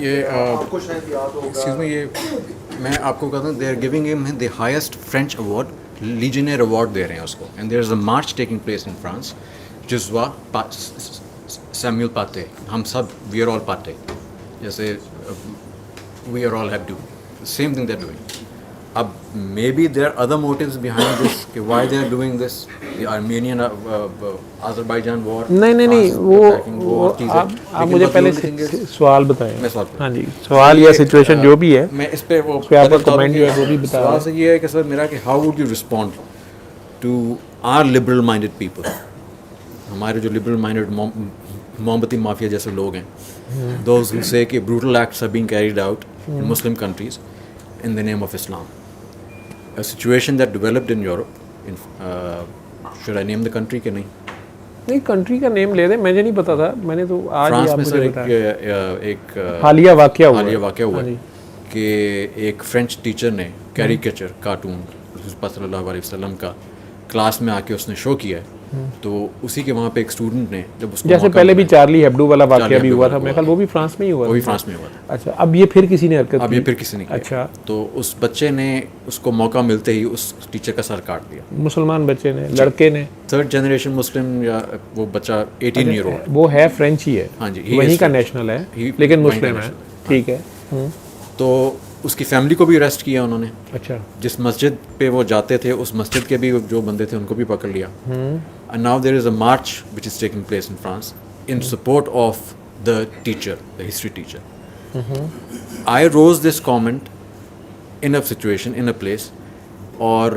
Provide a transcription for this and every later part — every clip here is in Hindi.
ये एक्सक्यूज मी, ये मैं आपको कहता हूँ, they are giving him the highest French award, legionnaire award दे रहे हैं उसको. And there is a march taking place in France. जिसवा सैम्यूल पाते, हम सब वी आर ऑल पाते, जैसे we are all have do same thing they are doing. अब may be there other motives behind this कि why they are doing this. The Armenian Azerbaijan war, नहीं नहीं नहीं, वो आप मुझे पहले सवाल बताएं. मैं सवाल हाँ जी, सवाल या सिचुएशन जो भी है मैं इस पे वो उस पे आपका कमेंट जो है वो भी बता सवाल से ये है कि सर मेरा कि how would you respond to our liberal minded people. हमारे जो लिबरल माइंडेड मोमबत्ती माफिया जैसे लोग हैं, those who say that brutal acts are being carried out in Muslim countries in the name of Islam. A situation that developed in Europe. Should I name the country के नहीं? नहीं, कंट्री का नेम ले दे, मुझे नहीं पता था, मैंने तो आज ही फ्रांस आप में मुझे सर बताया. एक हालिया वाकया हुआ हालिया है. वाकया हुआ हाँ है जी. कि एक फ्रेंच टीचर ने कैरिकेचर कार्टून सल्लल्लाहु अलैहि वसल्लम का क्लास में आके उसने शो किया है. तो उसी के वहाँ पे एक स्टूडेंट ने जब उसको जैसे मौका पहले भी मिला, चार्ली हेब्डो वाला वाकया चार्ली भी हेब्डो हुआ था, वाला मेरे हुआ ख्याल वो भी फ्रांस में ही हुआ वो भी था. फ्रांस में हुआ था. अच्छा, अब ये फिर किसी ने हरकत अब की. ये फिर किसी ने किया. अच्छा, तो उस बच्चे ने उसको मौका मिलते ही उस टीचर का सर काट दिया. मुसलमान बच्चे ने, लड़के ने. थर्ड जनरेशन मुस्लिम या वो बच्चा 18 ईयर ओल्ड. वो है फ्रेंच ही है. हाँ जी, he वहीं is का French. नेशनल है, He- लेकिन वहीं का मुस्लिम है. national, ठीक है. तो उसकी फैमिली को भी अरेस्ट किया उन्होंने. अच्छा. जिस मस्जिद पे वो जाते थे उस मस्जिद के भी जो बंदे थे उनको भी पकड़ लिया. And now there is a march which is taking place in France in support of the teacher, the history teacher. I rose this comment in a situation, in a place, और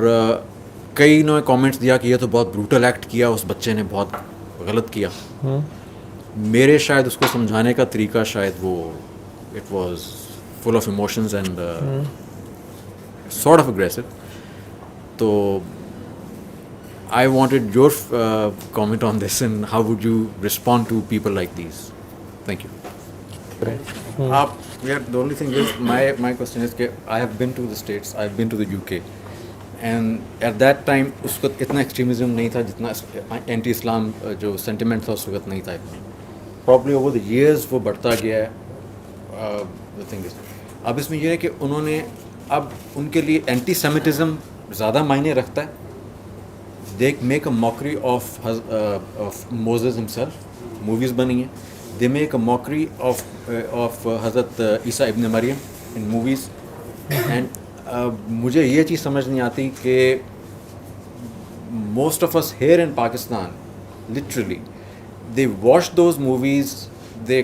कई ने कमेंट्स दिया कि ये तो बहुत ब्रूटल एक्ट किया उस बच्चे ने, बहुत गलत किया. मेरे शायद उसको समझाने का तरीका शायद वो it was full of emotions and sort of aggressive. So I wanted your comment on this and how would you respond to people like these? Thank you. The only thing is my question is that I have been to the States, I have been to the UK, and at that time उसको इतना एक्सट्रीमिज्म नहीं था जितना एंटी इस्लाम जो सेंटिमेंट था उस वक्त नहीं था इतना. Probably over the years वो बढ़ता गया है. The thing is, अब इसमें यह है कि उन्होंने अब उनके लिए एंटी सेमिटिज़म ज़्यादा मायने रखता है. They make a mockery of Moses himself, movies बनी हैं. They make a mockery of हज़रत ईसा इब्न मरियम इन मूवीज़. एंड मुझे ये चीज़ समझ नहीं आती कि most of us here in Pakistan literally they watch those movies, they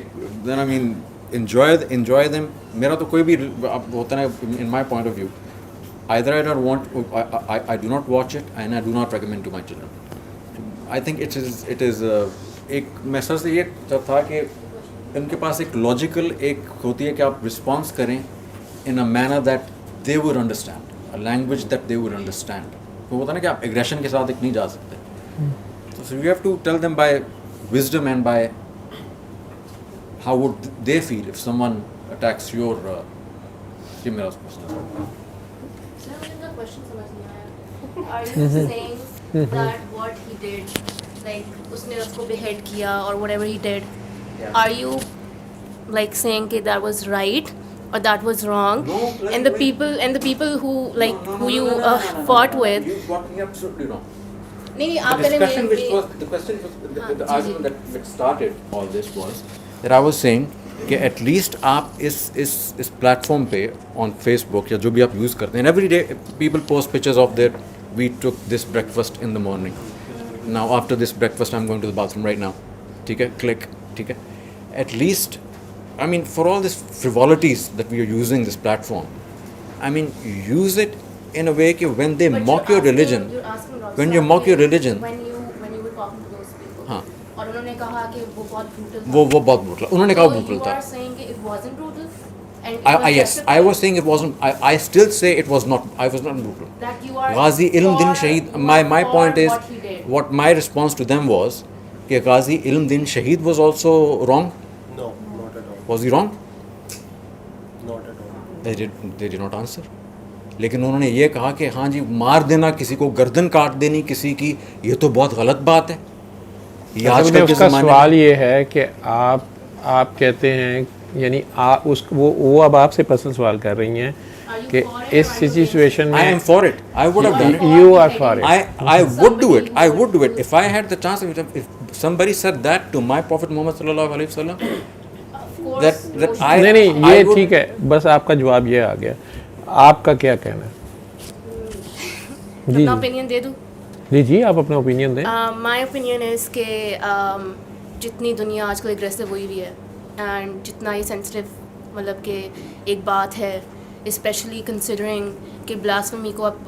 I mean enjoy them. मेरा तो कोई भी अब होता है in my point of view, either I don't want, I do not watch it and I do not recommend to my children. I think it is एक मैं सर से ये था कि इनके पास एक लॉजिकल एक होती है कि आप रिस्पॉन्स करें in a manner that they would understand, a language that they would understand. तो होता है ना कि आप एग्रेशन के साथ एक नहीं जा सकते. So you have to tell them by wisdom and by how would they feel if someone attacks your ये मेरा क्वेश्चन है. सर मुझे इनका क्वेश्चन समझ नहीं आया. Are you saying that what he did, like उसने उसको behead किया or whatever he did, are you like saying that that was right or that was wrong? No, like, and the people who like who you fought with. You got me absolutely wrong. नहीं The आप पहले discussion which मेरे was the question was the जी, argument that which started all this was that I was saying कि एटलीस्ट आप इस प्लेटफॉर्म पे ऑन फेसबुक या जो भी आप यूज़ करते हैं, every day people post pictures of their we took this breakfast in the morning, now after this breakfast I am going to the bathroom right now. ठीक है, क्लिक. ठीक है, at least I mean for all this frivolities that we are using this platform, I mean use it in a way कि when they mock your religion, when you mock your religion. when you were talking to those people. हाँ, और उन्होंने कहा कि वो बहुत brutal था. वो बहुत ब्रूटल, उन्होंने कहा So ब्रूटल you था. are saying it wasn't brutal? And it was Yes, I justified? was saying it wasn't. I still say it was not. I was not brutal. That you are Ghazi Ilm Din for- Shaheed. you My are for point is, what he did. what my response to them was कि गाजी इल्म दिन शहीद was also wrong? No, not at all. Was he wrong? Not at all. They did not answer. लेकिन उन्होंने ये कहा कि हाँ जी मार देना, किसी को गर्दन काट देनी किसी की, ये तो बहुत गलत बात है। ये आजकल के उसका ज़माने सवाल में ये है कि आप कहते हैं, यानी वो अब आपसे पर्सनल सवाल कर रही हैं कि इस सिचुएशन में I am for it. I would have done it. you are for it. I would do it. I would do it if I had the chance. If somebody said that to my Prophet Muhammad sallallahu alaihi wasallam, that I नहीं I ये would- ठीक है, बस आपका जवाब ये आ गया। आपका क्या कहना है? जी अपना ओपिनियन दे दूँ? जी आप अपना ओपिनियन दें। माय ओपिनियन इज़ कि जितनी दुनिया आजकल एग्रेसिव हुई हुई है एंड जितना ही सेंसिटिव मतलब कि एक बात है, स्पेशली कंसिडरिंग कि ब्लास्फेमी को अब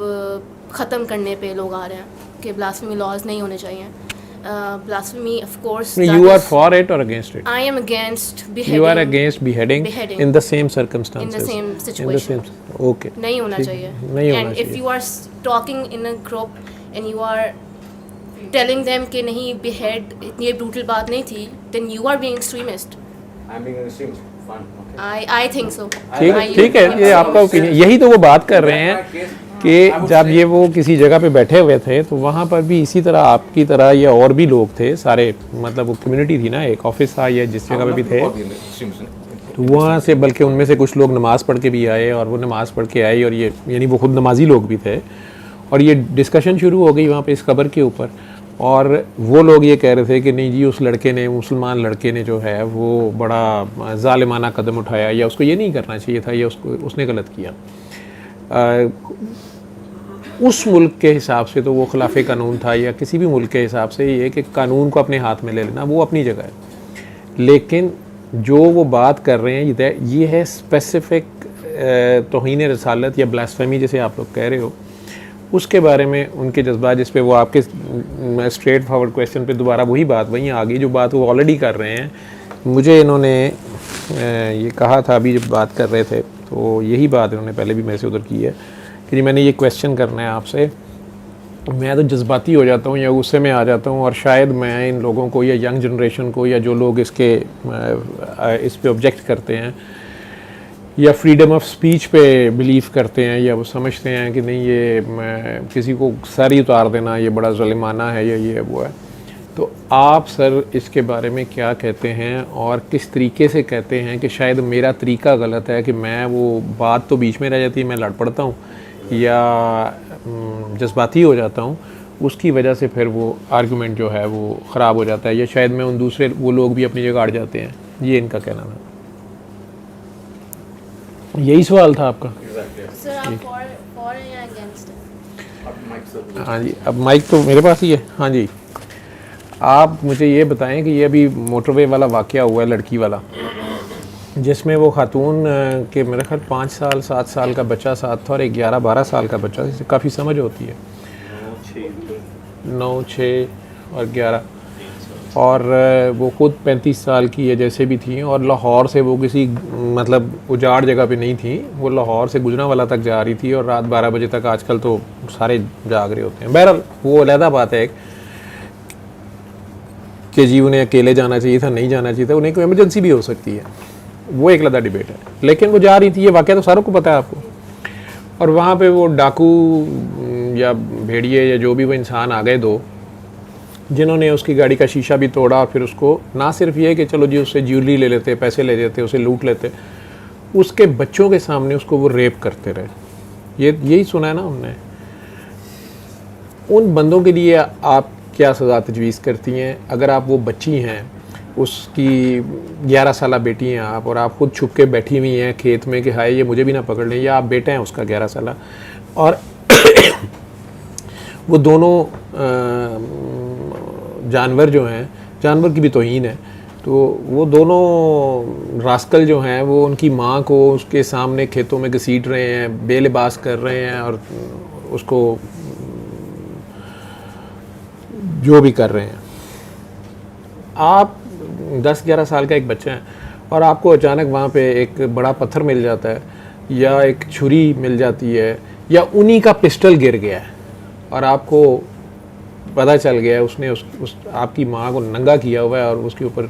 ख़त्म करने पे लोग आ रहे हैं कि ब्लास्फेमी लॉज नहीं होने चाहिए। Blasphemy of course You are for it or against it? I am against beheading. You are against beheading Beheading. in the same circumstances. In the same In the situation. same. Okay. नहीं होना ठीक, चाहिए। नहीं होना And if चाहिए। you are talking in a group and you are telling them कि नहीं behead ये brutal बात नहीं थी, then you are being extremist. I'm being an extremist. Fine. Okay. I think so. ठीक है, ये आपका ओपिनियन, यही तो वो बात कर रहे हैं कि जब ये वो किसी जगह पे बैठे हुए थे तो वहाँ पर भी इसी तरह आपकी तरह या और भी लोग थे सारे, मतलब वो कम्युनिटी थी ना, एक ऑफिस था या जिस जगह पे भी थे, तो वहाँ से बल्कि उनमें से कुछ लोग नमाज़ पढ़ के भी आए और वो नमाज़ पढ़ के आए और ये यानी वो खुद नमाजी लोग भी थे और ये डिस्कशन शुरू हो गई वहाँ पे इस खबर के ऊपर। और वो लोग ये कह रहे थे कि नहीं जी उस लड़के ने, मुसलमान लड़के ने जो है वो बड़ा ज़ालिमाना कदम उठाया या उसको ये नहीं करना चाहिए था या उसने गलत किया। उस मुल्क के हिसाब से तो वो खिलाफ कानून था या किसी भी मुल्क के हिसाब से ये कि कानून को अपने हाथ में ले लेना वो अपनी जगह है, लेकिन जो वो बात कर रहे हैं ये है स्पेसिफिक तौहीन रसालत या ब्लास्फेमी जैसे आप लोग कह रहे हो, उसके बारे में उनके जज्बात, जिस पे वो आपके स्ट्रेट फॉरवर्ड क्वेश्चन पे दोबारा वही बात वहीं आ गई जो बात वो ऑलरेडी कर रहे हैं। मुझे इन्होंने ये कहा था अभी जब बात कर रहे थे तो यही बात इन्होंने पहले भी मेरे से उधर की है कि जी मैंने ये क्वेश्चन करना है आपसे, मैं तो जज्बाती हो जाता हूँ या गुस्से में आ जाता हूँ और शायद मैं इन लोगों को या यंग जनरेशन को या जो लोग इस पे ऑब्जेक्ट करते हैं या फ्रीडम ऑफ स्पीच पे बिलीव करते हैं या वो समझते हैं कि नहीं ये किसी को सर ही उतार देना ये बड़ा ज़ुल्माना है या ये वो है, तो आप सर इसके बारे में क्या कहते हैं और किस तरीके से कहते हैं कि शायद मेरा तरीका गलत है कि मैं वो बात तो बीच में रह जाती है, मैं लड़ पड़ता हूँ या जज्बाती हो जाता हूँ, उसकी वजह से फिर वो आर्गुमेंट जो है वो ख़राब हो जाता है या शायद मैं उन दूसरे वो लोग भी अपनी जगह अड़ जाते हैं, ये इनका कहना था। यही सवाल था आपका? Sir, आप for या against है? हाँ जी, अब माइक तो मेरे पास ही है। हाँ जी, आप मुझे ये बताएं कि ये अभी मोटरवे वाला वाक़या हुआ है लड़की वाला, जिसमें वो खातून के मेरे ख्याल 5 साल 7 साल का बच्चा साथ था और एक 11-12 साल का बच्चा, जिससे काफ़ी समझ होती है। 9, 6 और 11 और वो ख़ुद 35 साल की है जैसे भी थी और लाहौर से वो किसी मतलब उजाड़ जगह पे नहीं थी, वो लाहौर से गुजरांवाला तक जा रही थी और रात 12 बजे तक आजकल तो सारे जाग रहे होते हैं। बहरहाल वो अलहदा बात है कि जी उन्हें अकेले जाना चाहिए था, नहीं जाना चाहिए था, उन्हें कोई इमरजेंसी भी हो सकती है, वो एक अलग डिबेट है, लेकिन वो जा रही थी, ये वाक़या तो सारों को पता है आपको। और वहाँ पे वो डाकू या भेड़िए या जो भी वो इंसान आ गए दो, जिन्होंने उसकी गाड़ी का शीशा भी तोड़ा और फिर उसको ना सिर्फ ये कि चलो जी उससे ज्वेलरी ले लेते, पैसे ले लेते, उसे लूट लेते, उसके बच्चों के सामने उसको वो रेप करते रहे। यही सुना है ना हमने। उन बंदों के लिए आप क्या सज़ा तजवीज़ करती हैं? अगर आप वो बच्ची हैं, उसकी 11 साला बेटी हैं आप और आप ख़ुद छुप के बैठी हुई हैं खेत में कि हाय ये मुझे भी ना पकड़ लें, या आप बेटा हैं उसका 11 साला और वो दोनों जानवर जो हैं, जानवर की भी तौहीन है, तो वो दोनों रास्कल जो हैं वो उनकी माँ को उसके सामने खेतों में घसीट रहे हैं, बेलिबास कर रहे हैं और उसको जो भी कर रहे हैं। आप 10-11 साल का एक बच्चा है और आपको अचानक वहाँ पे एक बड़ा पत्थर मिल जाता है या एक छुरी मिल जाती है या उन्हीं का पिस्टल गिर गया है और आपको पता चल गया है उसने उस आपकी माँ को नंगा किया हुआ है और उसके ऊपर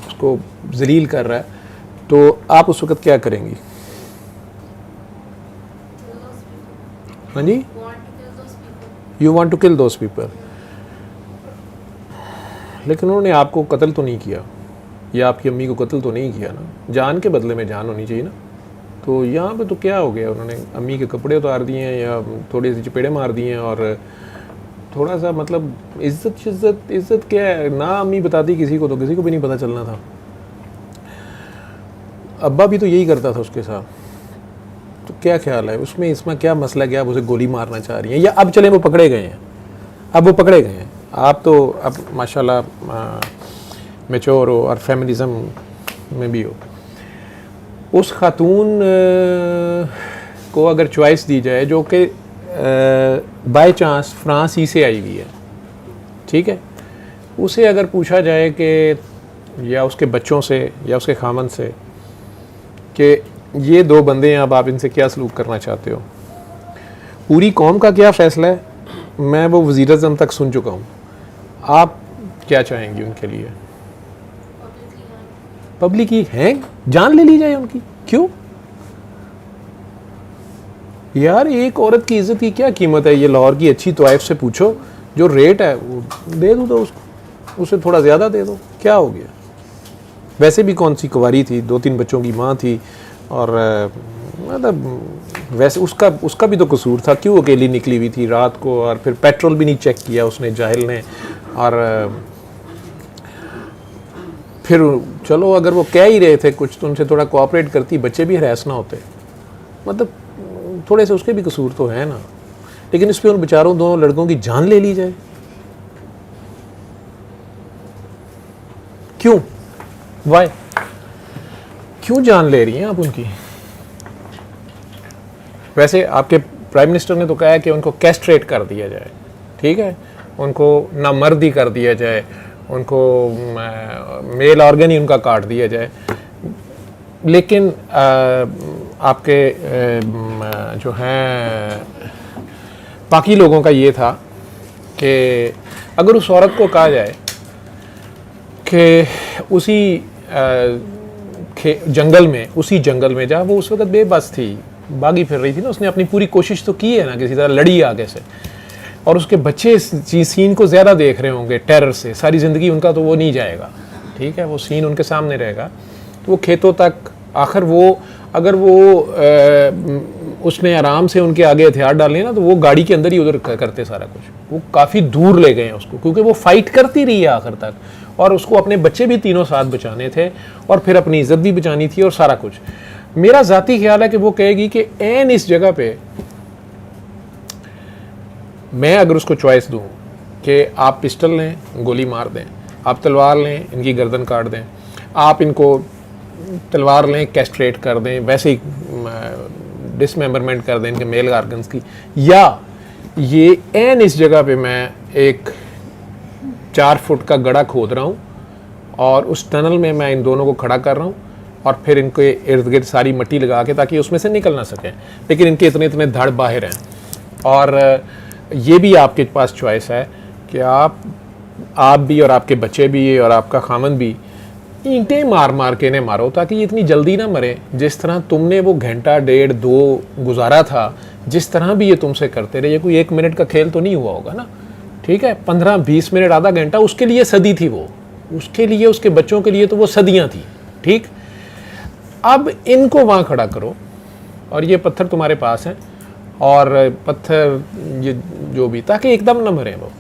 उसको जलील कर रहा है, तो आप उस वक़्त क्या करेंगी? हाँ जी, you want to kill those people. लेकिन उन्होंने आपको कत्ल तो नहीं किया, या आपकी अम्मी को कत्ल तो नहीं किया ना, जान के बदले में जान होनी चाहिए ना। तो यहाँ पे तो क्या हो गया, उन्होंने अम्मी के कपड़े उतार दिए हैं या थोड़ी सी चपेड़े मार दिए हैं, और थोड़ा सा मतलब इज्जत क्या है ना, अम्मी बताती किसी को तो किसी को भी नहीं पता चलना था। अब्बा भी तो यही करता था उसके साथ। तो क्या ख्याल है उसमें, इसमें क्या मसला, क्या आप उसे गोली मारना चाह रही हैं? या अब चले वो पकड़े गए हैं, अब वो पकड़े गए हैं, आप तो अब माशाल्लाह मैच्योर हो और फेमिनिज़म में भी हो। उस खातून को अगर चॉइस दी जाए जो कि बाय चांस फ्रांस ही से आई हुई है, ठीक है, उसे अगर पूछा जाए कि या उसके बच्चों से या उसके खामन से कि ये दो बंदे हैं, अब आप इनसे क्या सलूक करना चाहते हो, पूरी कौम का क्या फ़ैसला है, मैं वो वज़ीर-ए-आज़म तक सुन चुका हूँ, आप क्या चाहेंगी उनके लिए? पब्लिक ही है, जान ले ली जाए उनकी, क्यों यार? एक औरत की इज्जत की क्या कीमत है? ये लाहौर की अच्छी तोइफ से पूछो, जो रेट है वो दे दो, तो उसको उससे थोड़ा ज़्यादा दे दो, क्या हो गया? वैसे भी कौन सी कुंवारी थी, 2-3 बच्चों की माँ थी, और मतलब वैसे उसका भी तो कसूर था, क्यों अकेली निकली हुई थी रात को, और फिर पेट्रोल भी नहीं चेक किया उसने, जाहिल ने। और फिर चलो अगर वो कह ही रहे थे कुछ तो उनसे थोड़ा कोऑपरेट करती, बच्चे भी हरास ना होते, मतलब थोड़े से उसके भी कसूर तो है ना। लेकिन इस पे उन बेचारों दोनों लड़कों की जान ले ली जाए, क्यों? वाई? क्यों जान ले रही हैं आप उनकी? वैसे आपके प्राइम मिनिस्टर ने तो कहा है कि उनको कैस्ट्रेट कर दिया जाए, ठीक है, उनको नामर्दी कर दिया जाए, उनको मेल ऑर्गन ही उनका काट दिया जाए। लेकिन आपके जो हैं बाकी लोगों का ये था कि अगर उस औरत को कहा जाए कि उसी जंगल में जहाँ वो उस वक्त बेबस थी, बागी फिर रही थी ना, उसने अपनी पूरी कोशिश तो की है ना, किसी तरह लड़ी आगे से, और उसके बच्चे इस सीन को ज़्यादा देख रहे होंगे टेरर से, सारी ज़िंदगी उनका तो वो नहीं जाएगा, ठीक है, वो सीन उनके सामने रहेगा। तो वो खेतों तक आखिर वो अगर वो उसने आराम से उनके आगे हथियार डाले ना, तो वो गाड़ी के अंदर ही उधर करते सारा कुछ, वो काफ़ी दूर ले गए उसको, क्योंकि वो फाइट करती रही है आखिर तक, और उसको अपने बच्चे भी तीनों साथ बचाने थे, और फिर अपनी इज्जत भी बचानी थी, और सारा कुछ। मेरा ज़ाती ख्याल है कि वो कहेगी कि एन इस जगह पे मैं अगर उसको चॉइस दूँ कि आप पिस्टल लें, गोली मार दें, आप तलवार लें, इनकी गर्दन काट दें, आप इनको तलवार लें, कैस्ट्रेट कर दें, वैसे ही डिसमेंबरमेंट कर दें इनके मेल ऑर्गन्स की, या ये एन इस जगह पे मैं एक 4 फुट का गड्ढा खोद रहा हूँ और उस टनल में मैं इन दोनों को खड़ा कर रहा हूँ, और फिर इनके इर्द गिर्द सारी मिट्टी लगा के, ताकि उसमें से निकल ना सकें, लेकिन इनके इतने इतने धड़ बाहर हैं। और ये भी आपके पास चॉइस है कि आप भी और आपके बच्चे भी और आपका खामन भी ईंटें मार मार के इन्हें मारो, ताकि ये इतनी जल्दी ना मरे, जिस तरह तुमने वो घंटा 1.5-2 गुजारा था, जिस तरह भी ये तुमसे करते रहे। ये कोई 1 मिनट का खेल तो नहीं हुआ होगा ना, ठीक है, 15-20 मिनट, आधा घंटा उसके लिए सदी थी, वो उसके लिए, उसके बच्चों के लिए तो वो सदियाँ थी, ठीक। अब इनको वहाँ खड़ा करो, और ये पत्थर तुम्हारे पास हैं, और पत्थर ये जो भी, ताकि एकदम ना मरें वो।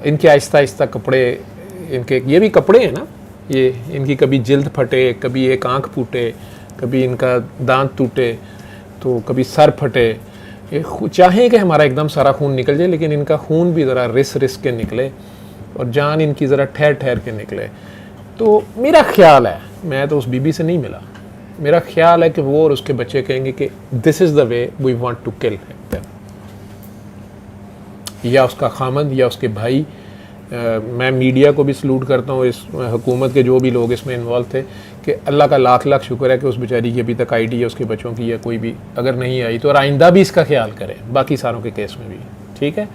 इनके आहिस्ता आहिस्ता कपड़े, इनके ये भी कपड़े हैं ना, ये इनकी कभी जिल्द फटे, कभी एक आँख फूटे, कभी इनका दांत टूटे, तो कभी सर फटे। ये चाहें कि हमारा एकदम सारा खून निकल जाए, लेकिन इनका खून भी ज़रा रिस के निकले, और जान इनकी ज़रा ठहर ठहर के निकले। तो मेरा ख्याल है, मैं तो उस बीबी से नहीं मिला, मेरा ख्याल है कि वो और उसके बच्चे कहेंगे कि this is the way we want to kill him, या उसका खामद या उसके भाई। मैं मीडिया को भी सलूट करता हूँ, इस हुकूमत के जो भी लोग इसमें इन्वॉल्व थे, कि अल्लाह का लाख लाख शुक्र है कि उस बेचारी की अभी तक आईडी है उसके बच्चों की, या कोई भी अगर नहीं आई तो, और आइंदा भी इसका ख्याल करें, बाकी सारों के केस में भी, ठीक है।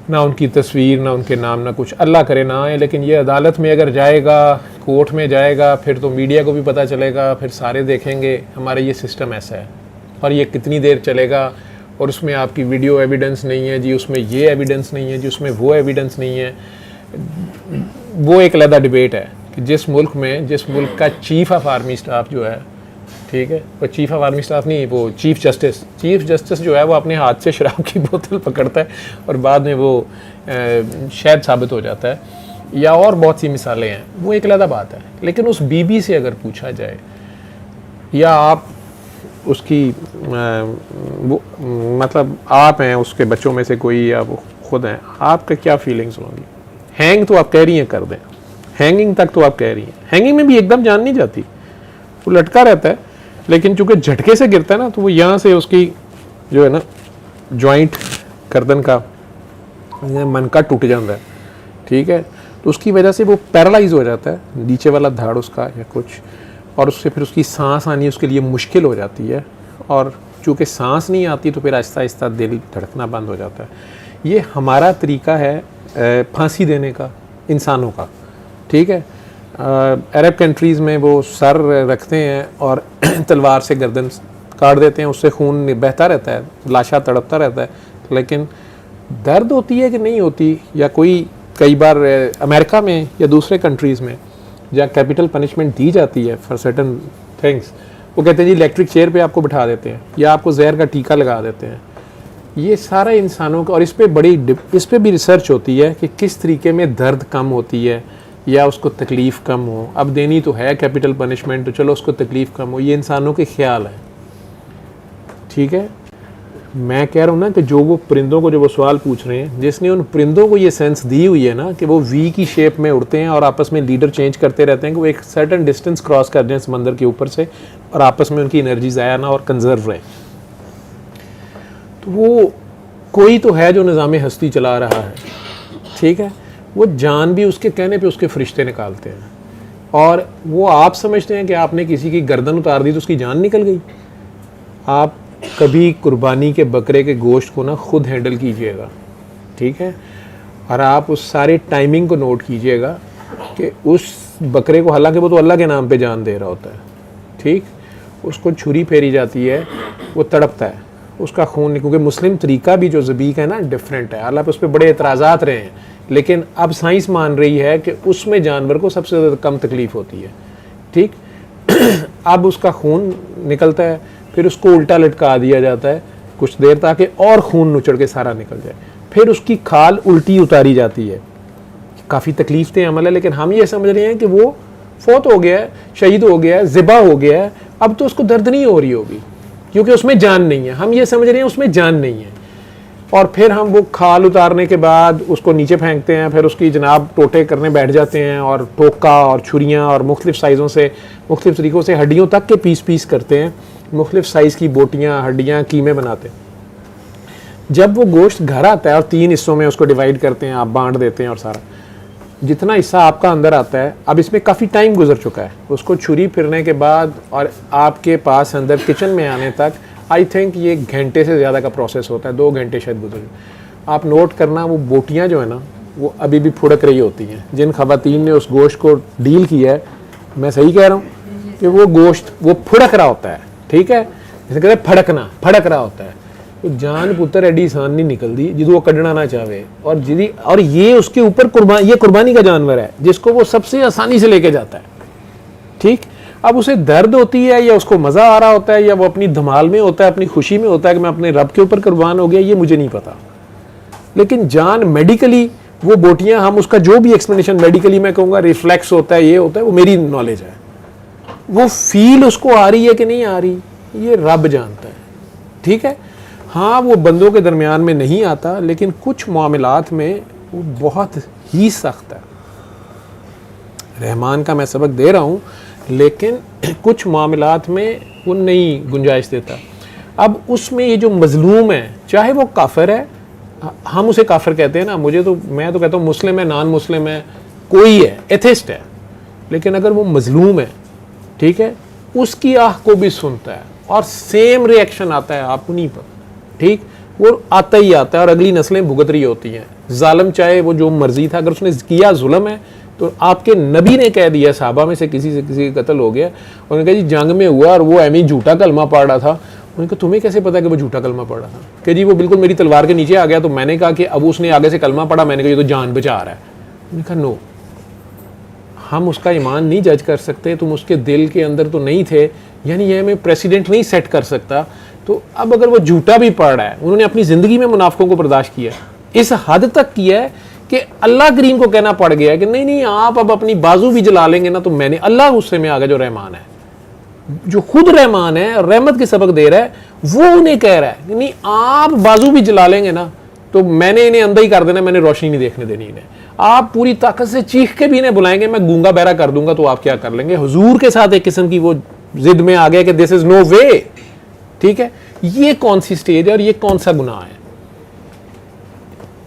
ना उनकी तस्वीर, ना उनके नाम, ना कुछ, अल्लाह करे ना आए, लेकिन ये अदालत में अगर जाएगा, कोर्ट में जाएगा, फिर तो मीडिया को भी पता चलेगा, फिर सारे देखेंगे। हमारा ये सिस्टम ऐसा है और ये कितनी देर चलेगा, और उसमें आपकी वीडियो एविडेंस नहीं है जी, उसमें ये एविडेंस नहीं है जी, उसमें वो एविडेंस नहीं है। वो एक अलग डिबेट है कि जिस मुल्क का चीफ ऑफ आर्मी स्टाफ जो है, ठीक है, वो चीफ ऑफ आर्मी स्टाफ नहीं, वो चीफ जस्टिस जो है वो अपने हाथ से शराब की बोतल पकड़ता है और बाद में वो शायद साबित हो जाता है, या और बहुत सी मिसालें हैं, वो एक अलग बात है। लेकिन उस बीबी से अगर पूछा जाए, या आप उसकी वो मतलब आप हैं उसके बच्चों में से कोई, या वो खुद हैं, आपका क्या फीलिंग्स होंगी? हैंग तो आप कह रही हैं कर दें, हैंगिंग तक तो आप कह रही हैं, हैंगिंग में भी एकदम जान नहीं जाती, वो लटका रहता है, लेकिन चूंकि झटके से गिरता है ना, तो वो यहाँ से उसकी जो है ना जॉइंट गर्दन का मनका टूट जाता है, ठीक है, तो उसकी वजह से वो पैरालाइज हो जाता है, नीचे वाला धड़ उसका या कुछ, और उससे फिर उसकी सांस आनी उसके लिए मुश्किल हो जाती है, और चूँकि सांस नहीं आती तो फिर आहिस्ता आहिस्ता दिल धड़कना बंद हो जाता है। ये हमारा तरीका है फांसी देने का इंसानों का, ठीक है। अरब कंट्रीज़ में वो सर रखते हैं और तलवार से गर्दन काट देते हैं, उससे खून बहता रहता है, लाशा तड़पता रहता है, लेकिन दर्द होती है कि नहीं होती, या कोई कई बार अमेरिका में या दूसरे कंट्रीज़ में जहाँ कैपिटल पनिशमेंट दी जाती है फॉर सर्टन थिंग्स, वो कहते हैं जी इलेक्ट्रिक चेयर पे आपको बिठा देते हैं या आपको जहर का टीका लगा देते हैं। ये सारा इंसानों का, और इस पर भी रिसर्च होती है कि किस तरीके में दर्द कम होती है या उसको तकलीफ़ कम हो। अब देनी तो है कैपिटल पनिशमेंट, तो चलो उसको तकलीफ़ कम हो, ये इंसानों के ख्याल है, ठीक है। मैं कह रहा हूँ ना कि जो वो परिंदों को जो वो सवाल पूछ रहे हैं, जिसने उन परिंदों को ये सेंस दी हुई है ना कि वो वी की शेप में उड़ते हैं और आपस में लीडर चेंज करते रहते हैं कि वो एक सर्टन डिस्टेंस क्रॉस कर दें समंदर के ऊपर से, और आपस में उनकी एनर्जी ज़ाया ना और कंजर्व रहे, तो वो कोई तो है जो निज़ाम हस्ती चला रहा है, ठीक है। वो जान भी उसके कहने पे उसके फरिश्ते निकालते हैं, और वो आप समझते हैं कि आपने किसी की गर्दन उतार दी तो उसकी जान निकल गई। आप कभी कुर्बानी के बकरे के गोश्त को ना खुद हैंडल कीजिएगा, ठीक है, और आप उस सारे टाइमिंग को नोट कीजिएगा कि उस बकरे को, हालांकि वो तो अल्लाह के नाम पे जान दे रहा होता है, ठीक, उसको छुरी फेरी जाती है, वो तड़पता है, उसका खून, क्योंकि मुस्लिम तरीका भी जो ज़बीक है ना डिफरेंट है, हालांकि उस पर बड़े एतराज़ात रहे हैं, लेकिन अब साइंस मान रही है कि उसमें जानवर को सबसे ज़्यादा कम तकलीफ़ होती है, ठीक। अब उसका खून निकलता है, फिर उसको उल्टा लटका दिया जाता है कुछ देर ताकि और खून नुचड़ के सारा निकल जाए, फिर उसकी खाल उल्टी उतारी जाती है। काफ़ी तकलीफ के अमल है, लेकिन हम ये समझ रहे हैं कि वो फौत हो गया है, शहीद हो गया है, ज़िबा हो गया है, अब तो उसको दर्द नहीं हो रही होगी क्योंकि उसमें जान नहीं है। हम ये समझ रहे हैं उसमें जान नहीं है, और फिर हम वो खाल उतारने के बाद उसको नीचे फेंकते हैं, फिर उसकी जनाब टोटे करने बैठ जाते हैं, और टोका और छुरियाँ और मुख्तलिफ़ साइज़ों से, मुख्तलिफ़ तरीक़ों से हड्डियों तक के पीस करते हैं, मुख्तलिफ़ साइज़ की बोटियाँ, हड्डियाँ, कीमे बनाते हैं। जब वो गोश्त घर आता है और 3 हिस्सों में उसको डिवाइड करते हैं, आप बांट देते हैं, और सारा जितना हिस्सा आपका अंदर आता है, अब इसमें काफ़ी टाइम गुजर चुका है, उसको छुरी फिरने के बाद और आपके पास अंदर किचन में आने तक आई थिंक ये घंटे से ज़्यादा का प्रोसेस होता है, 2 घंटे शायद गुजर। आप नोट करना, वो बोटियाँ जो है ना वो अभी भी फुड़क रही होती हैं। जिन ख़वातीन ने उस गोश्त को डील किया है, मैं सही कह रहा हूँ कि वो गोश्त वो फुड़क रहा होता है, ठीक है, जैसे कहते हैं फड़कना, फड़क रहा होता है। तो जान पुत्र एडी सान नहीं निकलती जिदू वो कढ़ना ना चाहे, और ये उसके ऊपर ये कुर्बानी का जानवर है जिसको वो सबसे आसानी से लेके जाता है, ठीक। अब उसे दर्द होती है या उसको मज़ा आ रहा होता है या वो अपनी धमाल में होता है, अपनी खुशी में होता है कि मैं अपने रब के ऊपर कुर्बान हो गया, ये मुझे नहीं पता। लेकिन जान मेडिकली वो बोटियाँ, हम उसका जो भी एक्सप्लेनेशन मेडिकली मैं कहूँगा रिफ्लेक्स होता है, ये होता है, वो मेरी नॉलेज है। वो फील उसको आ रही है कि नहीं आ रही, ये रब जानता है, ठीक है। हाँ, वो बंदों के दरमियान में नहीं आता, लेकिन कुछ मामलात में वो बहुत ही सख्त है। रहमान का मैं सबक दे रहा हूँ, लेकिन कुछ मामलात में वो नहीं गुंजाइश देता। अब उसमें ये जो मजलूम है, चाहे वो काफिर है, हम उसे काफिर कहते हैं ना, मैं तो कहता हूँ मुस्लिम है, नॉन मुस्लिम है, कोई है, एथिस्ट है, लेकिन अगर वो मजलूम है, ठीक है, उसकी आह को भी सुनता है और सेम रिएक्शन आता है, आपको नहीं पता, ठीक। वो आता ही आता है और अगली नस्लें भुगत रही होती हैं। जालिम चाहे वो जो मर्जी था, अगर उसने किया जुल्म है तो आपके नबी ने कह दिया साहबा में से किसी का कत्ल हो गया, उन्होंने कहा जी जंग में हुआ और वो एमी झूठा कलमा पढ़ रहा था। उन्होंने कहा तुम्हें कैसे पता कि वो झूठा कलमा पढ़ रहा था? कि जी वो बिल्कुल मेरी तलवार के नीचे आ गया, तो मैंने कहा कि अब उसने आगे से कलमा पढ़ा, मैंने कहा ये तो जान बचा रहा है। उन्होंने कहा नो, हम उसका ईमान नहीं जज कर सकते, तुम उसके दिल के अंदर तो नहीं थे, यानी ये मैं प्रेसिडेंट नहीं सेट कर सकता। तो अब अगर वो झूठा भी पढ़ रहा है, उन्होंने अपनी ज़िंदगी में मुनाफिकों को बर्दाश्त किया, इस हद तक किया है कि अल्लाह करीम को कहना पड़ गया है कि नहीं नहीं आप अब अपनी बाजू भी जला लेंगे ना तो मैंने, अल्लाह गुस्से में आ गया जो रहमान है, जो खुद रहमान है, रहमत के सबक दे रहा है, वो उन्हें कह रहा है कि नहीं आप बाजू भी जला लेंगे ना तो मैंने इन्हें अंधा ही कर देना, मैंने रोशनी नहीं देखने देनी इन्हें। आप पूरी ताकत से चीख के भी इन्हें बुलाएंगे, मैं गूंगा बहरा कर दूंगा, तो आप क्या कर लेंगे? हुजूर के साथ एक किस्म की वो जिद में आ गया कि दिस इज नो वे। ठीक है, ये कौन सी स्टेज है और ये कौन सा गुनाह है?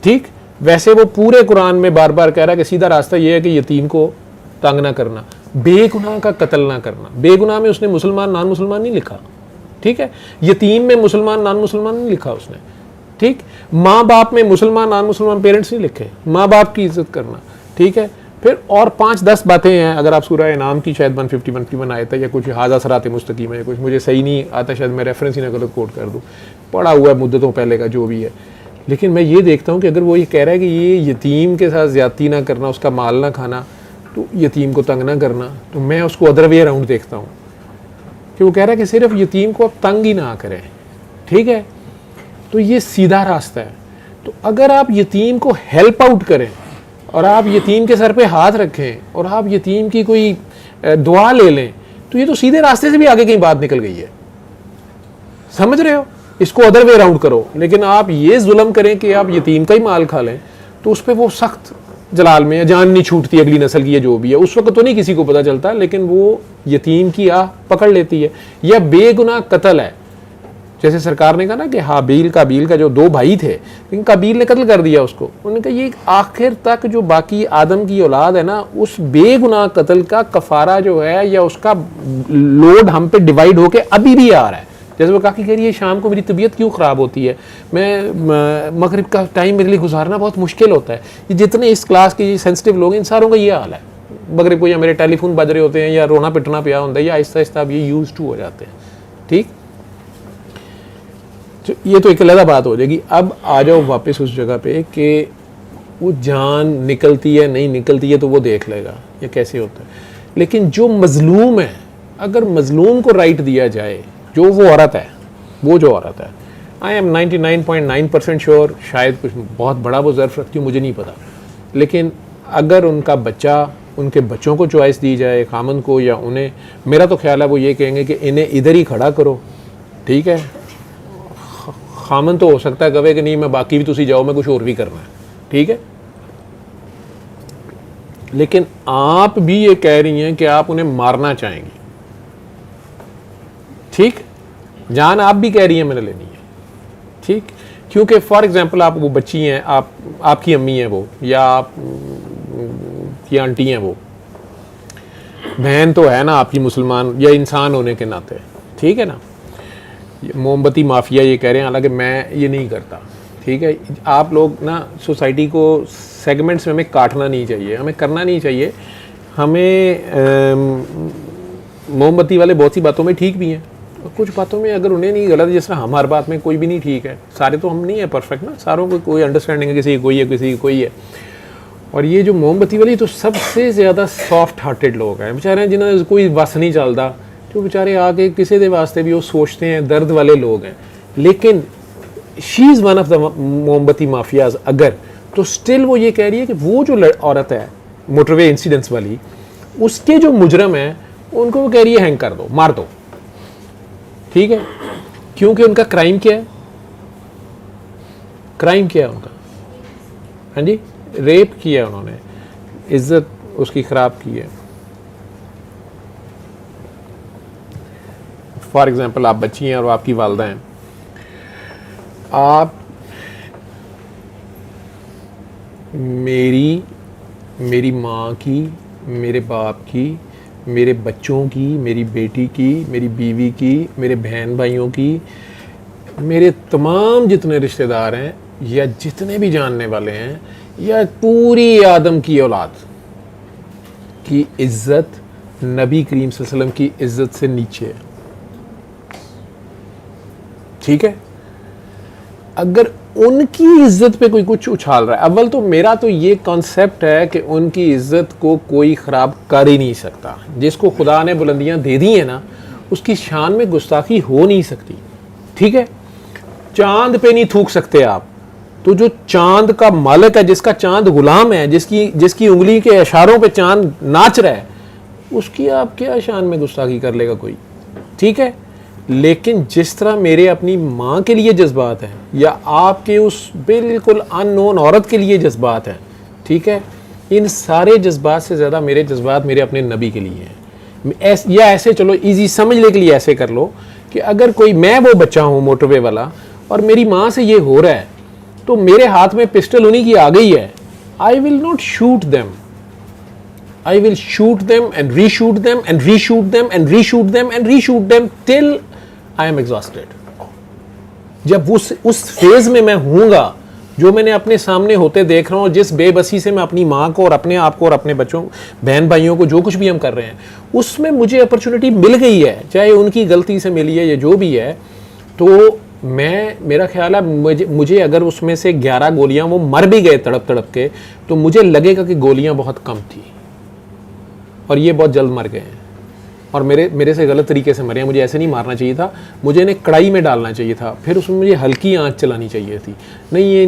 ठीक, वैसे वो पूरे कुरान में बार बार कह रहा है कि सीधा रास्ता ये है कि यतीम को तंग ना करना, बेगुनाह का कत्ल ना करना। बेगुनाह में उसने मुसलमान नान मुसलमान नहीं लिखा, ठीक है, यतीम में मुसलमान नान मुसलमान नहीं लिखा उसने, ठीक, माँ बाप में मुसलमान नान मुसलमान पेरेंट्स नहीं लिखे, माँ बाप की इज्जत करना, ठीक है। फिर और 5-10 बातें हैं, अगर आप सूरह इनाम की शायद 151 आयत है या कुछ हाजा सरात मुस्तकीम है, कुछ मुझे सही नहीं आता, शायद मैं रेफरेंस ही ना गलत कोट कर दूँ, पढ़ा हुआ है मुद्दतों पहले का जो भी है। लेकिन मैं ये देखता हूँ कि अगर वो ये कह रहा है कि ये यतीम के साथ ज़्यादती ना करना, उसका माल ना खाना, तो यतीम को तंग ना करना, तो मैं उसको अदर वे अराउंड देखता हूँ कि वो कह रहा है कि सिर्फ यतीम को आप तंग ही ना करें, ठीक है, तो ये सीधा रास्ता है। तो अगर आप यतीम को हेल्प आउट करें और आप यतीम के सर पे हाथ रखें और आप यतीम की कोई दुआ ले लें, तो ये तो सीधे रास्ते से भी आगे कहीं बात निकल गई है, समझ रहे हो? इसको अदर वे राउंड करो। लेकिन आप ये जुल्म करें कि आप यतीम का ही माल खा लें, तो उस पर वो सख्त जलाल में जान नहीं छूटती अगली नस्ल की, है जो भी है, उस वक्त तो नहीं किसी को पता चलता, लेकिन वो यतीम की आह पकड़ लेती है। या बेगुनाह कत्ल है, जैसे सरकार ने कहा ना कि हाबील काबील का जो 2 भाई थे, लेकिन काबील ने कत्ल कर दिया उसको, उन्होंने कहा ये आखिर तक जो बाकी आदम की औलाद है ना, उस बेगुनाह कत्ल का कफारा जो है या उसका लोड हम पे डिवाइड होके अभी भी आ रहा है। जैसे वो काकी कह रही है शाम को मेरी तबीयत क्यों ख़राब होती है, मैं मगरिब का टाइम मेरे लिए गुजारना बहुत मुश्किल होता है। ये जितने इस क्लास के सेंसिटिव लोग हैं, इन सारों का ये हाल है। मगरिब को या मेरे टेलीफोन बज रहे होते हैं या रोना पिटना पिया होता है, या आहिस्ता आहिस्ता अब ये यूज टू हो जाते हैं, ठीक। तो ये तो एक अलग बात हो जाएगी। अब आ जाओ वापस उस जगह पे कि वो जान निकलती है नहीं निकलती है तो वो देख लेगा ये कैसे होता है। लेकिन जो मजलूम है, अगर मजलूम को राइट दिया जाए, जो वो औरत है, वो जो औरत है, आई एम 99.9% श्योर, शायद कुछ बहुत बड़ा वो ज़र्फ रखती हूँ, मुझे नहीं पता, लेकिन अगर उनका बच्चा, उनके बच्चों को चॉइस दी जाए, खामन को या उन्हें, मेरा तो ख्याल है वो ये कहेंगे कि इन्हें इधर ही खड़ा करो, ठीक है। खामन तो हो सकता है कहे कि नहीं मैं बाकी भी तुसी जाओ, मैं कुछ और भी करना है, ठीक है। लेकिन आप भी ये कह रही हैं कि आप उन्हें मारना चाहेंगी, ठीक, जान आप भी कह रही हैं मैंने लेनी है, ठीक, क्योंकि फॉर एग्जांपल आप वो बच्ची हैं, आपकी अम्मी हैं वो, या आप की आंटी हैं वो, बहन तो है ना आपकी मुसलमान या इंसान होने के नाते, ठीक है ना। मोमबत्ती माफिया ये कह रहे हैं, हालांकि मैं ये नहीं करता, ठीक है। आप लोग ना सोसाइटी को सेगमेंट्स में हमें काटना नहीं चाहिए, हमें करना नहीं चाहिए। हमें मोमबत्ती वाले बहुत सी बातों में ठीक भी हैं, और कुछ बातों में अगर उन्हें नहीं गलत, जैसे हमारी बात में कोई भी नहीं ठीक है, सारे तो हम नहीं है परफेक्ट ना, सारों को कोई अंडरस्टैंडिंग है, किसी की कोई है, किसी की कोई है। और ये जो मोमबत्ती वाली तो सबसे ज़्यादा सॉफ्ट हार्टेड लोग हैं बेचारे, जिन्हें कोई बस नहीं चलता, जो बेचारे आके किसी के वास्ते भी वो सोचते हैं, दर्द वाले लोग हैं। लेकिन she is one of the मोमबत्ती माफियाज अगर, तो स्टिल वो ये कह रही है कि वो जो औरत है मोटरवे इंसिडेंट्स वाली, उसके जो मुजरम है उनको वो कह रही है हैंग कर दो, मार दो, ठीक है। क्योंकि उनका क्राइम क्या है, क्राइम क्या है उनका, हाँ जी, रेप किया उन्होंने, इज्जत उसकी ख़राब की है। फॉर एग्जांपल आप बच्ची हैं और आपकी वालदा हैं, आप मेरी माँ की, मेरे बाप की, मेरे बच्चों की, मेरी बेटी की, मेरी बीवी की, मेरे बहन भाइयों की, मेरे तमाम जितने रिश्तेदार हैं या जितने भी जानने वाले हैं या पूरी आदम की औलाद की इज्जत नबी करीम सल्लल्लाहु अलैहि वसल्लम की इज्जत से नीचे है। ठीक है, अगर उनकी इज्जत पे कोई कुछ उछाल रहा है, अव्वल तो मेरा तो ये कॉन्सेप्ट है कि उनकी इज्जत को कोई ख़राब कर ही नहीं सकता। जिसको खुदा ने बुलंदियां दे दी हैं ना, उसकी शान में गुस्ताखी हो नहीं सकती। ठीक है, चांद पे नहीं थूक सकते आप, तो जो चांद का मालिक है, जिसका चांद गुलाम है, जिसकी उंगली के इशारों पे चांद नाच रहा है, उसकी आप क्या शान में गुस्ताखी कर लेगा कोई। ठीक है, लेकिन जिस तरह मेरे अपनी माँ के लिए जज्बात हैं या आपके उस बिल्कुल अननोन औरत के लिए जज्बात हैं, ठीक है, इन सारे जज्बात से ज़्यादा मेरे जज्बात मेरे अपने नबी के लिए हैं। या ऐसे चलो इजी समझने के लिए ऐसे कर लो कि अगर कोई मैं वो बच्चा हूँ मोटरवे वाला और मेरी माँ से ये हो रहा है, तो मेरे हाथ में पिस्टल उन्हीं की आ गई है, I will not shoot them, I will shoot them and reshoot them and reshoot them and reshoot them and reshoot them till I am exhausted. जब उस फेज में मैं हूँगा जो मैंने अपने सामने होते देख रहा हूँ, जिस बेबसी से मैं अपनी माँ को और अपने आप को और अपने बच्चों बहन भाइयों को जो कुछ भी हम कर रहे हैं, उसमें मुझे अपॉर्चुनिटी मिल गई है, चाहे उनकी गलती से मिली है या जो भी है, तो मेरा ख्याल है मुझे अगर उसमें से 11 गोलियाँ वो मर भी गए तड़प तड़प के, तो मुझे लगेगा कि गोलियाँ बहुत कम थी और ये बहुत जल्द मर गए हैं और मेरे से गलत तरीके से मरे हैं। मुझे ऐसे नहीं मारना चाहिए था, मुझे इन्हें कढ़ाई में डालना चाहिए था, फिर उसमें मुझे हल्की आंच चलानी चाहिए थी। नहीं ये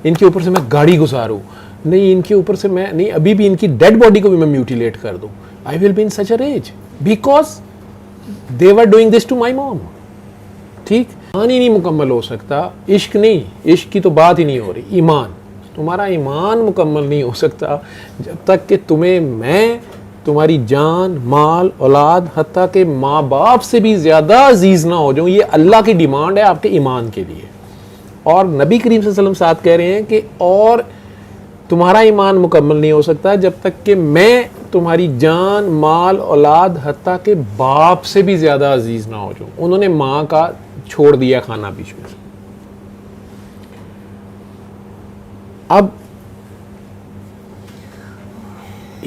इनके ऊपर से मैं गाड़ी गुजारूँ, नहीं इनके ऊपर से मैं नहीं अभी भी इनकी डेड बॉडी को भी मैं म्यूटिलेट कर दूँ। I will be in such a rage because they were doing this to my mom. ठीक, ईमान ही नहीं मुकम्मल हो सकता, इश्क नहीं, इश्क की तो बात ही नहीं हो रही, ईमान, तुम्हारा ईमान मुकम्मल नहीं हो सकता जब तक कि तुम्हें मैं तुम्हारी जान माल औलाद हत्ता के माँ बाप से भी ज़्यादा अजीज़ ना हो जाऊँ। ये अल्लाह की डिमांड है आपके ईमान के लिए। और नबी करीम सल्लल्लाहु अलैहि वसल्लम साथ कह रहे हैं कि और तुम्हारा ईमान मुकम्मल नहीं हो सकता जब तक कि मैं तुम्हारी जान माल औलाद हत्ता के बाप से भी ज़्यादा अजीज़ ना हो जाऊँ। उन्होंने माँ का छोड़ दिया खाना बीच में। अब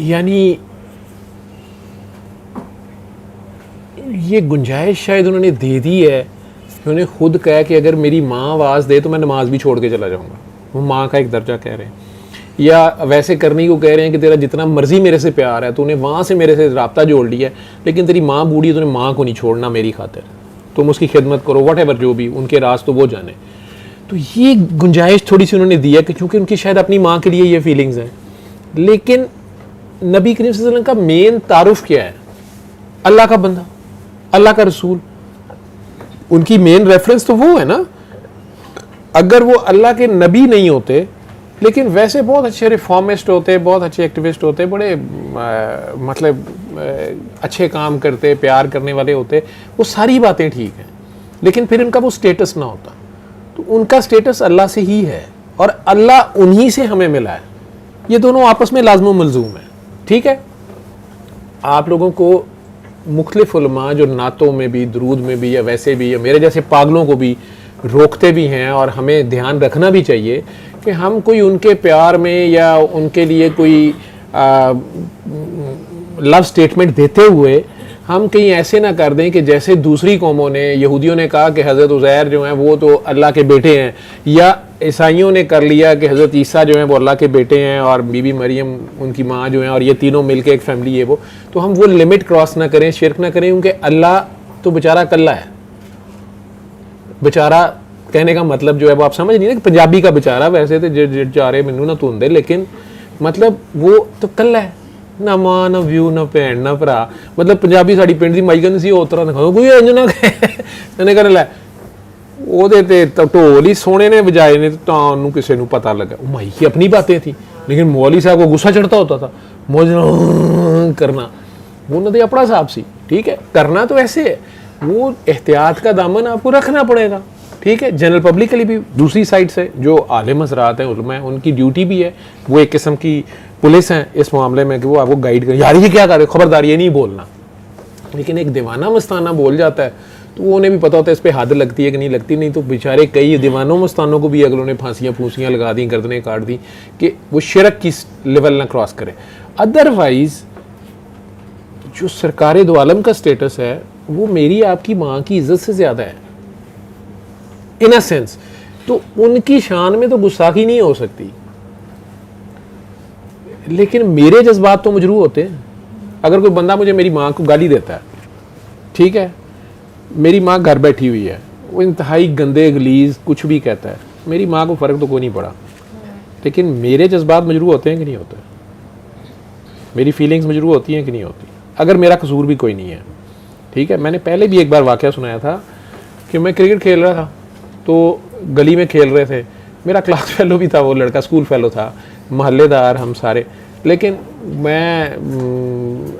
यानी ये गुंजाइश शायद उन्होंने दे दी है कि उन्हें खुद कहा कि अगर मेरी माँ आवाज़ दे तो मैं नमाज भी छोड़ के चला जाऊँगा। वो माँ का एक दर्जा कह रहे हैं, या वैसे करने को कह रहे हैं कि तेरा जितना मर्जी मेरे से प्यार है, तूने वहाँ से मेरे से रब्ता जोड़ लिया है, लेकिन तेरी माँ बूढ़ी है, तूने माँ को नहीं छोड़ना मेरी खातिर, तुम उसकी खिदमत करो, वट एवर जो भी उनके राज तो वो जाने। तो ये गुंजाइश थोड़ी सी उन्होंने दी है कि क्योंकि उनकी शायद अपनी माँ के लिए ये फीलिंग्स हैं। लेकिन नबी करीम सल्लल्लाहु अलैहि वसल्लम का मेन तारुफ क्या है? अल्लाह का बंदा, अल्लाह का रसूल, उनकी मेन रेफरेंस तो वो है ना। अगर वो अल्लाह के नबी नहीं होते, लेकिन वैसे बहुत अच्छे रिफॉर्मिस्ट होते, बहुत अच्छे एक्टिविस्ट होते, बड़े मतलब अच्छे काम करते, प्यार करने वाले होते, वो सारी बातें ठीक हैं, लेकिन फिर इनका वो स्टेटस ना होता। तो उनका स्टेटस अल्लाह से ही है और अल्लाह उन्हीं से हमें मिला है। ये दोनों आपस में लाज़िम मलज़ूम है। ठीक है, आप लोगों को मुख्तलिफ उलमा जो नातों में भी, दरूद में भी, या वैसे भी, या मेरे जैसे पागलों को भी रोकते भी हैं, और हमें ध्यान रखना भी चाहिए कि हम कोई उनके प्यार में या उनके लिए कोई लव स्टेटमेंट देते हुए हम कहीं ऐसे ना कर दें कि जैसे दूसरी कौमों ने, यहूदियों ने कहा कि हज़रत उज़ैर जो हैं वो तो अल्लाह के बेटे हैं, या ईसाइयों ने कर लिया कि हज़रत ईसा जो हैं वो अल्लाह के बेटे हैं और बीबी मरियम उनकी माँ जो हैं, और ये तीनों मिलके एक फैमिली है वो। तो हम वो लिमिट क्रॉस ना करें, शिरक ना करें, क्योंकि अल्लाह तो बेचारा कल्ला है। बेचारा कहने का मतलब जो है वो आप समझ नहीं ना, पंजाबी का बेचारा वैसे तो बेचारे मैनू ना धुंदे, लेकिन मतलब वो तो कल्ला है ना, मां ना व्यू ना भैन ना भरा। मतलब पंजाबी साड़ी पिंड की माई कहती सी उस तरह दिखाओ कोई इंज ना कहने कर लै ਉਹਦੇ ਤੇ ਢੋਲ ही सोने ने बजाए ने तो ਉਹਨੂੰ ਕਿਸੇ ਨੂੰ पता लगा। माई की अपनी बातें थी, लेकिन मौलवी साहब को गुस्सा चढ़ता होता था, मौज करना वो उन्होंने अपना हिसाब सी। ठीक है, करना तो ऐसे है, वो एहतियात का दामन आपको रखना पड़ेगा। ठीक है, जनरल पब्लिक के लिए भी। दूसरी साइड से जो आलिम हज़रात हैं, उलमा हैं, उनकी ड्यूटी भी है, वो एक किस्म की पुलिस हैं इस मामले में कि वो आपको गाइड करें, यार ये क्या कर रहे हो, खबरदार ये नहीं बोलना। लेकिन एक दीवाना मस्ताना बोल जाता है तो वो उन्हें भी पता होता है इस पर हद लगती है कि नहीं लगती, नहीं तो बेचारे कई दीवानों मस्तानों को भी अगलों ने फांसियाँ फूंसियाँ लगा दी, गर्दनें काट दी कि वो शिरक की लेवल ना क्रॉस करें। अदरवाइज़ जो सरकार दो आलम का स्टेटस है वो मेरी आपकी माँ की इज्जत से ज़्यादा है इन अ सेंस, तो उनकी शान में तो गुस्ताखी नहीं हो सकती, लेकिन मेरे जज्बात तो मजरूह होते हैं। अगर कोई बंदा मुझे मेरी माँ को गाली देता है, ठीक है, मेरी माँ घर बैठी हुई है, वो इंतहाई गंदे गलीज कुछ भी कहता है, मेरी माँ को फ़र्क तो कोई नहीं पड़ा, लेकिन मेरे जज्बात मजरूह होते हैं कि नहीं होते, मेरी फीलिंग्स मजरूह होती हैं कि नहीं होती, अगर मेरा कसूर भी कोई नहीं है। ठीक है, मैंने पहले भी एक बार वाक़या सुनाया था कि मैं क्रिकेट खेल रहा था, तो गली में खेल रहे थे, मेरा क्लास फेलो भी था, वो लड़का स्कूल फेलो था, महल्लेदार हम सारे, लेकिन मैं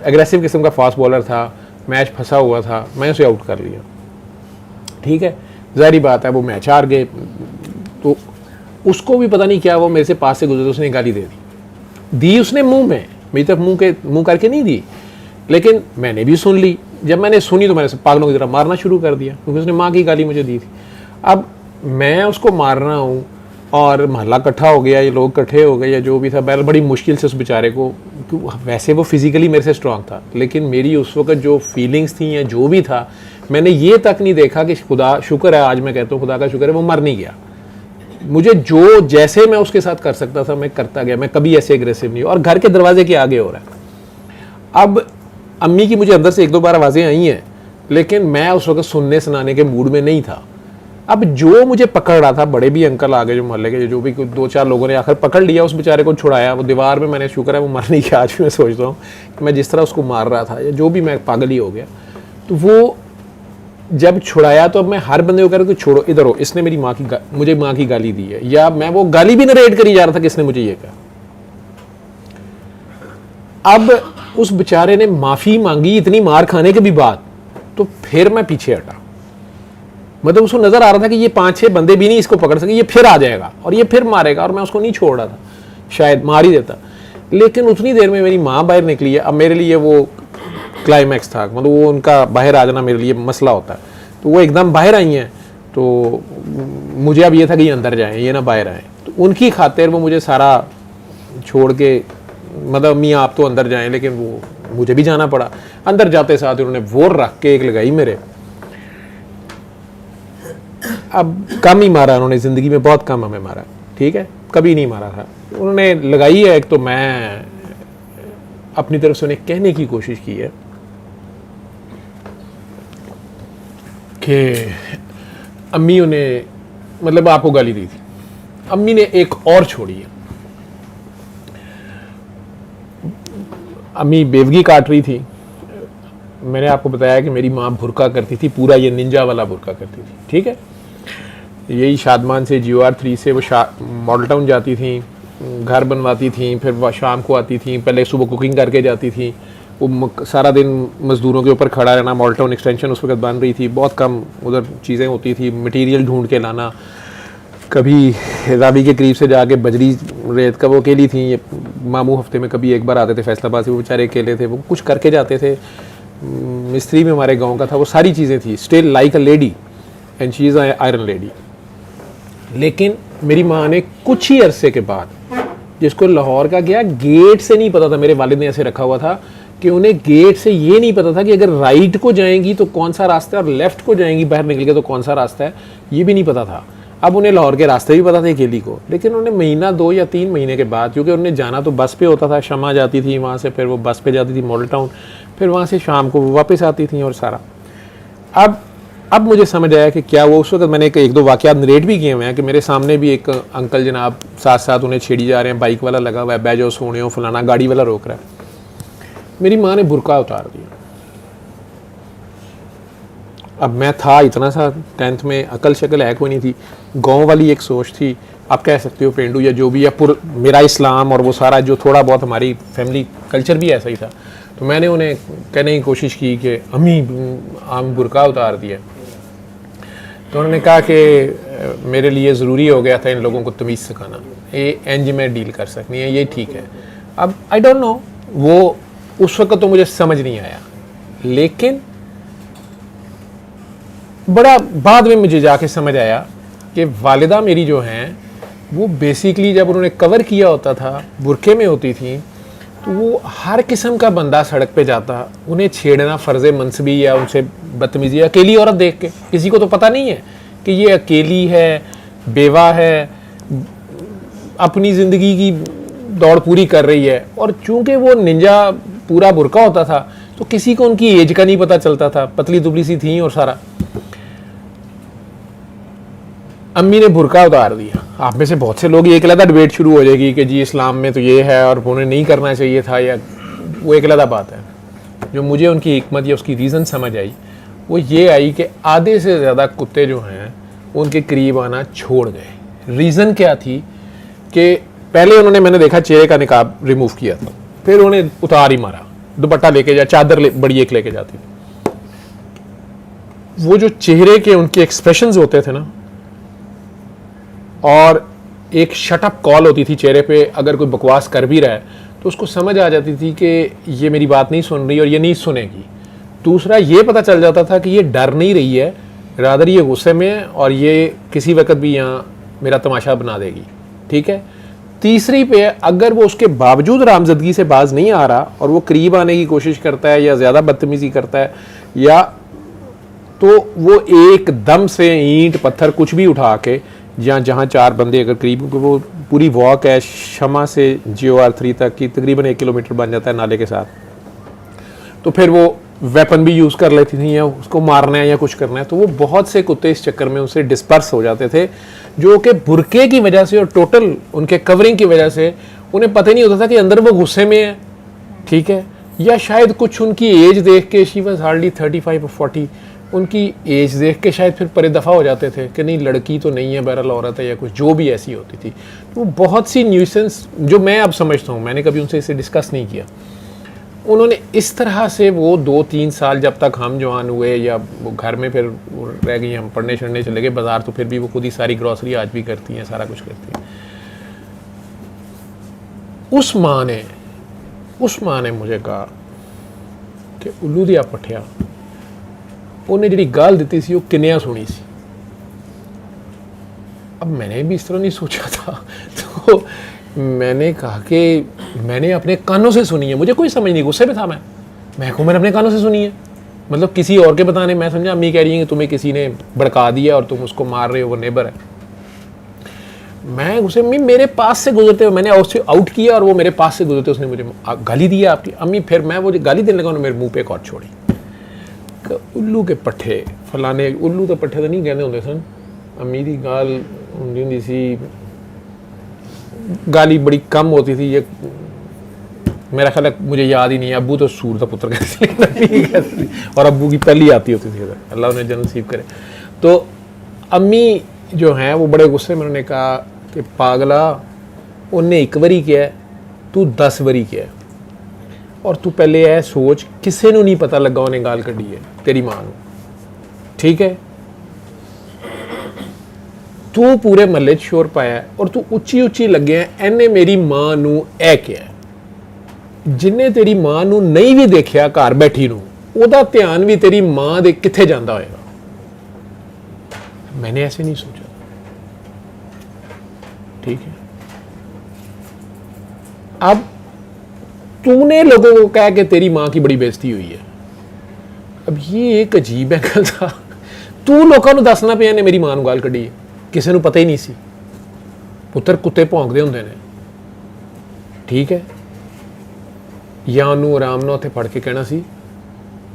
एग्रेसिव किस्म का फास्ट बॉलर था, मैच फंसा हुआ था, मैं उसे आउट कर लिया। ठीक है, ज़ाहिर बात है वो मैच हार गए, तो उसको भी पता नहीं क्या, वो मेरे से पास से गुजरे, उसने गाली दे दी उसने मुंह में, मेरी तरफ मुंह करके नहीं दी, लेकिन मैंने भी सुन ली। जब मैंने सुनी तो मैंने पागलों की तरह मारना शुरू कर दिया, क्योंकि उसने माँ की गाली मुझे दी थी। अब मैं उसको मार रहा हूँ और महल्ला इकट्ठा हो गया, ये लोग इकट्ठे हो गए या जो भी था, बड़ी मुश्किल से उस बेचारे को, वैसे वो फिज़िकली मेरे से स्ट्रांग था, लेकिन मेरी उस वक्त जो फीलिंग्स थी या जो भी था, मैंने ये तक नहीं देखा कि खुदा शुक्र है, आज मैं कहता हूँ खुदा का शुक्र है वो मर नहीं गया। मुझे जो जैसे मैं उसके साथ कर सकता था मैं करता गया, मैं कभी ऐसे एग्रेसिव नहीं, और घर के दरवाजे के आगे हो रहा है। अब अम्मी की मुझे अंदर से एक दो बार आवाज़ें आई हैं, लेकिन मैं उस वक्त सुनने सुनाने के मूड में नहीं था। अब जो मुझे पकड़ रहा था, बड़े भी अंकल आ गए जो मोहल्ले के, जो भी दो चार लोगों ने आखिर पकड़ लिया, उस बेचारे को छुड़ाया, वो दीवार में, मैंने शुक्र है वो मर नहीं गया। आज भी मैं सोचता हूँ कि मैं जिस तरह उसको मार रहा था या जो भी, मैं पागल ही हो गया। तो वो जब छुड़ाया तो अब मैं हर बंदे को कह रहा हूँ कि छोड़ो, इधर हो, इसने मेरी मुझे माँ की गाली दी है, या मैं वो गाली भी नरेट करी जा रहा था कि इसने मुझे ये कहा। अब उस बेचारे ने माफ़ी मांगी इतनी मार खाने के भी बाद, तो फिर मैं पीछे हटा, मतलब उसको नज़र आ रहा था कि ये 5-6 बंदे भी नहीं इसको पकड़ सके, ये फिर आ जाएगा और ये फिर मारेगा, और मैं उसको नहीं छोड़ रहा था, शायद मार ही देता। लेकिन उतनी देर में मेरी माँ बाहर निकली है। अब मेरे लिए वो क्लाइमैक्स था, मतलब वो उनका बाहर आ जाना मेरे लिए मसला होता है, तो वो एकदम बाहर आई हैं, तो मुझे अब ये था कि ये अंदर जाएँ, ये ना बाहर आएँ, तो उनकी खातिर वो मुझे सारा छोड़ के, मतलब अम्मी आप तो अंदर जाएं, लेकिन वो मुझे भी जाना पड़ा। अंदर जाते साथ उन्होंने वो रख के एक लगाई मेरे, अब कम ही मारा उन्होंने, ज़िंदगी में बहुत कम हमें मारा, ठीक है, कभी नहीं मारा था, उन्होंने लगाई है एक। तो मैं अपनी तरफ से उन्हें कहने की कोशिश की है कि अम्मी उन्हें, मतलब आपको गाली दी थी, अम्मी ने एक और छोड़ी है। अम्मी बेवगी काट रही थी, मैंने आपको बताया कि मेरी माँ बुर्का करती थी, पूरा ये निंजा वाला बुर्का करती थी, ठीक है, यही शादमान से GOR 3 से वो मॉडल टाउन जाती थी, घर बनवाती थी, फिर वह शाम को आती थी, पहले सुबह कुकिंग करके जाती थी, वो सारा दिन मज़दूरों के ऊपर खड़ा रहना। मॉडल टाउन एक्सटेंशन उस वक्त बन रही थी, बहुत कम उधर चीज़ें होती थी, मटेरियल ढूंढ के लाना, कभी रावी के करीब से जाके बजरी रेत का, वो अकेली थी, मामू हफ्ते में कभी एक बार आते थे फैसलाबाद से, वो बेचारे अकेले थे, वो कुछ करके जाते थे। मिस्त्री में हमारे गांव का था, वो सारी चीज़ें थी, still like a lady and she is iron lady. लेकिन मेरी माँ ने कुछ ही अरसे के बाद, जिसको लाहौर का गया, गेट से नहीं पता था, मेरे वालिद ने ऐसे रखा हुआ था कि उन्हें गेट से ये नहीं पता था कि अगर राइट को जाएंगी तो कौन सा रास्ता है और लेफ़्ट को जाएंगी बाहर निकल के तो कौन सा रास्ता है, ये भी नहीं पता था। अब उन्हें लाहौर के रास्ते भी पता थे अकेली को, लेकिन उन्हें महीना 2 या 3 महीने के बाद, क्योंकि उन्हें जाना तो बस पे होता था, शमा जाती थी वहाँ से, फिर वो बस पे जाती थी मॉडल टाउन, फिर वहाँ से शाम को वापस आती थी और सारा। अब मुझे समझ आया कि क्या वो, उस वक्त मैंने एक दो वाक़यात नरेट भी किए हुए हैं कि मेरे सामने भी एक अंकल जनाब साथ साथ उन्हें छेड़ी जा रहे हैं, बाइक वाला लगा हुआ है, बैजो सोने हो फलाना, गाड़ी वाला रोक रहा है। मेरी माँ ने बुर्का उतार दिया। अब मैं था इतना सा 10th में, अकल शक्ल है कोई नहीं थी, गांव वाली एक सोच थी, आप कह सकते हो पेंडू या जो भी है, मेरा इस्लाम और वो सारा जो थोड़ा बहुत हमारी फैमिली कल्चर भी ऐसा ही था। तो मैंने उन्हें कहने की कोशिश की कि अम्मी आम बुर्का उतार दिया। तो उन्होंने कहा कि मेरे लिए ज़रूरी हो गया था इन लोगों को तमीज़ सिखाना, ये एंज में डील कर सकनी है, ये ठीक है। अब आई डोंट नो, वो उस वक्त तो मुझे समझ नहीं आया, लेकिन बड़ा बाद में मुझे जाके समझ आया कि वालिदा मेरी जो हैं वो बेसिकली जब उन्होंने कवर किया होता था, बुरके में होती थी, तो वो हर किस्म का बंदा सड़क पे जाता, उन्हें छेड़ना फ़र्ज़ मनसबी या उनसे बदतमीज़ी, अकेली औरत देख के, किसी को तो पता नहीं है कि ये अकेली है, बेवा है, अपनी ज़िंदगी की दौड़ पूरी कर रही है। और चूंकि वो निंजा पूरा बुरका होता था तो किसी को उनकी एज का नहीं पता चलता था, पतली दुबली सी थी और सारा। अम्मी ने बुरका उतार दिया। आप में से बहुत से लोग, ये एक अलग डिबेट शुरू हो जाएगी कि जी इस्लाम में तो ये है और उन्हें नहीं करना चाहिए था, या वो एक अलग बात है। जो मुझे उनकी हिकमत या उसकी रीज़न समझ आई वो ये आई कि आधे से ज़्यादा कुत्ते जो हैं उनके करीब आना छोड़ गए। रीज़न क्या थी कि पहले उन्होंने, मैंने देखा, चेहरे का निकाब रिमूव किया था, फिर उन्हें उतार ही मारा, दुपट्टा लेके जा, चादर बड़ी एक लेके जाती थी। वो जो चेहरे के उनके एक्सप्रेशंस होते थे ना, और एक शटअप कॉल होती थी चेहरे पे, अगर कोई बकवास कर भी रहा है तो उसको समझ आ जाती थी कि ये मेरी बात नहीं सुन रही और ये नहीं सुनेगी। दूसरा ये पता चल जाता था कि ये डर नहीं रही है, रादर ये गुस्से में है और ये किसी वक्त भी यहाँ मेरा तमाशा बना देगी, ठीक है। तीसरी पे अगर वो उसके बावजूद रामजदगी से बाज नहीं आ रहा और वो करीब आने की कोशिश करता है या ज़्यादा बदतमीज़ी करता है, या तो वो एकदम से ईंट पत्थर कुछ भी उठा के, जहाँ चार बंदे अगर करीब, वो पूरी वॉक है शमा से GOR3 तक की, तकरीबन 1 किलोमीटर बन जाता है नाले के साथ, तो फिर वो वेपन भी यूज़ कर लेती थी या उसको मारना है या कुछ करना है। तो वो बहुत से कुत्ते इस चक्कर में उनसे डिस्पर्स हो जाते थे, जो कि बुरके की वजह से और टोटल उनके कवरिंग की वजह से उन्हें पता ही नहीं होता था कि अंदर वो गुस्से में है, ठीक है, या शायद कुछ उनकी एज देख के, शी वाज हार्डली 35 और 40, उनकी एज देख के शायद फिर परे दफ़ा हो जाते थे कि नहीं लड़की तो नहीं है, बहरहाल औरत है या कुछ, जो भी ऐसी होती थी। तो बहुत सी न्यूसेंस जो मैं अब समझता हूँ, मैंने कभी उनसे इसे डिस्कस नहीं किया, उन्होंने इस तरह से वो 2-3 साल जब तक हम जवान हुए या वो घर में फिर रह गई, हम पढ़ने चढ़ने चले गए बाज़ार, तो फिर भी वो खुद ही सारी ग्रॉसरी आज भी करती हैं, सारा कुछ करती हैं। उस माँ ने मुझे कहा कि उल्लू दिया पठिया, उन्हें जी गल दी सी वो किन्या सुनी सी। अब मैंने भी इस तरह नहीं सोचा था, तो मैंने कहा कि मैंने अपने कानों से सुनी है, मुझे कोई समझ नहीं, गुस्से में था मैं कहूँ मैंने अपने कानों से सुनी है, मतलब किसी और के बताने। मैं समझा अम्मी कह रही है कि तुम्हें किसी ने भड़का दिया और तुम उसको मार रहे हो, वो नेबर है। मैं उसे, अम्मी मेरे पास से गुजरते हुए, मैंने उससे आउट किया और वो मेरे पास से गुजरते उसने मुझे गाली दी आपकी अम्मी। फिर मैं वो गाली देने लगा, उन्होंने मेरे मुँह पे एक और छोड़ी, उल्लू के पट्ठे फलाने, उल्लू तो पट्ठे तो नहीं कहते होंगे सन, अम्मी की गाल होंगी सी, गाली बड़ी कम होती थी। ये मेरा ख्याल है, मुझे याद ही नहीं है, अब्बू तो सूर का पुत्र कहते थे और अब्बू की पहली आती होती थी, अल्लाह उन्हें जन्नत नसीब करे। तो अम्मी जो हैं वो बड़े गुस्से में, उन्होंने कहा कि पागला, उन्हें 1 बारी किया है, तू 10 बारी किया है, और तू पहले है सोच, किसी को नहीं पता लगा उन्हें गाल कढ़ी है, तेरी माँ को, ठीक है। तू पूरे महल्ले शोर पाया और तू उच्ची उच्ची लगे है, इन्हें मेरी माँ नू ए किया, जिन्हें तेरी माँ नू नहीं भी देखा घर बैठी नू, ओदा ध्यान भी तेरी माँ दे किथे जाता होएगा। मैंने ऐसे नहीं सोचा, ठीक है। अब तूने लोगों को कहा कि तेरी माँ की बड़ी बेइज्जती हुई है, अब ये एक अजीब एंगल था। तू लोगों को दसना पिया ने मेरी माँ नू गाल कढ़ी है, किसी को पता ही नहीं सी, पुत्र कुत्ते भौंकते होंगे ने, ठीक है। या उन्होंने आराम नाल उत्थे फड़ के कहना सी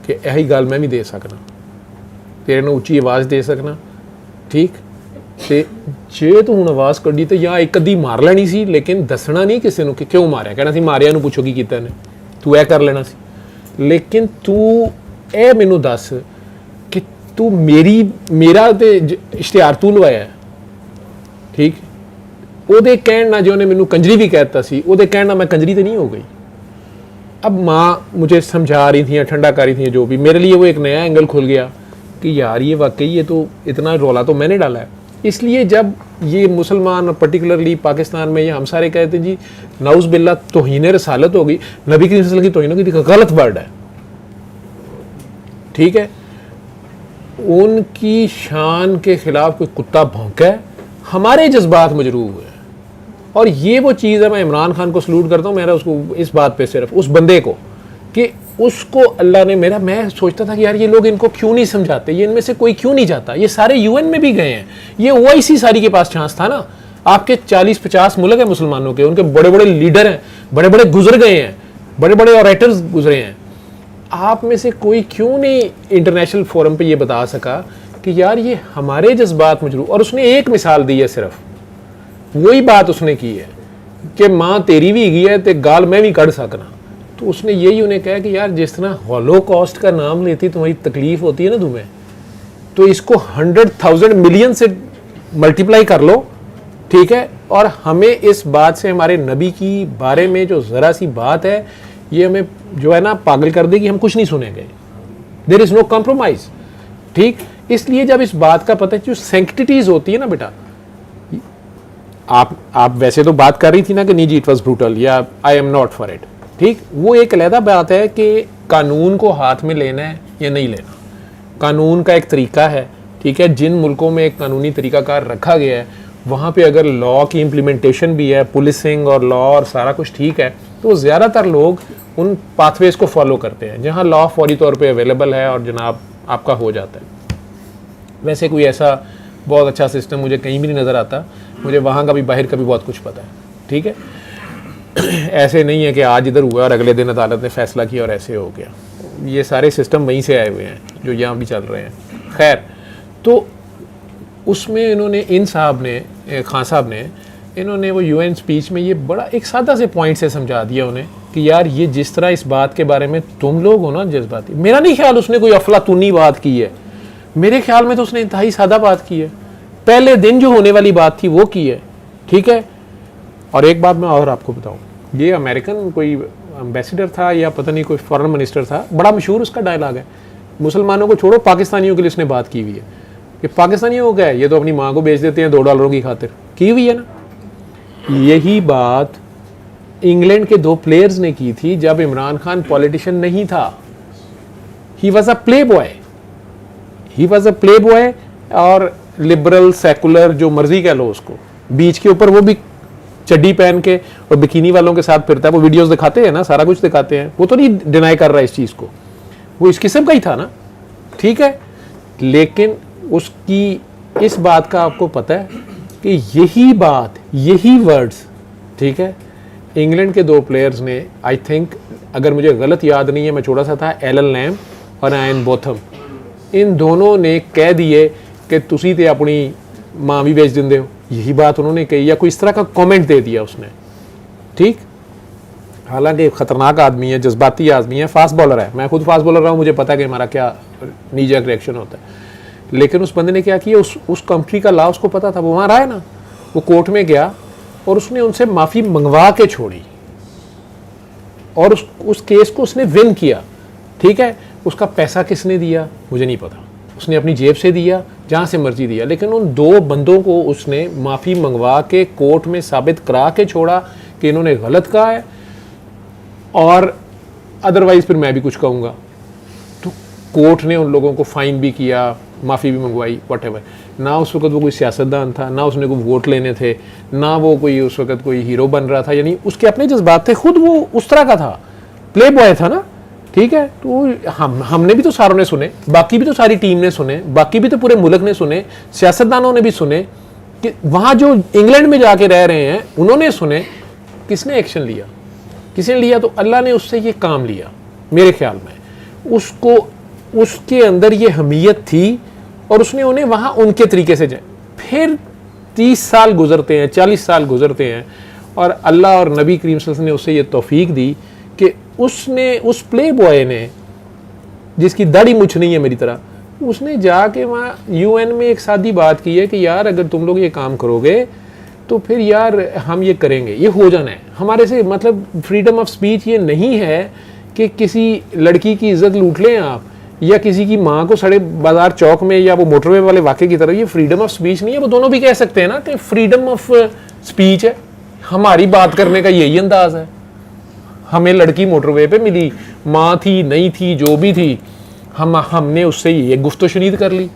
कि यही गल मैं भी दे सकना, तेरे नूं उच्ची आवाज़ दे सकना, ठीक। ते जे तू हुण आवाज़ कड्डी तो या एक अद्धी मार लेनी सी, लेकिन दसना नहीं किसी को कि क्यों मारिया, कहना सी मारिया नूं पुछो की कीता ने, तू कर लेना सी। लेकिन तू ए मैनू दस कि तू मेरा ते इश्तिहार तू लवाया है, ठीक। ਉਹਦੇ ਕਹਿਣ ਨਾਲ जो उन्हें मैनू कंजरी भी कहता सी, ਉਹਦੇ ਕਹਿਣ ਨਾਲ मैं कंजरी तो नहीं हो गई। अब माँ मुझे समझा रही थी, ठंडा कर रही थी, जो भी, मेरे लिए वो एक नया एंगल खुल गया कि यार ये वाकई ये तो इतना रौला तो मैंने डाला है। इसलिए जब ये मुसलमान पर्टिकुलरली पाकिस्तान में ये हम सारे कहते हैं जी नाउज़ बिल्ला तौहीन रसालत हो गई, नबी की नस्ल की तौहीन हो गई, गलत वर्ड है, ठीक है। उनकी शान के खिलाफ कोई कुत्ता भौंका है, हमारे जज्बात मजरूह हुए हैं। और ये वो चीज़ है, मैं इमरान खान को सलूट करता हूँ, मेरा उसको इस बात पे सिर्फ उस बंदे को कि उसको अल्लाह ने मैं सोचता था कि यार ये लोग इनको क्यों नहीं समझाते, ये इनमें से कोई क्यों नहीं जाता। ये सारे यूएन में भी गए हैं, ये ओआईसी सारी के पास चांस था ना। आपके 40-50 मुल्क हैं मुसलमानों के, उनके बड़े बड़े लीडर हैं, बड़े बड़े गुजर गए हैं, बड़े बड़े ऑरेटर्स गुजरे हैं। आप में से कोई क्यों नहीं इंटरनेशनल फोरम पे ये बता सका कि यार ये हमारे जज्बात मजरूह। और उसने एक मिसाल दी है, सिर्फ वही बात उसने की है कि माँ तेरी भी गई है तो गाल मैं भी कढ़ सकना। तो उसने यही उन्हें कहा कि यार जिस तरह हॉलोकॉस्ट का नाम लेती तुम्हारी तकलीफ होती है ना तुम्हें, तो इसको 100,000 मिलियन से मल्टीप्लाई कर लो, ठीक है। और हमें इस बात से, हमारे नबी की बारे में जो ज़रा सी बात है, ये हमें जो है ना पागल कर देगी, हम कुछ नहीं सुनेंगे। देयर इज़ नो कॉम्प्रोमाइज़, ठीक। इसलिए जब इस बात का पता है, जो सेंक्टिटीज़ होती है ना बेटा, आप वैसे तो बात कर रही थी ना कि नहीं जी इट वॉज ब्रूटल या I am not for it, ठीक। वो एक अलहदा बात है कि कानून को हाथ में लेना है या नहीं लेना। कानून का एक तरीका है, ठीक है। जिन मुल्कों में एक कानूनी तरीकाकार रखा गया है, वहाँ पे अगर लॉ की इम्प्लीमेंटेशन भी है, पुलिसिंग और लॉ और सारा कुछ ठीक है, तो ज़्यादातर लोग उन पाथवेज़ को फॉलो करते हैं जहाँ लॉ फौरी तौर पे अवेलेबल है और जनाब आपका हो जाता है। वैसे कोई ऐसा बहुत अच्छा सिस्टम मुझे कहीं भी नहीं नज़र आता। मुझे वहाँ का भी बाहर का भी बहुत कुछ पता है, ठीक है। ऐसे नहीं है कि आज इधर हुआ और अगले दिन अदालत ने फैसला किया और ऐसे हो गया। ये सारे सिस्टम वहीं से आए हुए हैं जो यहाँ भी चल रहे हैं। खैर, तो उसमें इन्होंने खान साहब ने इन्होंने वो यूएन स्पीच में ये बड़ा एक सादा से पॉइंट से समझा दिया उन्हें कि यार ये जिस तरह इस बात के बारे में तुम लोग हो ना जज्बाती, मेरा नहीं ख्याल उसने कोई अफलातूनी बात की है। मेरे ख्याल में तो उसने इंतहाई सादा बात की है, पहले दिन जो होने वाली बात थी वो की है, ठीक है। और एक बात मैं और आपको बताऊं, ये अमेरिकन कोई एम्बेसडर था या पता नहीं कोई फॉरेन मिनिस्टर था, बड़ा मशहूर उसका डायलॉग है, मुसलमानों को छोड़ो पाकिस्तानियों के लिए उसने बात की हुई है कि पाकिस्तानियों को क्या है, ये तो अपनी माँ को बेच देते हैं $2 की खातिर, की हुई है ना। यही बात इंग्लैंड के 2 प्लेयर्स ने की थी जब इमरान खान पॉलिटिशियन नहीं था। He was a play boy, और लिबरल सेकुलर जो मर्जी कह लो उसको, बीच के ऊपर वो भी चड्डी पहन के और बिकिनी वालों के साथ फिरता है। वो वीडियोस दिखाते हैं ना, सारा कुछ दिखाते हैं, वो तो नहीं डिनाई कर रहा है इस चीज़ को, वो इस किस्म का ही था ना, ठीक है। लेकिन उसकी इस बात का आपको पता है कि यही वर्ड्स, ठीक है, इंग्लैंड के 2 प्लेयर्स ने, आई थिंक अगर मुझे गलत याद नहीं है, मैं छोटा सा था, एलन लैम और आयन बोथम, इन दोनों ने कह दिए कि तुसी ते अपनी माँ भी बेच देंगे हो। यही बात उन्होंने कही या कोई इस तरह का कमेंट दे दिया उसने, ठीक। हालांकि ख़तरनाक आदमी है, जज्बाती आदमी है, फास्ट बॉलर है, मैं खुद फास्ट बॉलर रहा हूँ, मुझे पता है कि हमारा क्या नीजक रिएक्शन होता है। लेकिन उस बंदे ने क्या किया, उस कंट्री का लॉ उसको पता था, वो वहाँ रहा है ना, वो कोर्ट में गया और उसने उनसे माफ़ी मंगवा के छोड़ी और उस केस को उसने विन किया, ठीक है। उसका पैसा किसने दिया मुझे नहीं पता, उसने अपनी जेब से दिया, जहाँ से मर्जी दिया, लेकिन उन 2 बंदों को उसने माफ़ी मंगवा के कोर्ट में साबित करा के छोड़ा कि इन्होंने गलत कहा है और अदरवाइज़ फिर मैं भी कुछ कहूँगा। तो कोर्ट ने उन लोगों को फ़ाइन भी किया, माफ़ी भी मंगवाई, व्हाटएवर। ना उस वक्त वो कोई सियासतदान था, ना उसने कोई वोट लेने थे, ना वो कोई उस वक्त कोई हीरो बन रहा था, यानी उसके अपने जज्बात थे, खुद वो उस तरह का था, प्ले बॉय था ना, ठीक है। तो हमने भी तो सारों ने सुने, बाकी भी तो सारी टीम ने सुने, बाकी भी तो पूरे मुल्क ने सुने, सियासतदानों ने भी सुने कि वहाँ जो इंग्लैंड में जाके रह रहे हैं उन्होंने सुने। किसने एक्शन लिया, किसने लिया? तो अल्लाह ने उससे ये काम लिया मेरे ख्याल में। उसको उसके अंदर ये हमीयत थी और उसने उन्हें वहाँ उनके तरीके से जाए। फिर 30 साल गुजरते हैं, 40 साल गुजरते हैं और अल्लाह और नबी करीम सल्लल्लाहु अलैहि वसल्लम ने उसे ये तौफीक दी कि उसने, उस प्ले बॉय ने, जिसकी दाढ़ी मुछ नहीं है मेरी तरह, उसने जाके वहाँ यूएन में एक सादी बात की है कि यार अगर तुम लोग ये काम करोगे तो फिर यार हम ये करेंगे, ये हो जाना है हमारे से। मतलब फ्रीडम ऑफ स्पीच ये नहीं है कि किसी लड़की की इज्जत लूट लें आप, या किसी की माँ को सड़े बाजार चौक में या वो मोटरवे वाले वाक़े की तरह। ये फ्रीडम ऑफ स्पीच नहीं है। वो दोनों भी कह सकते हैं ना कि फ्रीडम ऑफ स्पीच है, हमारी बात करने का यही अंदाज है। हमें लड़की मोटरवे पे मिली, माँ थी नहीं थी जो भी थी, हमने उससे ये गुफ्तो शनीद कर ली,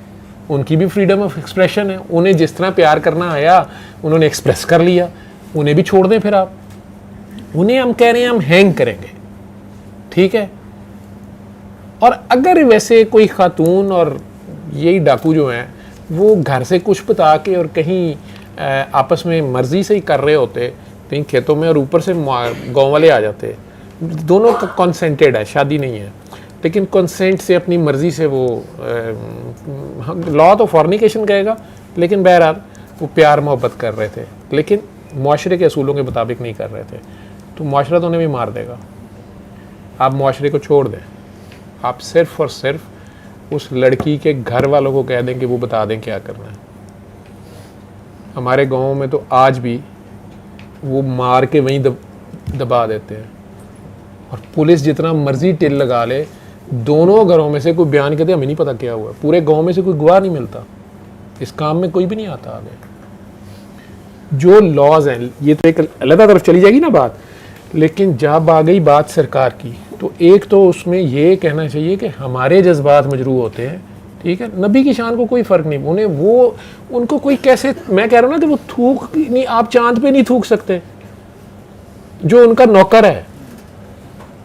उनकी भी फ्रीडम ऑफ एक्सप्रेशन है, उन्हें जिस तरह प्यार करना आया उन्होंने एक्सप्रेस कर लिया, उन्हें भी छोड़ दें फिर आप। उन्हें हम कह रहे हैं हम हैंग करेंगे, ठीक है। और अगर वैसे कोई खातून और यही डाकू जो हैं वो घर से कुछ बता के और कहीं आपस में मर्जी से ही कर रहे होते कहीं खेतों में और ऊपर से गांव वाले आ जाते, दोनों का कंसेंटेड है, शादी नहीं है, लेकिन कंसेंट से अपनी मर्जी से वो लॉ तो फॉर्निकेशन कहेगा, लेकिन बहरहाल वो प्यार मोहब्बत कर रहे थे, लेकिन मुआशरे के असूलों के मुताबिक नहीं कर रहे थे, तो मुआशरा तो उन्हें भी मार देगा। आप मुआशरे को छोड़ दें, आप सिर्फ़ और सिर्फ उस लड़की के घर वालों को कह दें कि वो बता दें क्या करना है। हमारे गाँव में तो आज भी वो मार के वहीं दबा देते हैं, और पुलिस जितना मर्जी टिल लगा ले, दोनों घरों में से कोई बयान कहते हमें नहीं पता क्या हुआ, पूरे गांव में से कोई गवाह नहीं मिलता, इस काम में कोई भी नहीं आता आगे। जो लॉज हैं, ये तो एक अलग तरफ चली जाएगी ना बात, लेकिन जब आ गई बात सरकार की, तो एक तो उसमें ये कहना चाहिए कि हमारे जज्बात मजरू होते हैं, ठीक है। नबी की शान को कोई फ़र्क नहीं, उन्हें वो उनको कोई कैसे, मैं कह रहा हूँ ना कि वो थूक नहीं, आप चांद पे नहीं थूक सकते, जो उनका नौकर है,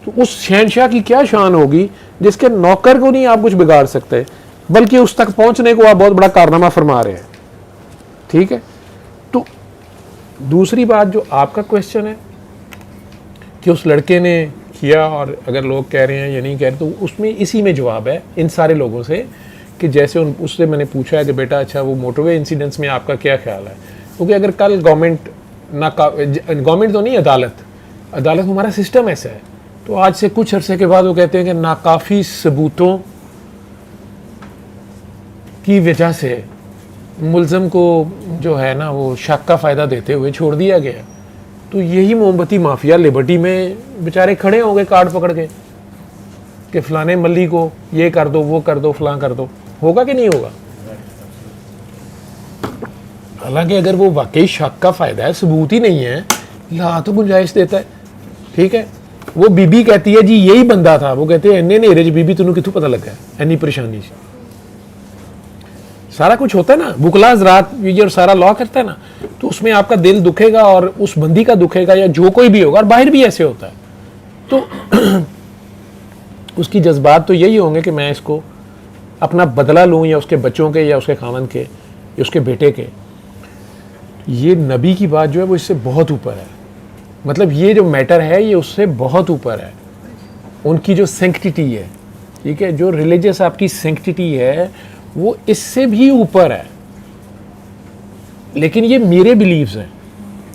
तो उस शहनशाह की क्या शान होगी जिसके नौकर को नहीं आप कुछ बिगाड़ सकते, बल्कि उस तक पहुंचने को आप बहुत बड़ा कारनामा फरमा रहे हैं, ठीक है। तो दूसरी बात जो आपका क्वेश्चन है कि उस लड़के ने किया, और अगर लोग कह रहे हैं या नहीं कह रहे, तो उसमें इसी में जवाब है इन सारे लोगों से कि जैसे उससे मैंने पूछा है कि बेटा अच्छा वो मोटरवे इंसिडेंट्स में आपका क्या ख्याल है, क्योंकि अगर कल गवर्नमेंट तो नहीं, अदालत हमारा सिस्टम ऐसा है, तो आज से कुछ अरसे के बाद वो कहते हैं कि नाकाफ़ी सबूतों की वजह से मुलज़म को जो है ना वो शक का फ़ायदा देते हुए छोड़ दिया गया, तो यही मोमबत्ती माफिया लिबर्टी में बेचारे खड़े हो गए कार्ड पकड़ के कि फ़लाने मल्ली को ये कर दो, वो कर दो, फ़लाँ कर दो। होगा कि नहीं होगा? हालांकि अगर वो वाकई शक का फ़ायदा है, सबूत ही नहीं है, ला तो गुंजाइश देता है, ठीक है। वो बीबी कहती है जी यही बंदा था, वो कहते हैं इन्ने नेरे च बीबी तेनों कितों पता लगा इन्नी परेशानी से, सारा कुछ होता है ना, बुकला हज़रात ये और सारा लॉ करता है ना, तो उसमें आपका दिल दुखेगा और उस बंदी का दुखेगा या जो कोई भी होगा, और बाहर भी ऐसे होता है, तो उसकी जज्बात तो यही होंगे कि मैं इसको अपना बदला लूँ, या उसके बच्चों के, या उसके खामन के, या उसके बेटे के। ये नबी की बात जो है वो इससे बहुत ऊपर है, मतलब ये जो मैटर है ये उससे बहुत ऊपर है। उनकी जो सैंक्टिटी है, ठीक है, जो रिलीजियस आपकी सैंक्टिटी है वो इससे भी ऊपर है। लेकिन ये मेरे बिलीव्स हैं,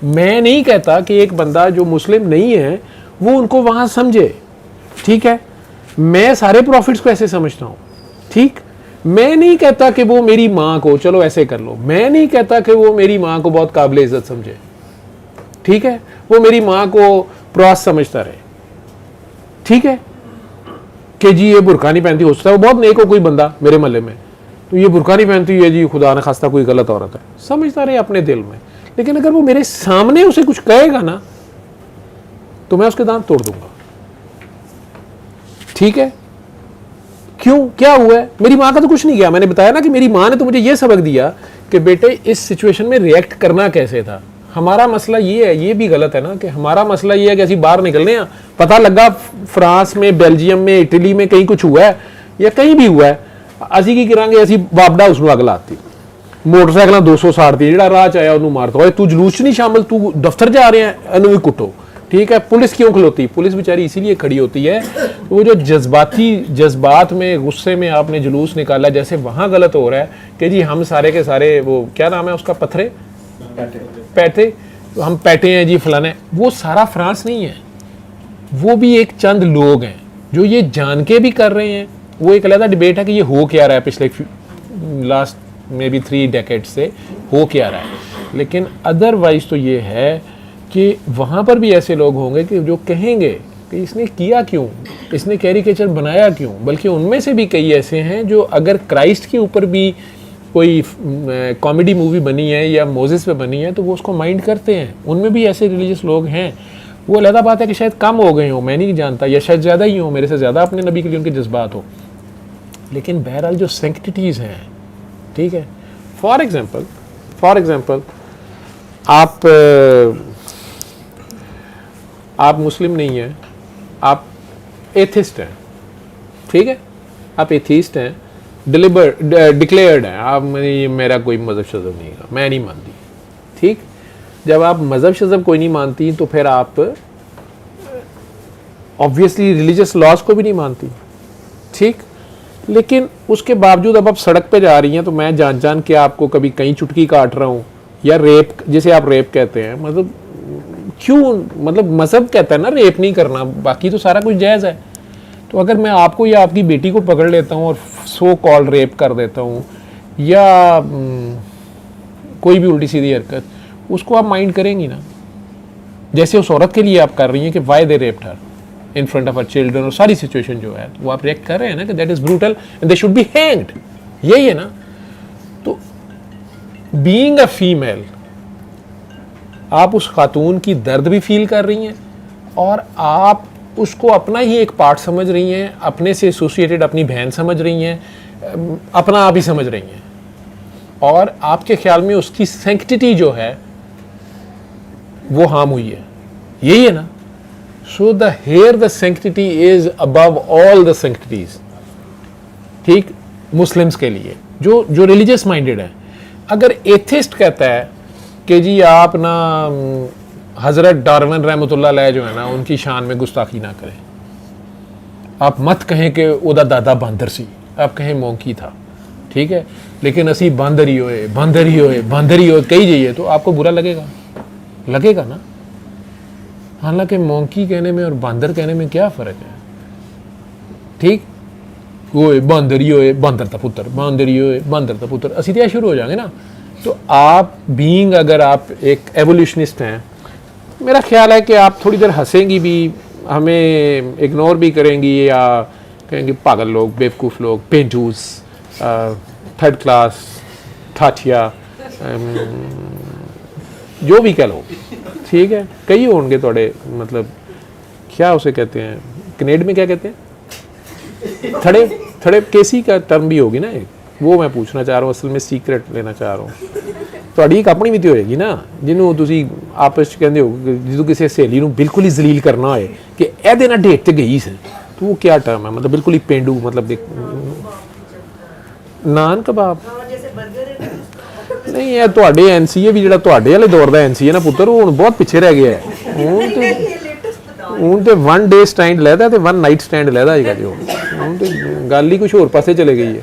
मैं नहीं कहता कि एक बंदा जो मुस्लिम नहीं है वो उनको वहाँ समझे, ठीक है। मैं सारे प्रॉफिट्स को ऐसे समझता हूँ, ठीक। मैं नहीं कहता कि वो मेरी माँ को चलो ऐसे कर लो, मैं नहीं कहता कि वो मेरी माँ को बहुत काबिल इज्जत समझे, ठीक है, वो मेरी माँ को प्रॉस समझता रहे, ठीक है, कि जी ये बुरका नहीं पहनती, हो सकता है वो बहुत नेक हो कोई बंदा मेरे महल्ले में, तो ये बुरका नहीं पहनती है जी खुदा न खास्ता कोई गलत औरत है, समझता रहे अपने दिल में। लेकिन अगर वो मेरे सामने उसे कुछ कहेगा ना तो मैं उसके दांत तोड़ दूंगा, ठीक है। क्यों, क्या हुआ है? मेरी माँ का तो कुछ नहीं किया, मैंने बताया ना कि मेरी माँ ने तो मुझे ये सबक दिया कि बेटे इस सिचुएशन में रिएक्ट करना कैसे था। हमारा मसला ये है, ये भी गलत है ना, कि हमारा मसला ये है कि ਅਸੀਂ बाहर निकलने हैं, पता लगा फ्रांस में, बेल्जियम में, इटली में कहीं कुछ हुआ है या कहीं भी हुआ है, ਅਸੀਂ ਕੀ ਕਰਾਂਗੇ, ਅਸੀਂ ਬਾਬੜਾ ਉਸ ਨੂੰ ਅੱਗ ਲਾਤੀ, ਮੋਟਰਸਾਈਕਲਾਂ 200 ਸਾੜਤੀ, ਜਿਹੜਾ ਰਾਹ ਚ ਆਇਆ ਉਹਨੂੰ ਮਾਰਤਾ। ਓਏ ਤੂੰ ਜਲੂਸ ਚ नहीं शामिल, तू दफ्तर जा रहे हैं, ਇਹਨੂੰ ਵੀ ਕੁੱਟੋ, ठीक है। पुलिस क्यों खलोती? पुलिस बेचारी इसीलिए खड़ी होती है, वो जो जज्बात में, गुस्से में आपने जुलूस निकाला, जैसे वहाँ गलत हो रहा है कि जी हम सारे के सारे, वो क्या नाम है उसका, पत्थरे पैठे, तो हम पैठे हैं जी फलाने, वो सारा फ्रांस नहीं है, वो भी एक चंद लोग हैं जो ये जान के भी कर रहे हैं। वो एक अलग डिबेट है कि ये हो क्या रहा है पिछले लास्ट मे बी 3 डेकेड से हो क्या रहा है, लेकिन अदरवाइज तो ये है कि वहाँ पर भी ऐसे लोग होंगे कि जो कहेंगे कि इसने किया क्यों, इसने कैरिकेचर बनाया क्यों। बल्कि उनमें से भी कई ऐसे हैं जो अगर क्राइस्ट के ऊपर भी कोई कॉमेडी मूवी बनी है या मोजेस पे बनी है तो वो उसको माइंड करते हैं। उनमें भी ऐसे रिलीजियस लोग हैं। वो अलग बात है कि शायद कम हो गए हों, मैं नहीं जानता, या शायद ज़्यादा ही हो, मेरे से ज़्यादा अपने नबी के लिए उनके जज्बात हो। लेकिन बहरहाल जो सेंक्टिटीज़ हैं, ठीक है, फॉर एग्ज़ाम्पल आप मुस्लिम नहीं हैं, आप एथिस्ट हैं, ठीक है, आप एथिस्ट हैं, डिक्लेयर्ड हैं, आप मेरा कोई मज़हब शज़ब नहीं है, मैं नहीं मानती, ठीक। जब आप मज़हब शज़ब कोई नहीं मानती तो फिर आप ऑब्वियसली रिलीजियस लॉज को भी नहीं मानती, ठीक। लेकिन उसके बावजूद अब आप सड़क पे जा रही हैं तो मैं जान के आपको कभी कहीं चुटकी काट रहा हूँ या रेप, जिसे आप रेप कहते हैं, मतलब क्यों, मतलब मज़हब कहता है ना रेप नहीं करना, बाकी तो सारा कुछ जायज़ है। तो अगर मैं आपको या आपकी बेटी को पकड़ लेता हूँ और सो कॉल रेप कर देता हूँ या कोई भी उल्टी सीधी हरकत, उसको आप माइंड करेंगी ना, जैसे उस औरत के लिए आप कर रही हैं कि why they raped her in front of our children, और सारी सिचुएशन जो है वो आप रिएक्ट कर रहे हैं ना कि that is brutal and they should be hanged, यही है ना। तो बीइंग अ फीमेल आप उस खातून की दर्द भी फील कर रही हैं और आप उसको अपना ही एक पार्ट समझ रही हैं, अपने से एसोसिएटेड अपनी बहन समझ रही हैं, अपना आप ही समझ रही हैं, और आपके ख्याल में उसकी सैंक्टिटी जो है वो हार्म हुई है, यही है ना। So the here the sanctity is above all the sanctities, ठीक, मुस्लिम्स के लिए जो रिलीजियस माइंडेड है। अगर एथिस्ट कहता है कि जी आप ना हज़रत डार्विन रहमतुल्लाह अलैह जो है ना उनकी शान में गुस्ताखी ना करें, आप मत कहें कि उदा दादा बांदर सी, आप कहें मोंकी था, ठीक है, लेकिन असी बांदर ही होए कही जाइए तो आपको बुरा लगेगा ना। हालांकि मोंकी कहने में और बांदर कहने में क्या फ़र्क है, ठीक, होए बांदर ही होए बांदर दा पुत्र, बांदर ही होए बांदर दा पुत्र, असी तो शुरू हो जाएंगे ना। तो आप बीइंग, अगर आप एक एवोल्यूशनिस्ट हैं, मेरा ख्याल है कि आप थोड़ी देर हंसेंगी भी, हमें इग्नोर भी करेंगी या कहेंगे पागल लोग, बेवकूफ़ लोग, पेंटूस, थर्ड क्लास, ठाठिया, जो भी कह लो, ठीक है। कई होंगे थोड़े, मतलब क्या उसे कहते हैं, कनेड में क्या कहते हैं, थड़े केसी का टर्म भी होगी ना एक, वो मैं पूछना चाह रहा हूँ, असल में सीक्रेट लेना चाह रहा हूँ। ਤੁਹਾਡੀ ਇੱਕ ਆਪਣੀ ਵੀ ਤੇ ਹੋਏਗੀ ਨਾ, ਜਿਹਨੂੰ ਤੁਸੀਂ ਆਪਸ 'ਚ ਕਹਿੰਦੇ ਹੋ, ਜਦੋਂ ਕਿਸੇ ਸਹੇਲੀ ਨੂੰ ਬਿਲਕੁਲ ਹੀ ਜ਼ਲੀਲ ਕਰਨਾ ਹੋਏ ਕਿ ਇਹਦੇ ਨਾਲ ਡੇਟ ਤੇ ਗਈ ਸੀ, तो वो क्या टर्म है, मतलब बिल्कुल ही पेंडू, मतलब नान कबाब नहीं है। ਤੁਹਾਡੇ NCA ਵੀ ਜਿਹੜਾ ਤੁਹਾਡੇ ਵਾਲੇ ਦੌਰ ਦਾ NCA ਨਾ ਪੁੱਤਰ, ਉਹ ਹੁਣ ਬਹੁਤ ਪਿੱਛੇ ਰਹਿ ਗਿਆ ਹੈ। ਹੁਣ ਤੇ वन डे स्टैंड लैदा ਤੇ वन नाइट स्टैंड लैदा ਹੈਗਾ ਜੀ। ਹੁਣ ਤੇ ਗੱਲ ਹੀ ਕੁਝ ਹੋਰ ਪਾਸੇ ਚਲੇ गई है।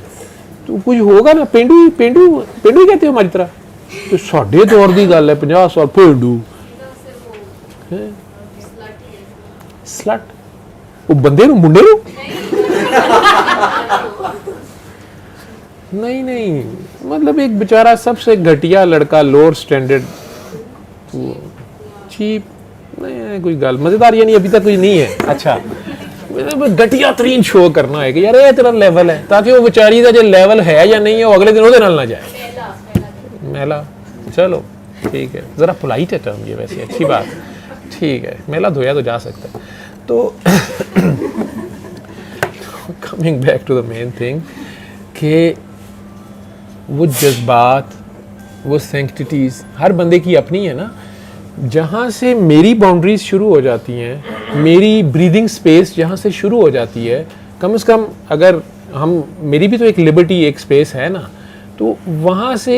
तो कुछ होगा ना, पेंडू ही कहते हो हमारी तरह। तो साढ़े दौर की गल है 50 साल पेंडू स्लट, वो बंदे नूं मुंडे नूं नहीं, मतलब एक बेचारा सबसे घटिया लड़का, लोअर स्टैंडर्ड, चीप नहीं, कोई गल मजेदार यानी अभी तक कुछ नहीं है। अच्छा, घटिया तरीन शो करना है कि यार ये तेरा लेवल है, ताकि वो बेचारी का जो लेवल है या नहीं है वो अगले दिन वो नाल ना जाए मेला। चलो ठीक है, ज़रा पोलाइट है टर्म ये, वैसे अच्छी बात, ठीक है, मेला धोया तो जा सकता है। तो coming back to the main thing कि वो जज्बात, वो सैंक्टिटीज़ हर बंदे की अपनी है ना। जहाँ से मेरी बाउंड्रीज शुरू हो जाती हैं, मेरी ब्रीदिंग स्पेस जहाँ से शुरू हो जाती है, कम से कम अगर हम, मेरी भी तो एक लिबर्टी, एक स्पेस है ना, तो वहाँ से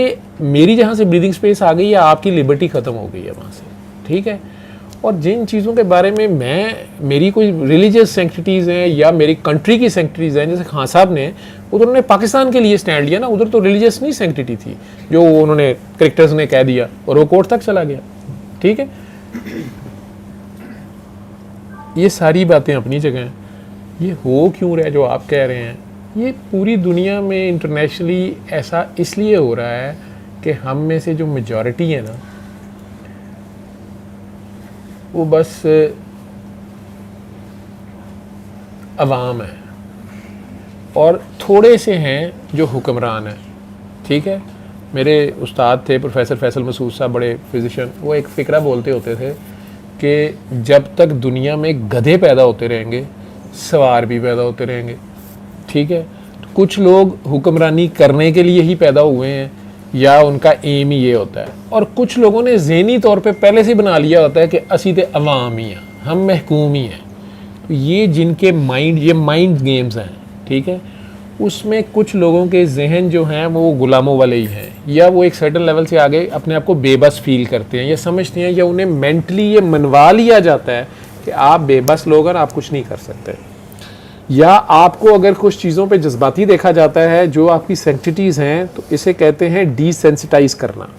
मेरी जहाँ से ब्रीदिंग स्पेस आ गई है, आपकी लिबर्टी ख़त्म हो गई है वहाँ से, ठीक है। और जिन चीज़ों के बारे में मेरी कोई रिलीजियस सैंक्टिटीज़ हैं या मेरी कंट्री की सैंक्टिटीज़ हैं, जैसे खान साहब ने उन्होंने पाकिस्तान के लिए स्टैंड लिया ना, उधर तो रिलीजियस नहीं सैंक्टिटी थी जो उन्होंने करेक्टर्स ने कह दिया और वो कोर्ट तक चला गया, ठीक है। ये सारी बातें अपनी जगह हैं। ये हो क्यों रहा है जो आप कह रहे हैं, ये पूरी दुनिया में इंटरनेशनली ऐसा इसलिए हो रहा है कि हम में से जो मेजॉरिटी है ना, वो बस अवाम है और थोड़े से हैं जो हुक्मरान हैं, ठीक है। मेरे उस्ताद थे प्रोफेसर फैसल मसूद साहब, बड़े फिजिशियन, वो एक फ़िक्रा बोलते होते थे कि जब तक दुनिया में गधे पैदा होते रहेंगे, सवार भी पैदा होते रहेंगे, ठीक है। तो कुछ लोग हुक्मरानी करने के लिए ही पैदा हुए हैं या उनका एम ही ये होता है, और कुछ लोगों ने ज़हनी तौर पे पहले से बना लिया होता है कि असी तो अवाम ही हैं, हम महकूम ही हैं। तो ये जिनके माइंड, ये माइंड गेम्स हैं, ठीक है, उसमें कुछ लोगों के जहन जो हैं वो गुलामों वाले ही हैं, या वो एक सर्टन लेवल से आगे अपने आप को बेबस फील करते हैं या समझते हैं, या उन्हें मेंटली ये मनवा लिया जाता है कि आप बेबस लोग और आप कुछ नहीं कर सकते, या आपको अगर कुछ चीज़ों पे जज्बाती देखा जाता है जो आपकी सेंसिटिविटीज़ हैं, तो इसे कहते हैं डिसेंसिटाइज करना।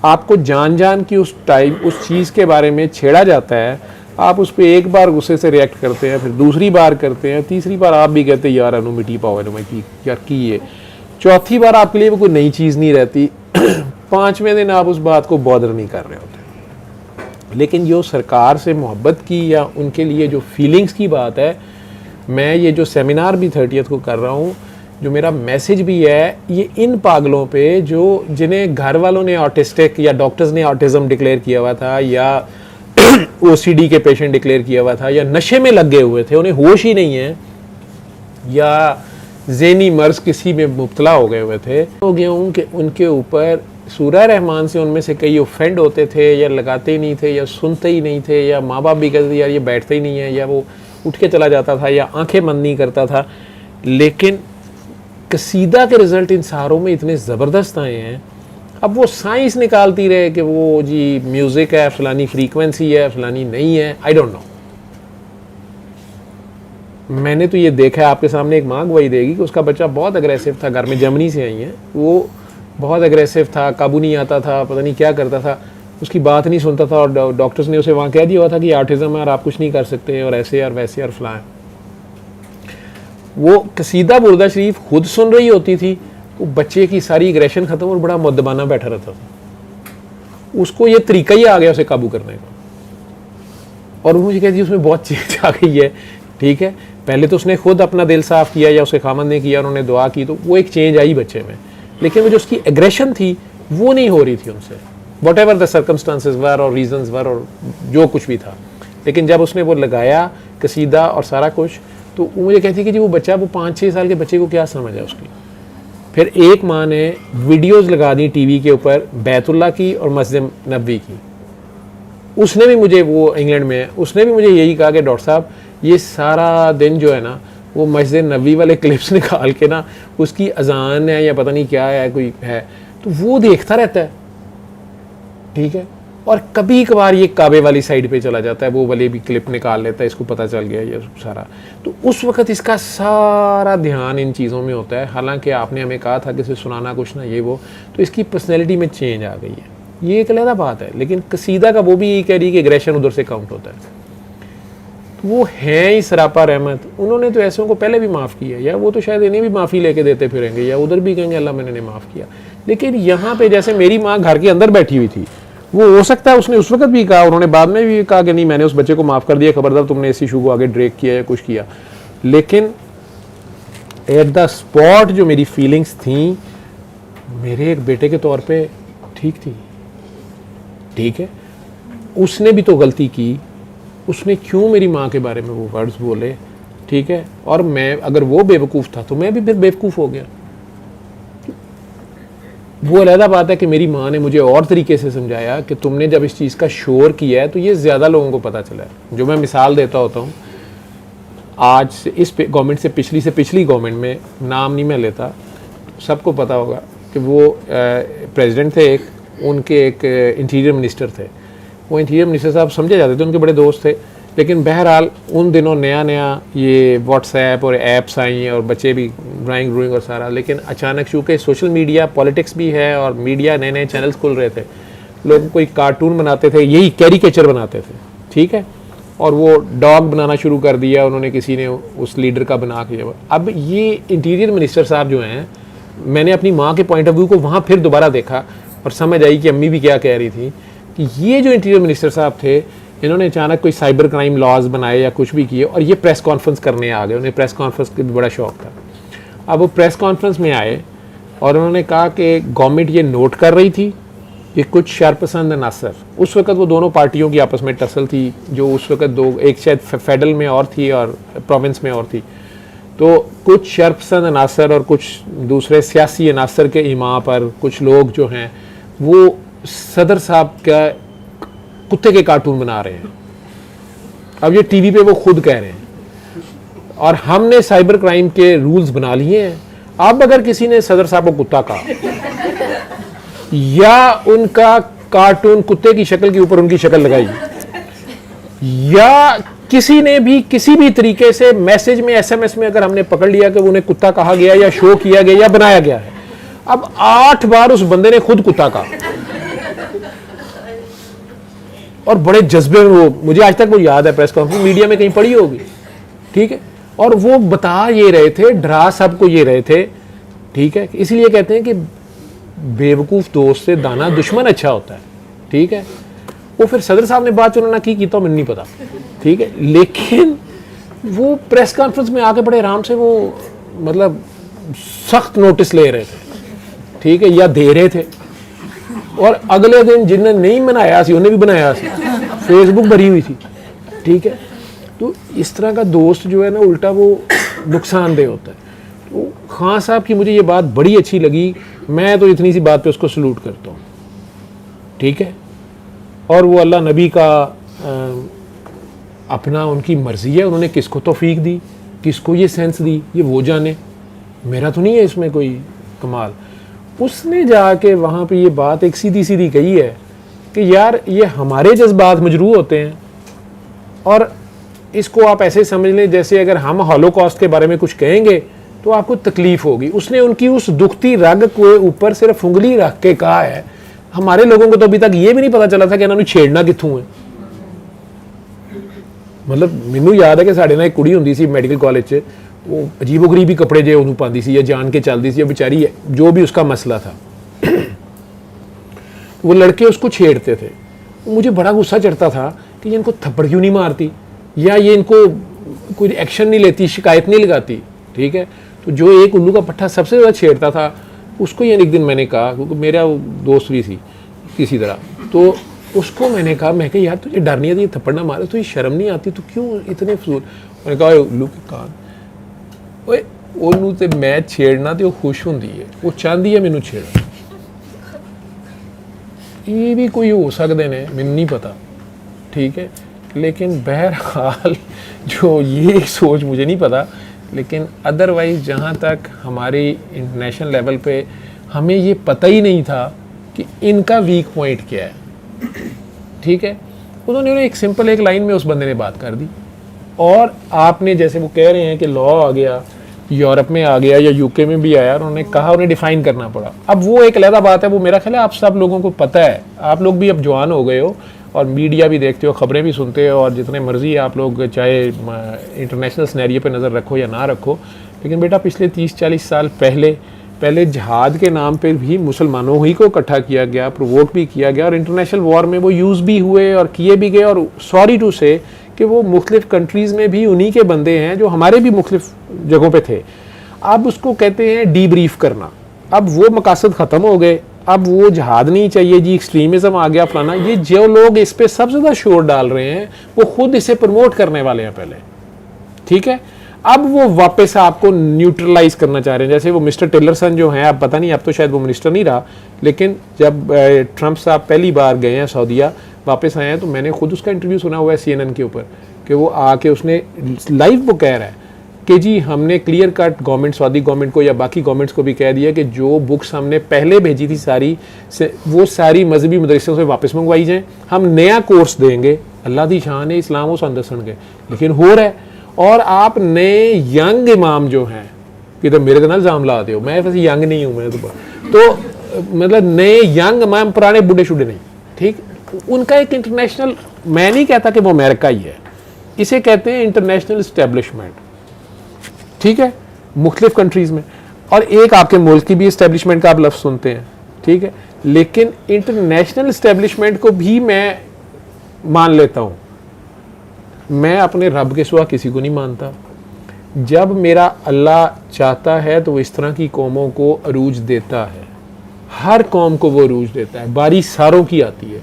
आपको जान जान की उस टाइम उस चीज़ के बारे में छेड़ा जाता है, आप उस पर एक बार गुस्से से रिएक्ट करते हैं, फिर दूसरी बार करते हैं, तीसरी बार आप भी कहते हैं यार अनु मिटी पाओ अनु की यार की ये, चौथी बार आपके लिए वो कोई नई चीज़ नहीं रहती, पाँचवें दिन आप उस बात को बॉदर नहीं कर रहे होते। लेकिन जो सरकार से मोहब्बत की या उनके लिए जो फीलिंग्स की बात है, मैं ये जो सेमिनार भी 30th को कर रहा हूँ, जो मेरा मैसेज भी है ये इन पागलों पे जो जिन्हें घर वालों ने ऑटिस्टिक या डॉक्टर्स ने ऑटिज़म डिक्लेयर किया हुआ था, या OCD के पेशेंट डिक्लेयर किया हुआ था, या नशे में लगे हुए थे, उन्हें होश ही नहीं है, या ज़हनी मर्ज किसी में मुब्तला हो गए हुए थे, हो गया हूँ कि उनके ऊपर सूरह रहमान से उनमें से कई ऑफेंड होते थे, या लगाते ही नहीं थे, या सुनते ही नहीं थे, या माँ बाप भी कहते थे यार ये बैठते ही नहीं है, या वो उठ के चला जाता था, या आंखें बंद नहीं करता था। लेकिन कसीदा के रिज़ल्ट इन सारों में इतने ज़बरदस्त आए हैं। अब वो साइंस निकालती रहे कि वो जी म्यूज़िक है, फलानी फ्रीक्वेंसी है, फलानी नहीं है, आई डोंट नो। मैंने तो ये देखा है, आपके सामने एक माँ गवाही देगी कि उसका बच्चा बहुत अग्रेसिव था, घर में जर्मनी से आई है, वो बहुत अग्रेसिव था, काबू नहीं आता था, पता नहीं क्या करता था, उसकी बात नहीं सुनता था, और डॉक्टर्स ने उसे वहाँ कह दिया हुआ था कि ऑटिज़म है और आप कुछ नहीं कर सकते, और ऐसे और वैसे और फलां। वो कसीदा बुर्दा शरीफ खुद सुन रही होती थी, वो बच्चे की सारी एग्रेशन ख़त्म और बड़ा मुद्दबाना बैठा रहता था। उसको ये तरीका ही आ गया उसे काबू करने का, और वो मुझे कहती है उसमें बहुत चेंज आ गई है। ठीक है, पहले तो उसने खुद अपना दिल साफ़ किया या उसके खामन ने किया, उन्होंने दुआ की, तो वो एक चेंज आई बच्चे में। लेकिन वो जो उसकी एग्रेशन थी वो नहीं हो रही थी उनसे, वट एवर द सर्कमस्टांसेस वर और रीजंस वर और जो कुछ भी था। लेकिन जब उसने वो लगाया कसीदा और सारा कुछ, तो वो मुझे कहती कि जी वो बच्चा, वो 5-6 साल के बच्चे को क्या समझ है उसकी। फिर एक माँ ने वीडियोज़ लगा दी टीवी के ऊपर बैतुल्ला की और मस्जिद नबवी की। उसने भी मुझे, वो इंग्लैंड में है, उसने भी मुझे यही कहा कि डॉक्टर साहब ये सारा दिन जो है ना वो मस्जिद नबवी वाले क्लिप्स निकाल के ना, उसकी अजान है या पता नहीं क्या है, कोई है, तो वो देखता रहता है। ठीक है, और कभी कभार ये काबे वाली साइड पे चला जाता है, वो वाले भी क्लिप निकाल लेता है, इसको पता चल गया ये सारा। तो उस वक्त इसका सारा ध्यान इन चीज़ों में होता है। हालांकि आपने हमें कहा था कि इसे सुनाना कुछ ना ये वो, तो इसकी पर्सनैलिटी में चेंज आ गई है, ये एक अलग बात है। लेकिन कसीदा का वो भी यही कह रही है कि एग्रेशन उधर से काउंट होता है। तो वो हैं ही सरापा रहमत, उन्होंने तो ऐसों को पहले भी माफ़ किया, या वो तो शायद इन्हें भी माफ़ी लेके देते फिरेंगे, या उधर भी कहेंगे अल्लाह मैंने माफ़ किया। लेकिन यहाँ पे जैसे मेरी माँ घर के अंदर बैठी हुई थी, वो हो सकता है उसने उस वक्त भी कहा, उन्होंने बाद में भी कहा कि नहीं मैंने उस बच्चे को माफ़ कर दिया, खबरदार तुमने इस इशू को आगे ड्रैग किया या कुछ किया। लेकिन एट द स्पॉट जो मेरी फीलिंग्स थी मेरे एक बेटे के तौर पे ठीक थी। ठीक है, उसने भी तो गलती की, उसने क्यों मेरी माँ के बारे में वो वर्ड्स बोले। ठीक है, और मैं अगर वो बेवकूफ़ था तो मैं भी फिर बेवकूफ़ हो गया। वो अलग बात है कि मेरी माँ ने मुझे और तरीके से समझाया कि तुमने जब इस चीज़ का शोर किया है तो ये ज़्यादा लोगों को पता चला है। जो मैं मिसाल देता होता हूँ, आज से इस गवर्नमेंट से पिछली गवर्नमेंट में, नाम नहीं मैं लेता, सबको पता होगा कि वो प्रेसिडेंट थे एक, उनके एक इंटीरियर मिनिस्टर थे। वो इंटीरियर मिनिस्टर साहब समझे जाते थे, उनके बड़े दोस्त थे। लेकिन बहरहाल उन दिनों नया नया ये व्हाट्सएप और ऐप्स आई और बच्चे भी ड्राइंग और सारा। लेकिन अचानक चूँकि सोशल मीडिया, पॉलिटिक्स भी है और मीडिया, नए नए चैनल्स खुल रहे थे, लोग कोई कार्टून बनाते थे, यही कैरिकेचर बनाते थे। ठीक है, और वो डॉग बनाना शुरू कर दिया उन्होंने, किसी ने उस लीडर का बना के। अब ये इंटीरियर मिनिस्टर साहब जो हैं, मैंने अपनी माँ के पॉइंट ऑफ व्यू को वहाँ फिर दोबारा देखा और समझ आई कि अम्मी भी क्या कह रही थी कि ये जो इंटीरियर मिनिस्टर साहब थे, इन्होंने अचानक कोई साइबर क्राइम लॉज बनाए या कुछ भी किए और ये प्रेस कॉन्फ्रेंस करने आ गए। उन्हें प्रेस कॉन्फ्रेंस का बड़ा शौक था। अब वो प्रेस कॉन्फ्रेंस में आए और उन्होंने कहा कि गवर्नमेंट ये नोट कर रही थी कि कुछ शरपसंद अनासर, उस वक्त वो दोनों पार्टियों की आपस में टसल थी, जो उस वक्त दो, एक शायद फेडरल में और थी और प्रोविंस में और थी, तो कुछ शर्पसंद अनासर और कुछ दूसरे सियासी अनासर के इमाम पर कुछ लोग जो हैं वो सदर साहब का कुत्ते के कार्टून बना रहे हैं। अब ये टीवी पे वो खुद कह रहे हैं और हमने साइबर क्राइम के रूल्स बना लिए हैं। अब अगर किसी ने सदर साहब को कुत्ता कहा या उनका कार्टून कुत्ते की शक्ल के ऊपर उनकी शक्ल लगाई या किसी ने भी किसी भी तरीके से मैसेज में SMS में अगर हमने पकड़ लिया कि उन्हें कुत्ता कहा गया या शो किया गया या बनाया गया है, अब 8 बार उस बंदे ने खुद कुत्ता कहा और बड़े जज्बे में वो, मुझे आज तक वो याद है, प्रेस कॉन्फ्रेंस मीडिया में कहीं पड़ी होगी, ठीक है, और वो बता ये रहे थे, डरा सबको ये रहे थे, ठीक है। इसलिए कहते हैं कि बेवकूफ़ दोस्त से दाना दुश्मन अच्छा होता है, ठीक है। वो फिर सदर साहब ने बात चुनाना की तो मैंने नहीं पता, ठीक है, लेकिन वो प्रेस कॉन्फ्रेंस में आके बड़े आराम से वो मतलब सख्त नोटिस ले रहे थे, ठीक है, या दे रहे थे। और अगले दिन जिन्हें नहीं बनाया सी उन्हें भी बनाया सी, फेसबुक भरी हुई थी, ठीक है। तो इस तरह का दोस्त जो है ना उल्टा वो नुकसानदेह होता है। तो खान साहब की मुझे ये बात बड़ी अच्छी लगी, मैं तो इतनी सी बात पे उसको सलूट करता हूँ, ठीक है। और वो अल्लाह नबी का अपना उनकी मर्ज़ी है, उन्होंने किसको तौफीक दी, किसको ये सेंस दी, ये वो जाने, मेरा तो नहीं है इसमें कोई कमाल। उसने जाके वहाँ पे ये बात एक सीधी सीधी कही है कि यार ये हमारे जज्बात मजरूह होते हैं और इसको आप ऐसे समझ लें जैसे अगर हम हॉलोकॉस्ट के बारे में कुछ कहेंगे तो आपको तकलीफ होगी। उसने उनकी उस दुखती रग के ऊपर सिर्फ उंगली रख के कहा है। हमारे लोगों को तो अभी तक ये भी नहीं पता चला था कि इन्होंने छेड़ना कित्थों है। मतलब मैनू याद है कि साढ़े ना एक कुड़ी हुंदी सी मेडिकल कॉलेज च, वो अजीबो गरीबी कपड़े जो उन्होंने पाती सी या जान के चलती सी, बेचारी जो भी उसका मसला था वो लड़के उसको छेड़ते थे। मुझे बड़ा गुस्सा चढ़ता था कि ये इनको थप्पड़ क्यों नहीं मारती या ये इनको कोई एक्शन नहीं लेती, शिकायत नहीं लगाती, ठीक है। तो जो एक उल्लू का पट्टा सबसे ज़्यादा छेड़ता था उसको ये एक दिन मैंने कहा, क्योंकि मेरा दोस्त भी थी किसी तरह, तो उसको मैंने कहा यार तुझे डर नहीं आती, ये थप्पड़ ना मारे, तो ये शर्म नहीं आती, तो क्यों इतने फजूल। मैंने कहा उल्लू के कान, ओए उल्लू तो मैं छेड़ना तो खुश होंगी है, वो चाहती है मैनू छेड़ा। ये भी कोई हो सकते ने, मैनू नहीं पता, ठीक है। लेकिन बहरहाल जो ये सोच मुझे नहीं पता, लेकिन अदरवाइज़ जहाँ तक हमारी इंटरनेशनल लेवल पे हमें ये पता ही नहीं था कि इनका वीक पॉइंट क्या है, ठीक है। उन्होंने एक सिंपल एक लाइन में उस बंदे ने बात कर दी। और आपने जैसे वो कह रहे हैं कि लॉ आ गया, यूरोप में आ गया या यूके में भी आया, उन्होंने कहा उन्हें डिफ़ाइन करना पड़ा। अब वो एक अलग बात है, वो मेरा ख्याल है आप सब लोगों को पता है, आप लोग भी अब जवान हो गए हो और मीडिया भी देखते हो, ख़बरें भी सुनते हो, और जितने मर्जी आप लोग चाहे इंटरनेशनल सिनेरियो पे नज़र रखो या ना रखो, लेकिन बेटा पिछले 30-40 साल पहले जहाद के नाम पे भी मुसलमानों ही को इकट्ठा किया गया, प्रोवोक भी किया गया और इंटरनेशनल वॉर में वो यूज़ भी हुए और किए भी गए। और सॉरी टू से कि वो मुख्तलिफ़ कंट्रीज़ में भी उन्हीं के बंदे हैं जो हमारे भी मुख्तलिफ़ जगहों पे थे। अब उसको कहते हैं डीब्रीफ करना। अब वो मकासद ख़त्म हो गए, अब वो जहाद नहीं चाहिए जी, एक्सट्रीमिज़म आ गया फलाना। ये जो लोग इस पर सबसे ज़्यादा शोर डाल रहे हैं वो खुद इसे प्रमोट करने वाले हैं पहले, ठीक है। अब वो वापस आपको न्यूट्रलाइज करना चाह रहे हैं। जैसे वो मिस्टर टिलरसन जो हैं, अब पता नहीं, अब तो शायद वो मिनिस्टर नहीं रहा, लेकिन जब ट्रंप साहब पहली बार गए हैं सऊदीया, वापस आए हैं, तो मैंने खुद उसका इंटरव्यू सुना हुआ है CNN के ऊपर कि वो आके उसने लाइव वो कह रहा है कि जी हमने clear cut government, Saudi government को या बाकी गवर्नमेंट्स को भी कह दिया कि जो बुक्स हमने पहले भेजी थी सारी वो सारी मजहबी मदरसों से वापस मंगवाई जाएँ। हम नया कोर्स देंगे, अल्लाह दी शान है, इस्लाम वो सन दसणगे, लेकिन हो रहा है। और आप नए यंग इमाम जो हैं, कि तो मेरे को ना इल्ज़ाम ला दो, मैं वैसे यंग नहीं हूँ, मैं तो मतलब नए यंग इमाम, पुराने बूढ़े शुढ़े नहीं, ठीक। उनका एक इंटरनेशनल, मैं नहीं कहता कि वो अमेरिका ही है, इसे कहते हैं इंटरनेशनल इस्टेब्लिशमेंट, ठीक है, मुख्तलिफ कंट्रीज़ में। और एक आपके मुल्क की भी इस्टेब्लिशमेंट का आप लफ्ज़ सुनते हैं, ठीक है, लेकिन इंटरनेशनल इस्टेब्लिशमेंट को भी मैं मान लेता हूँ। मैं अपने रब के सिवा किसी को नहीं मानता। जब मेरा अल्लाह चाहता है तो वो इस तरह की कौमों को अरूज देता है, हर कौम को वो अरूज देता है, बारी सारों की आती है,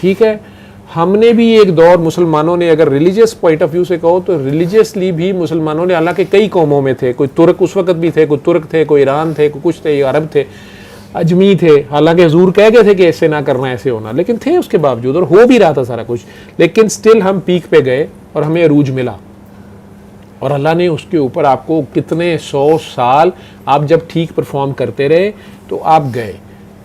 ठीक है। हमने भी एक दौर, मुसलमानों ने अगर रिलीजियस पॉइंट ऑफ व्यू से कहो तो रिलीजियसली भी मुसलमानों ने, हालांकि कई कौमों में थे, कोई तुर्क उस वक्त भी थे, कोई तुर्क थे, कोई ईरान थे, कोई कुछ थे, अरब थे, अजमी थे, हालांकि हुजूर कह गए थे कि ऐसे ना करना ऐसे होना, लेकिन थे उसके बावजूद, और हो भी रहा था सारा कुछ, लेकिन स्टिल हम पीक पे गए और हमें अरूज मिला, और अल्लाह ने उसके ऊपर आपको कितने 100 साल आप जब ठीक परफॉर्म करते रहे तो आप गए।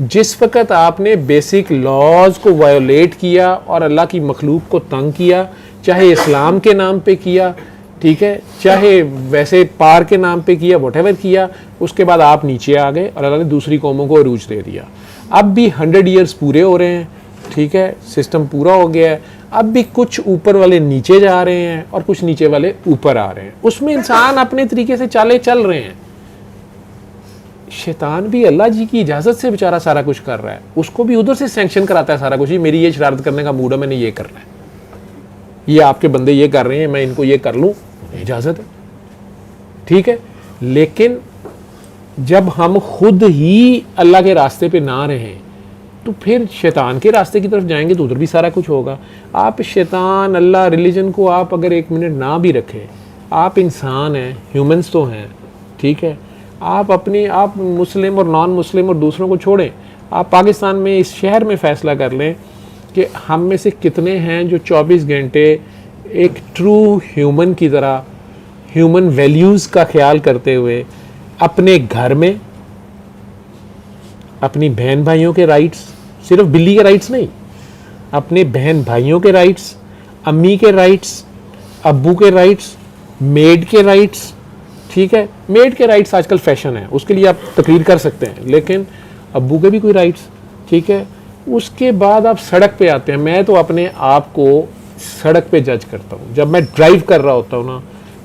जिस वक़्त आपने बेसिक लॉज को वायोलेट किया और अल्लाह की मखलूक को तंग किया, चाहे इस्लाम के नाम पे किया, ठीक है, चाहे वैसे पार के नाम पे किया, व्हाटएवर किया, उसके बाद आप नीचे आ गए और अल्लाह ने दूसरी कौमों को अरूज दे दिया। अब भी 100 ईयर्स पूरे हो रहे हैं, ठीक है, सिस्टम पूरा हो गया है, अब भी कुछ ऊपर वाले नीचे जा रहे हैं और कुछ नीचे वाले ऊपर आ रहे हैं, उसमें इंसान अपने तरीके से चाले चल रहे हैं। शैतान भी अल्लाह जी की इजाज़त से बेचारा सारा कुछ कर रहा है, उसको भी उधर से सैंक्शन कराता है सारा कुछ, मेरी ये शरारत करने का मूड है, मैंने ये करना है, ये आपके बंदे ये कर रहे हैं, मैं इनको ये कर लूँ, इजाज़त है, ठीक है। लेकिन जब हम खुद ही अल्लाह के रास्ते पे ना रहें तो फिर शैतान के रास्ते की तरफ जाएंगे तो उधर भी सारा कुछ होगा। आप शैतान, अल्लाह, रिलीजन को आप अगर 1 मिनट ना भी रखें, आप इंसान हैं, ह्यूमंस तो हैं, ठीक है, आप मुस्लिम और नॉन मुस्लिम और दूसरों को छोड़ें, आप पाकिस्तान में इस शहर में फ़ैसला कर लें कि हम में से कितने हैं जो 24 घंटे एक ट्रू ह्यूमन की तरह, ह्यूमन वैल्यूज़ का ख्याल करते हुए अपने घर में अपनी बहन भाइयों के राइट्स, सिर्फ बिल्ली के राइट्स नहीं, अपने बहन भाइयों के राइट्स, अम्मी के राइट्स, अब्बू के राइट्स, मेड के राइट्स, ठीक है, मेड के राइट्स आजकल फैशन है, उसके लिए आप तकरीर कर सकते हैं, लेकिन अब्बू के भी कोई राइट्स, ठीक है। उसके बाद आप सड़क पे आते हैं। मैं तो अपने आप को सड़क पे जज करता हूँ, जब मैं ड्राइव कर रहा होता हूँ ना,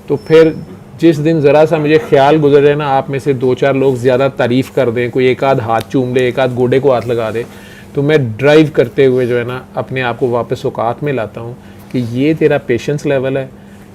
तो फिर जिस दिन ज़रा सा मुझे ख्याल गुजर जाए ना, आप में से 2-4 लोग ज़्यादा तारीफ़ कर दें, कोई एक आध हाथ चूम ले, एक आध गोडे को हाथ लगा दे, तो मैं ड्राइव करते हुए जो है ना अपने आप को वापस औकात में लाता हूँ कि ये तेरा पेशेंस लेवल है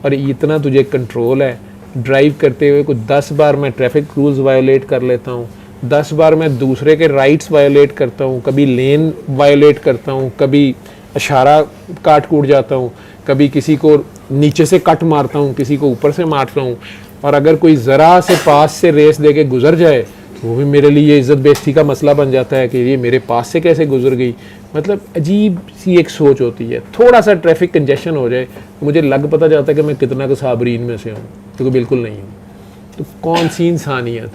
और इतना तुझे कंट्रोल है। ड्राइव करते हुए कुछ 10 बार मैं ट्रैफिक रूल्स वायोलेट कर लेता हूँ, 10 बार मैं दूसरे के राइट्स वायोलेट करता हूँ, कभी लेन वायोलेट करता हूँ, कभी इशारा काट कूट जाता हूँ, कभी किसी को नीचे से कट मारता हूँ, किसी को ऊपर से मारता हूँ, और अगर कोई ज़रा से पास से रेस दे के गुजर जाए तो वो भी मेरे लिए इज़्ज़त बेइज्जती का मसला बन जाता है कि ये मेरे पास से कैसे गुजर गई। मतलब अजीब सी एक सोच होती है। थोड़ा सा ट्रैफिक कंजेशन हो जाए तो मुझे लग पता जाता है कि मैं कितना का साबरीन में से हूँ, क्योंकि बिल्कुल नहीं हूँ। तो कौन सी इंसानियत।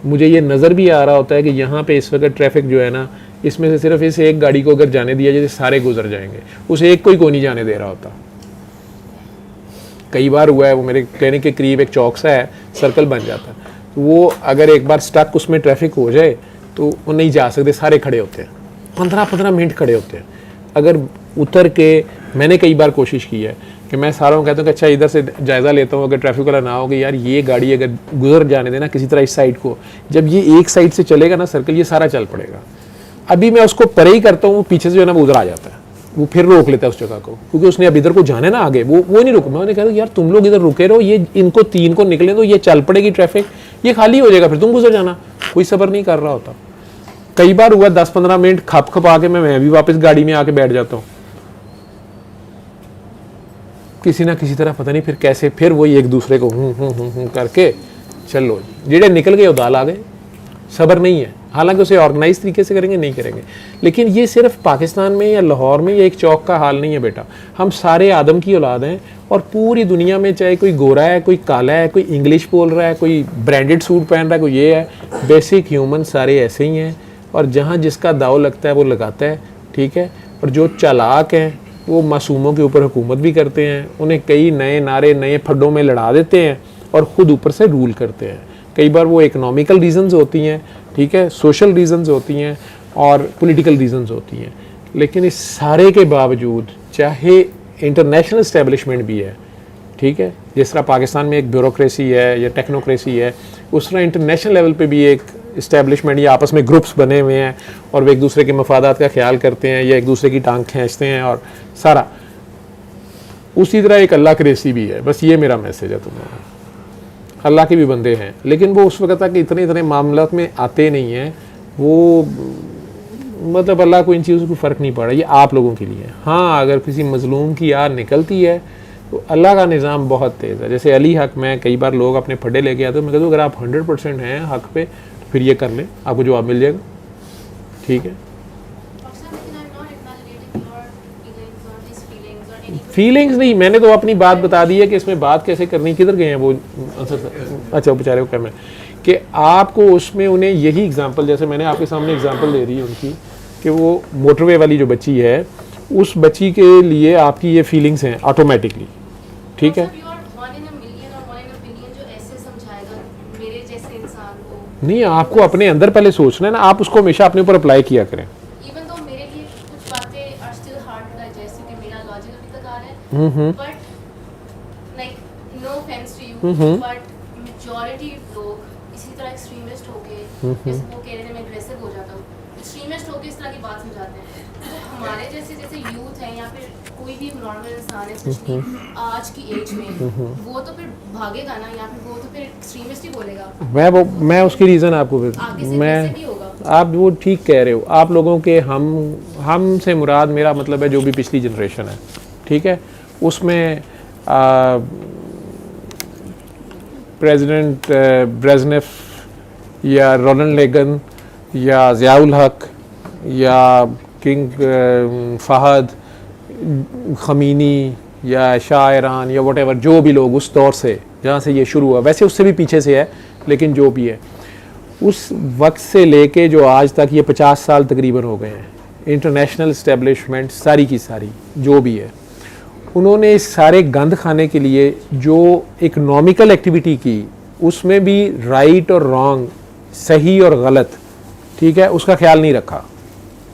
मुझे ये नज़र भी आ रहा होता है कि यहाँ पे इस वक्त ट्रैफिक जो है ना, इसमें से सिर्फ इस एक गाड़ी को अगर जाने दिया जाए सारे गुजर जाएंगे, उस एक को ही कोई नहीं जाने दे रहा होता। कई बार हुआ है, वो मेरे क्लिनिक के करीब एक चौक सा है, सर्कल बन जाता है, तो वो अगर एक बार स्टक उसमें ट्रैफिक हो जाए तो वो नहीं जा सकते, सारे खड़े होते हैं, 15-15 मिनट खड़े होते हैं। अगर उतर के, मैंने कई बार कोशिश की है कि मैं सारों को कहता हूँ कि अच्छा इधर से जायज़ा लेता हूँ, अगर ट्रैफिक वाला ना हो कि यार ये गाड़ी अगर गुजर जाने देना किसी तरह इस साइड को, जब ये एक साइड से चलेगा ना सर्कल, ये सारा चल पड़ेगा। अभी मैं उसको परे ही करता हूँ, पीछे से जो है ना वो उधर आ जाता है, वो फिर रोक लेता है उस जगह को, क्योंकि उसने अब इधर को जाना है ना आगे, वो नहीं रुका। मैंने कहा यार तुम लोग इधर रुके रहो, ये इनको 3 को निकले तो ये चल पड़ेगी ट्रैफिक, ये खाली हो जाएगा, फिर तुम गुजर जाना। कोई सब्र नहीं कर रहा होता। कई बार हुआ 10-15 मिनट खप खपा के मैं भी वापस गाड़ी में आके बैठ जाता हूँ, किसी ना किसी तरह, पता नहीं फिर कैसे, फिर वही एक दूसरे को करके चलो, जेड़े निकल गए उदाल आ गए। सब्र नहीं है, हालांकि उसे ऑर्गेनाइज तरीके से करेंगे, नहीं करेंगे। लेकिन ये सिर्फ पाकिस्तान में या लाहौर में या एक चौक का हाल नहीं है बेटा, हम सारे आदम की औलाद हैं, और पूरी दुनिया में चाहे कोई गोरा है, कोई काला है, कोई इंग्लिश बोल रहा है, कोई ब्रांडेड सूट पहन रहा है, कोई ये है, बेसिक ह्यूमन सारे ऐसे ही हैं। और जहाँ जिसका दाव लगता है वो लगाता है, ठीक है। और जो चालाक हैं वो मासूमों के ऊपर हुकूमत भी करते हैं, उन्हें कई नए नारे नए फड्डों में लड़ा देते हैं और ख़ुद ऊपर से रूल करते हैं। कई बार वो इकोनॉमिकल रीजंस होती हैं, ठीक है, सोशल रीजंस होती हैं और पॉलिटिकल रीजंस होती हैं। लेकिन इस सारे के बावजूद, चाहे इंटरनेशनल इस्टेब्लिशमेंट भी है, ठीक है, जिस तरह पाकिस्तान में एक ब्यूरोक्रेसी है या टेक्नोक्रेसी है, उस तरह इंटरनेशनल लेवल पे भी एक इस्टेब्लिशमेंट या आपस में ग्रुप्स बने हुए हैं और वे एक दूसरे के मफादात का ख्याल करते हैं या एक दूसरे की टांग खींचते हैं और सारा। उसी तरह एक अल्लाह क्रेसी भी है। बस ये मेरा मैसेज है तुम्हारा। अल्लाह के भी बंदे हैं, लेकिन वो उस वक्त तक इतने मामलात में आते नहीं हैं। वो मतलब अल्लाह को इन चीज़ों को फ़र्क नहीं पड़ा, ये आप लोगों के लिए। हाँ, अगर किसी मज़लूम की आग निकलती है तो अल्लाह का निज़ाम बहुत तेज़ है। जैसे अली हक में कई बार लोग अपने फड्डे लेके आते हैं, मैं कहता हूँ अगर आप 100% हैं हक पे तो फिर ये कर लें, आपको जवाब मिल जाएगा, ठीक है। फीलिंग्स नहीं, मैंने तो अपनी बात बता दी है कि इसमें बात कैसे करनी, किधर गए हैं वो आंसर। अच्छा, वो बेचारे को क्या मैं कि आपको उसमें उन्हें यही एग्जांपल, जैसे मैंने आपके सामने एग्जांपल दे दी है उनकी कि वो मोटरवे वाली जो बच्ची है, उस बच्ची के लिए आपकी ये फीलिंग्स हैं ऑटोमेटिकली, ठीक है। नहीं, आपको अपने अंदर पहले सोचना है ना, आप उसको हमेशा अपने ऊपर अप्लाई किया करें। But like no offense to you, but majority लोग इसी तरह एक्सट्रीमिस्ट होके, जैसे वो कह रहे थे मैं एग्रेसिव हो जाता हूँ, एक्सट्रीमिस्ट होके इस तरह की बात समझाते हैं। तो हमारे जैसे यूथ है या फिर कोई भी नॉर्मल इंसान है, स्पेशली आज की एज में, वो तो फिर भागेगा ना, या फिर वो तो फिर एक्सट्रीमिस्ट ही बोलेगा। मैं उसकी रीज़न आपको आप वो ठीक कह रहे हो। आप लोगों के हम से मुराद, मेरा मतलब है जो भी पिछली जनरेशन है, ठीक है, उसमें प्रेसिडेंट ब्रेज़नेफ या रोनाल्ड रेगन या ज़ियाउल हक या किंग फहद, खमीनी या शाह ईरान या व्हाटएवर, जो भी लोग उस दौर से जहाँ से ये शुरू हुआ, वैसे उससे भी पीछे से है, लेकिन जो भी है उस वक्त से लेके जो आज तक, ये 50 साल तकरीबन हो गए हैं, इंटरनेशनल इस्टेब्लिशमेंट सारी की सारी जो भी है, उन्होंने इस सारे गंद खाने के लिए जो इकोनॉमिकल एक्टिविटी की, उसमें भी राइट और रॉन्ग, सही और गलत, ठीक है, उसका ख्याल नहीं रखा,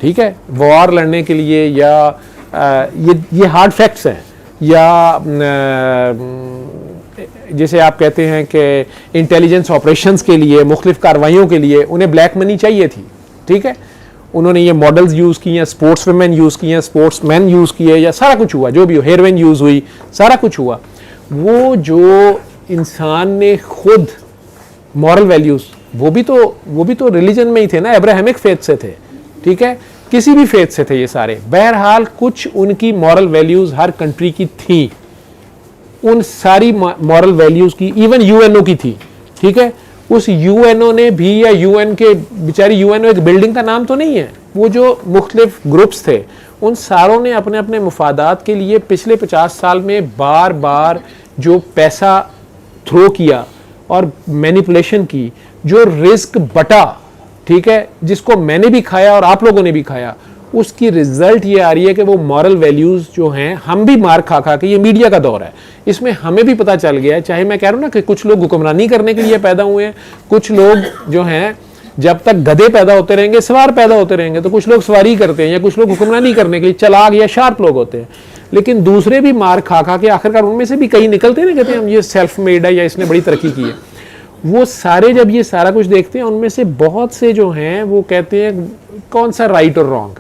ठीक है। वॉर लड़ने के लिए या ये हार्ड फैक्ट्स हैं, या जैसे आप कहते हैं कि इंटेलिजेंस ऑपरेशंस के लिए, मुख्तलिफ कार्रवाइयों के लिए उन्हें ब्लैक मनी चाहिए थी, ठीक है। उन्होंने ये मॉडल्स यूज़ किए हैं, स्पोर्ट्स वुमेन यूज़ किए हैं, स्पोर्ट्स मैन यूज़ किए, या सारा कुछ हुआ, जो भी हो, हेरोइन यूज़ हुई, सारा कुछ हुआ। वो जो इंसान ने खुद मॉरल वैल्यूज़, वो भी तो रिलीजन में ही थे ना, अब्राहमिक फेथ से थे, ठीक है, किसी भी फेथ से थे ये सारे। बहरहाल कुछ उनकी मॉरल वैल्यूज़ हर कंट्री की थी, उन सारी मॉरल वैल्यूज़ की इवन यूएनओ की थी, ठीक है। उस यूएनओ ने भी, या यूएन के, बेचारी यूएनओ एक बिल्डिंग का नाम तो नहीं है, वो जो मुख्तलिफ ग्रुप्स थे, उन सारों ने अपने अपने मुफादात के लिए पिछले 50 साल में बार बार जो पैसा थ्रो किया और मैनिपुलेशन की, जो रिस्क बटा, ठीक है, जिसको मैंने भी खाया और आप लोगों ने भी खाया, उसकी रिजल्ट ये आ रही है कि वो मॉरल वैल्यूज़ जो हैं, हम भी मार खा खा के, ये मीडिया का दौर है, इसमें हमें भी पता चल गया है। चाहे मैं कह रहा हूँ ना कि कुछ लोग हुक्मरानी करने के लिए पैदा हुए हैं, कुछ लोग जो हैं जब तक गधे पैदा होते रहेंगे, सवार पैदा होते रहेंगे, तो कुछ लोग सवारी करते हैं, या कुछ लोग हुक्मरानी करने के लिए चलाक या शार्प लोग होते हैं, लेकिन दूसरे भी मार खा खा के आखिरकार उनमें से भी कई निकलते हैं ना, कहते हैं हम ये सेल्फ मेड है या इसने बड़ी तरक्की की है। वो सारे जब ये सारा कुछ देखते हैं, उनमें से बहुत से जो हैं वो कहते हैं कौन सा राइट और रॉन्ग,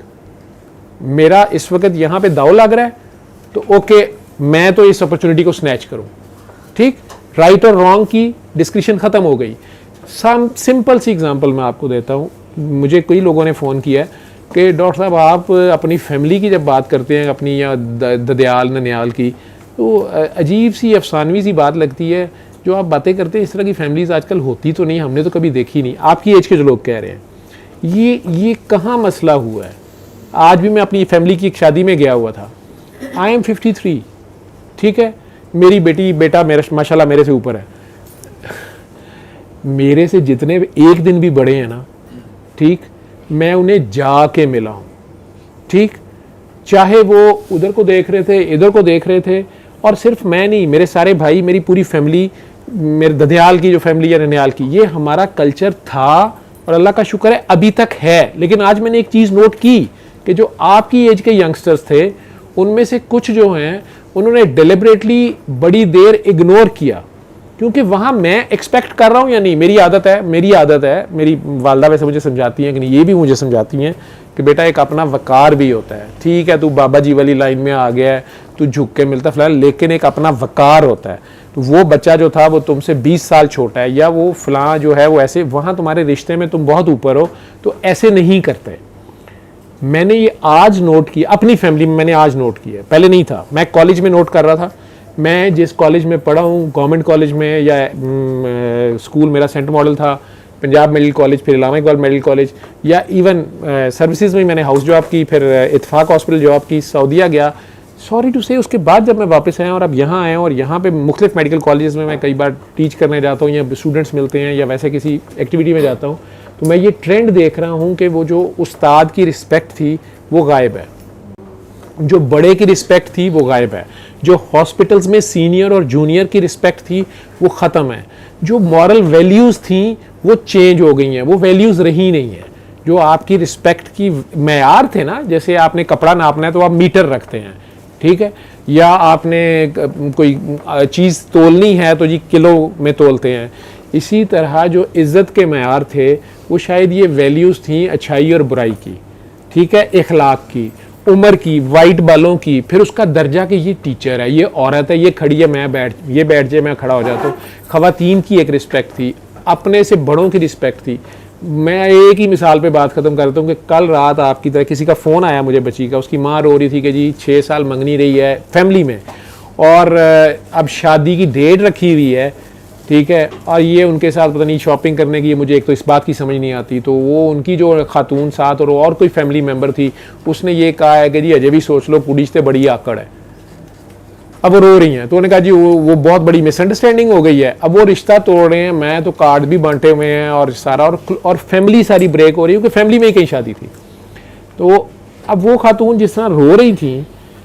मेरा इस वक्त यहाँ पे दाव लग रहा है तो ओके, मैं तो इस अपॉर्चुनिटी को स्नैच करूँ, ठीक। राइट और रॉन्ग की डिस्कशन ख़त्म हो गई। सिंपल सी एग्जांपल मैं आपको देता हूँ। मुझे कई लोगों ने फ़ोन किया है कि डॉक्टर साहब आप अपनी फैमिली की जब बात करते हैं, अपनी या ददयाल ननियाल की, तो अजीब सी अफसानवी सी बात लगती है जो आप बातें करते हैं। इस तरह की फैमिलीज़ आजकल होती तो नहीं, हमने तो कभी देखी नहीं। आपकी एज के जो लोग कह रहे हैं ये कहाँ मसला हुआ है। आज भी मैं अपनी फैमिली की एक शादी में गया हुआ था। आई एम 53, ठीक है, मेरी बेटा मेरा माशाल्लाह मेरे से ऊपर है, मेरे से जितने एक दिन भी बड़े हैं ना, ठीक, मैं उन्हें जाके मिला हूँ, ठीक, चाहे वो उधर को देख रहे थे, इधर को देख रहे थे, और सिर्फ मैं नहीं, मेरे सारे भाई, मेरी पूरी फैमिली, मेरे ददयाल की जो फैमिली है, ननियाल की, ये हमारा कल्चर था और अल्लाह का शुक्र है अभी तक है। लेकिन आज मैंने एक चीज़ नोट की कि जो आपकी एज के यंगस्टर्स थे, उनमें से कुछ जो हैं उन्होंने डिलिबरेटली बड़ी देर इग्नोर किया, क्योंकि वहाँ मैं एक्सपेक्ट कर रहा हूँ या नहीं, मेरी आदत है, मेरी वालदा वैसे मुझे समझाती हैं कि नहीं, ये भी मुझे समझाती हैं कि बेटा एक अपना वकार भी होता है। ठीक है, तू बाबा जी वाली लाइन में आ गया है, तू झुक के मिलता फिलहाल, लेकिन एक अपना वकार होता है। तो वो बच्चा जो था वो तुमसे 20 साल छोटा है, या वो फलां जो है वो ऐसे, वहाँ तुम्हारे रिश्ते में तुम बहुत ऊपर हो, तो ऐसे नहीं करते। मैंने ये आज नोट किया अपनी फैमिली में, मैंने आज नोट किया, पहले नहीं था। मैं कॉलेज में नोट कर रहा था, मैं जिस कॉलेज में पढ़ा हूँ, गवर्नमेंट कॉलेज में या स्कूल मेरा सेंटर मॉडल था, पंजाब मेडिकल कॉलेज, फिर इलामा इकबाल मेडिकल कॉलेज, या इवन सर्विसेज में मैंने हाउस जॉब की, फिर इत्तेफाक हॉस्पिटल जॉब की, सऊदीया गया। सॉरी टू से उसके बाद जब मैं वापस आया और अब यहाँ आया और यहाँ पे मुख्तलिफ मेडिकल कॉलेजेस में मैं कई बार टीच करने जाता हूँ या स्टूडेंट्स मिलते हैं या वैसे किसी एक्टिविटी में जाता हूँ, तो मैं ये ट्रेंड देख रहा हूँ कि वो जो उस्ताद की रिस्पेक्ट थी वो गायब है, जो बड़े की रिस्पेक्ट थी वो गायब है, जो हॉस्पिटल्स में सीनियर और जूनियर की रिस्पेक्ट थी वो ख़त्म है, जो मॉरल वैल्यूज़ थी वो चेंज हो गई हैं, वो वैल्यूज़ रही नहीं है। जो आपकी रिस्पेक्ट की मेयार थे ना, जैसे आपने कपड़ा नापना है तो आप मीटर रखते हैं, ठीक है, या आपने कोई चीज़ तोलनी है तो जी किलो में तोलते हैं। इसी तरह जो इज़्ज़त के मेयार थे वो शायद ये वैल्यूज़ थी अच्छाई और बुराई की, ठीक है, इखलाक की, उम्र की, वाइट बालों की, फिर उसका दर्जा कि ये टीचर है, ये औरत है, ये खड़ी है, ये बैठ जाए मैं खड़ा हो जाता हूँ। ख़वातीन की एक रिस्पेक्ट थी, अपने से बड़ों की रिस्पेक्ट थी। मैं एक ही मिसाल पे बात ख़त्म करता हूँ कि कल रात आपकी तरह किसी का फ़ोन आया मुझे बच्ची का, उसकी माँ रो रही थी कि जी 6 साल मंगनी रही है फैमिली में और अब शादी की डेट रखी हुई है, ठीक है, और ये उनके साथ पता नहीं शॉपिंग करने की, मुझे एक तो इस बात की समझ नहीं आती। तो वो उनकी जो खातून साथ और कोई फैमिली मेम्बर थी, उसने ये कहा है कि जी अजय भी सोच लो कुड़ी से बड़ी आकड़ है। अब वो रो रही हैं, तो उन्होंने कहा जी वो बहुत बड़ी मिसअंडरस्टैंडिंग हो गई है, अब वो रिश्ता तोड़ रहे हैं, मैं तो कार्ड भी बांटे हुए हैं और सारा, और फैमिली सारी ब्रेक हो रही है क्योंकि फैमिली में ही कहीं शादी थी। तो अब वो खातून जिस तरह रो रही थी,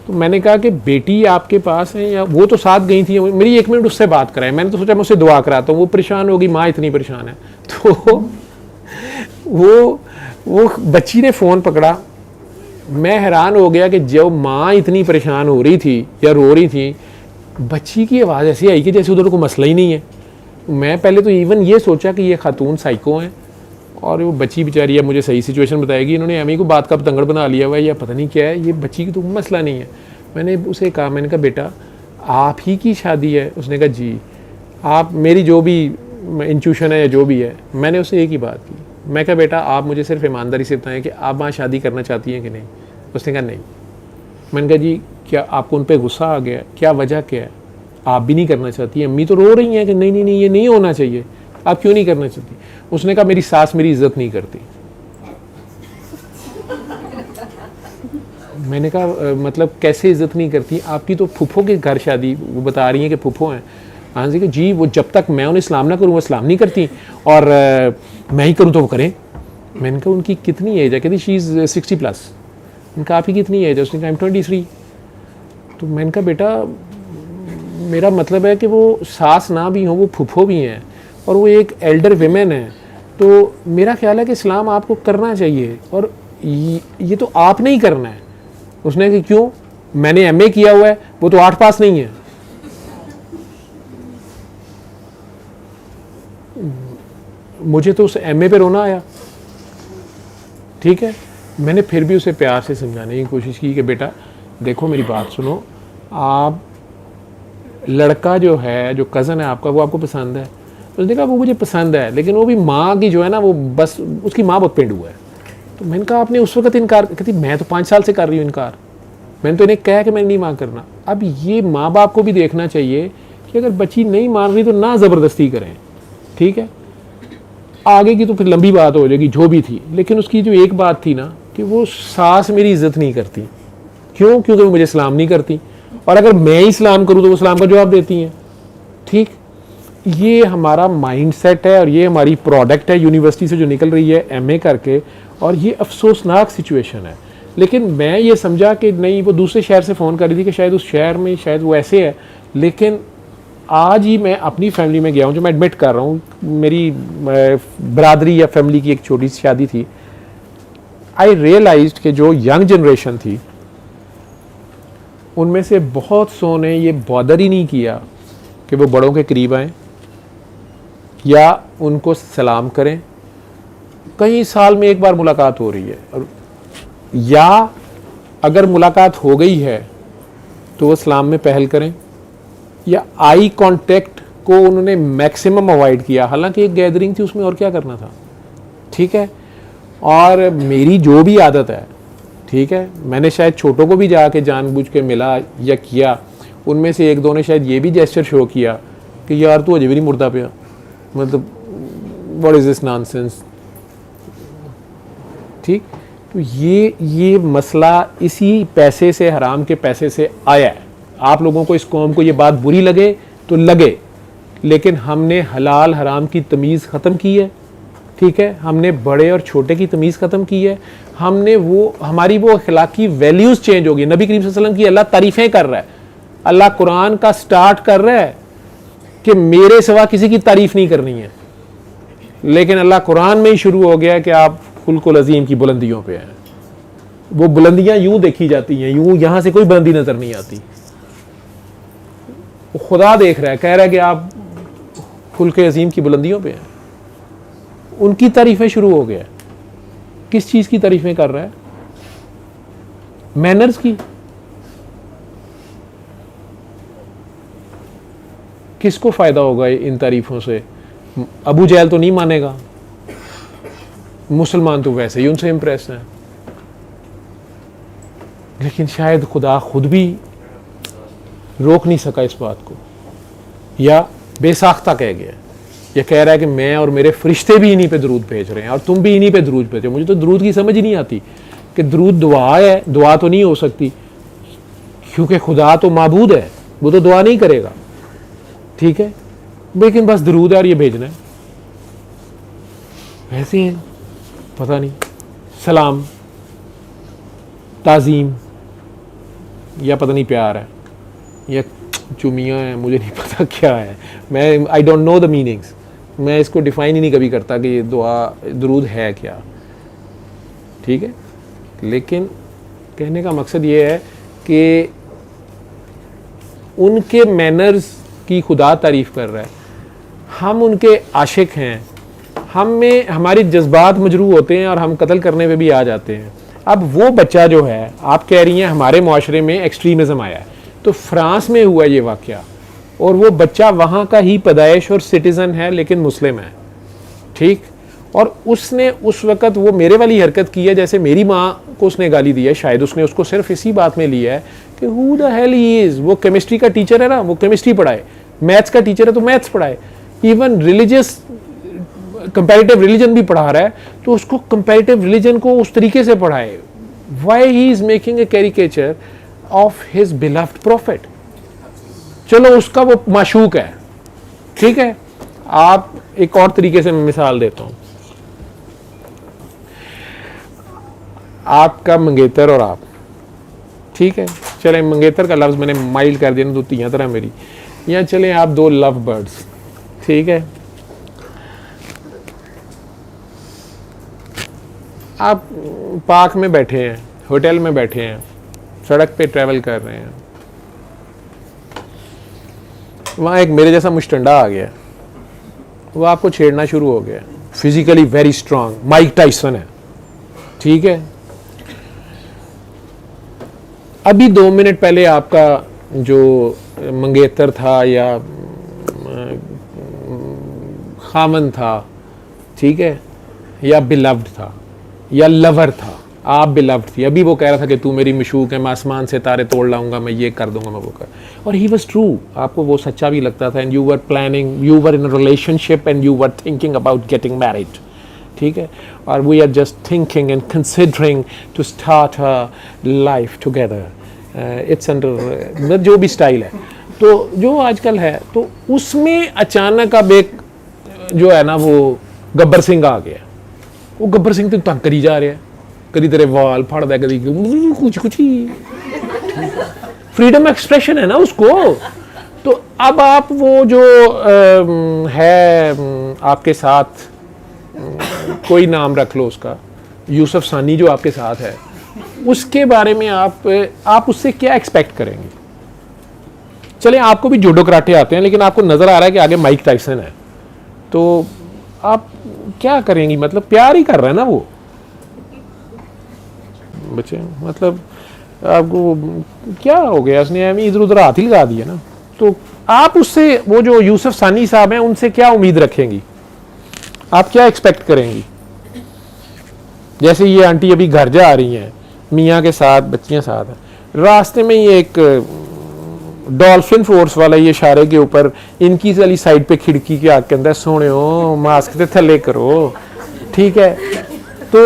तो मैंने कहा कि बेटी आपके पास है, या वो तो साथ गई थी, मेरी 1 मिनट उससे बात कराए, मैंने तो सोचा मैं उससे दुआ कराता हूँ, वो परेशान होगी, माँ इतनी परेशान है। तो वो बच्ची ने फ़ोन पकड़ा, मैं हैरान हो गया कि जब माँ इतनी परेशान हो रही थी या रो रही थी, बच्ची की आवाज़ ऐसी आई कि जैसे उधर कोई मसला ही नहीं है। मैं पहले तो इवन ये सोचा कि ये खातून साइको हैं और वो बच्ची बेचारी है, मुझे सही सिचुएशन बताएगी, इन्होंने एमी को बात का पतंगड़ बना लिया हुआ है या पता नहीं क्या है, ये बच्ची की तो मसला नहीं है। मैंने उसे कहा, मैंने कहा बेटा आप ही की शादी है? उसने कहा जी। आप, मेरी जो भी इंट्यूशन है या जो भी है, मैंने उससे एक ही बात की, मैं कहा बेटा आप मुझे सिर्फ ईमानदारी से बताएं कि आप वहाँ शादी करना चाहती हैं कि नहीं? उसने कहा नहीं। मैंने कहा जी क्या आपको उन पर गुस्सा आ गया? क्या वजह क्या है? आप भी नहीं करना चाहती? अम्मी तो रो रही हैं कि नहीं नहीं नहीं ये नहीं होना चाहिए, आप क्यों नहीं करना चाहती? उसने कहा मेरी सास मेरी इज्जत नहीं करती। मैंने कहा मतलब कैसे इज्जत नहीं करती? आपकी तो फूफो के घर शादी, वो बता रही हैं कि फूफो हैं। हाँ जी, वो जब तक मैं उन्हें इस्लाम ना करूँ वो इस्लाम नहीं करती, और मैं ही करूँ तो वो करें। मैंने कहा उनकी कितनी एज है? कहती शी इज़ 60+। उनका आप ही कितनी एज है? उसने कहा आई एम 23। तो मैंने कहा बेटा मेरा मतलब है कि वो सास ना भी हो, वो फूफो भी हैं और वो एक एल्डर विमेन है, तो मेरा ख्याल है कि इस्लाम आपको करना चाहिए और ये तो आप नहीं करना है। उसने कहा क्यों? मैंने एमए किया हुआ है, वो तो 8 पास नहीं है। मुझे तो उस एमए पे रोना आया। ठीक है, मैंने फिर भी उसे प्यार से समझाने की कोशिश की कि बेटा देखो मेरी बात सुनो, आप लड़का जो है, जो कज़न है आपका, वो आपको पसंद है? उसने कहा वो मुझे पसंद है, लेकिन वो भी माँ की जो है ना, वो बस उसकी माँ बहुत पेंडू है। तो मैंने कहा आपने उस वक्त इनकार? कहती मैं तो 5 साल से कर रही हूँ इनकार, मैंने तो इन्हें कहा कि मैंने नहीं माँ करना। अब ये माँ बाप को भी देखना चाहिए कि अगर बच्ची नहीं मान रही तो ना ज़बरदस्ती करें, ठीक है। आगे की तो फिर लंबी बात हो जाएगी जो भी थी, लेकिन उसकी जो एक बात थी ना कि वो सास मेरी इज्जत नहीं करती। क्यों? क्योंकि वो मुझे सलाम नहीं करती, और अगर मैं ही सलाम करूँ तो वो सलाम का जवाब देती हैं। ठीक, ये हमारा माइंडसेट है और ये हमारी प्रोडक्ट है यूनिवर्सिटी से जो निकल रही है एमए करके, और ये अफसोसनाक सिचुएशन है। लेकिन मैं ये समझा कि नहीं, वो दूसरे शहर से फ़ोन कर रही थी कि शायद उस शहर में शायद वो ऐसे है, लेकिन आज ही मैं अपनी फैमिली में गया हूँ, जो मैं एडमिट कर रहा हूँ, मेरी बरादरी या फैमिली की एक छोटी सी शादी थी। आई रियलाइज्ड कि जो यंग जनरेशन थी उनमें से बहुत सौ ने ये बॉदर ही नहीं किया कि वो बड़ों के करीब आएँ या उनको सलाम करें। कई साल में एक बार मुलाकात हो रही है, और या अगर मुलाकात हो गई है तो वो सलाम में पहल करें, या आई कांटेक्ट को उन्होंने मैक्सिमम अवॉइड किया। हालांकि एक गैदरिंग थी, उसमें और क्या करना था, ठीक है। और मेरी जो भी आदत है, ठीक है, मैंने शायद छोटों को भी जाके जानबूझ के मिला या किया, उनमें से एक दो ने शायद ये भी जेस्चर शो किया कि यार तू अजे भी नहीं मुड़दा पिया, मतलब व्हाट इज़ दिस नॉनसेंस। ठीक, तो ये मसला इसी पैसे से, हराम के पैसे से आया है। आप लोगों को, इस कौम को ये बात बुरी लगे तो लगे, लेकिन हमने हलाल हराम की तमीज़ ख़त्म की है। ठीक है, हमने बड़े और छोटे की तमीज़ ख़त्म की है। हमने हमारी वो अखलाकी वैल्यूज़ चेंज हो गई। नबी करीम सल्लल्लाहु अलैहि वसल्लम की अल्लाह तारीफ़ें कर रहा है, अल्लाह कुरान का स्टार्ट कर रहा है कि मेरे सिवा किसी की तारीफ़ नहीं करनी है, लेकिन अल्लाह कुरान में ही शुरू हो गया कि आप खुल्कुल अजीम की बुलंदियों पे हैं। वो बुलंदियां यूं देखी जाती हैं, यूं यहां से कोई बुलंदी नजर नहीं आती। वो खुदा देख रहा है, कह रहा है कि आप खुल्के अजीम की बुलंदियों पे हैं। उनकी तारीफें शुरू हो गया। किस चीज की तारीफें कर रहा है? मैनर्स की। किसको फायदा होगा इन तारीफों से? अबू जहल तो नहीं मानेगा, मुसलमान तो वैसे ही उनसे इंप्रेस हैं, लेकिन शायद खुदा खुद भी रोक नहीं सका इस बात को, या बेसाख्ता कह गया, या कह रहा है कि मैं और मेरे फरिश्ते भी इन्हीं पे दरूद भेज रहे हैं और तुम भी इन्हीं पे दरूद भेजो। मुझे तो दरूद की समझ ही नहीं आती कि दरूद दुआ है, दुआ तो नहीं हो सकती, क्योंकि खुदा तो माबूद है, वो तो दुआ नहीं करेगा। ठीक है, लेकिन बस दरूद है और ये भेजना है। ऐसे हैं, पता नहीं, सलाम, ताज़ीम, या पता नहीं प्यार है, या चुमियाँ हैं, मुझे नहीं पता क्या है। मैं I don't know the meanings, मैं इसको डिफ़ाइन ही नहीं कभी करता कि ये दुआ दरूद है क्या। ठीक है, लेकिन कहने का मकसद ये है कि उनके मैनर्स की खुदा तारीफ़ कर रहा है, हम उनके आशिक हैं, हम में हमारी जज्बात मजरू होते हैं और हम कत्ल करने पे भी आ जाते हैं। अब वो बच्चा जो है, आप कह रही हैं हमारे माशरे में एक्सट्रीमिज़म आया है, तो फ्रांस में हुआ ये वाक़या, और वो बच्चा वहाँ का ही पैदाइश और सिटीज़न है, लेकिन मुस्लिम है। ठीक, और उसने उस वक़्त वो मेरे वाली हरकत की है, जैसे मेरी माँ को उसने गाली दी है। शायद उसने उसको सिर्फ इसी बात में लिया है कि who the hell he is. वो केमिस्ट्री का टीचर है ना, वो केमिस्ट्री पढ़ाए, मैथ्स का टीचर है तो मैथ्स पढ़ाए, इवन रिलीजियस कंपैरेटिव रिलीजन भी पढ़ा रहा है तो उसको कंपैरेटिव रिलीजन को उस तरीके से पढ़ाए। Why he is making a caricature of his beloved profit. चलो उसका वो माशूक है, ठीक है। आप एक और तरीके से मैं मिसाल देता हूं, आपका मंगेतर और आप, ठीक है, चले मंगेतर का लफ्ज मैंने माइल्ड कर दिया, तो तियां तरह मेरी, या चले आप दो लव बर्ड्स, ठीक है, आप पार्क में बैठे हैं, होटल में बैठे हैं, सड़क पे ट्रैवल कर रहे हैं, वहाँ एक मेरे जैसा मुश्तंडा आ गया, वो आपको छेड़ना शुरू हो गया, physically very strong, Mike Tyson है, ठीक है। अभी 2 मिनट पहले आपका जो मंगेतर था या खामन था, ठीक है, या बिलव्ड था या लवर था, आप बिलव्ड थी, अभी वो कह रहा था कि तू मेरी मशूक है, मैं आसमान से तारे तोड़ लाऊंगा, मैं ये कर दूंगा, मैं वो कर, और ही वॉज ट्रू, आपको वो सच्चा भी लगता था, and you were planning, you were in a relationship and you were thinking about getting married, ठीक है, और we are just thinking and considering to start a life together, it's under जो भी स्टाइल है, तो जो आजकल है, तो उसमें अचानक अब एक जो है ना वो गब्बर सिंह आ गया, वो गब्बर सिंह तो तंग करी जा रहा है, कभी तेरे वाल फाड़ दे, कभी कुछ ही फ्रीडम एक्सप्रेशन है ना उसको। तो अब आप वो जो है आपके साथ, कोई नाम रख लो उसका, यूसुफ सानी जो आपके साथ है, उसके बारे में आप उससे क्या एक्सपेक्ट करेंगे? चले आपको भी जूडो कराटे आते हैं, लेकिन आपको नजर आ रहा है कि आगे माइक टाइसन है, तो आप क्या करेंगी? मतलब प्यार ही कर रहा है ना वो बच्चे, मतलब आपको क्या हो गया, उसने इधर उधर हाथ ही लगा दिया ना, तो आप उससे, वो जो यूसुफ सानी साहब हैं, उनसे क्या उम्मीद रखेंगी? आप क्या एक्सपेक्ट करेंगी? जैसे ये आंटी अभी घर जा रही हैं, मियाँ के साथ, बच्चियाँ साथ हैं, रास्ते में ही एक डॉल्फिन फोर्स वाला ये इशारे के ऊपर इनकी वाली साइड पे खिड़की के आग के अंदर सोने हो मास्क ते थले करो, ठीक है। तो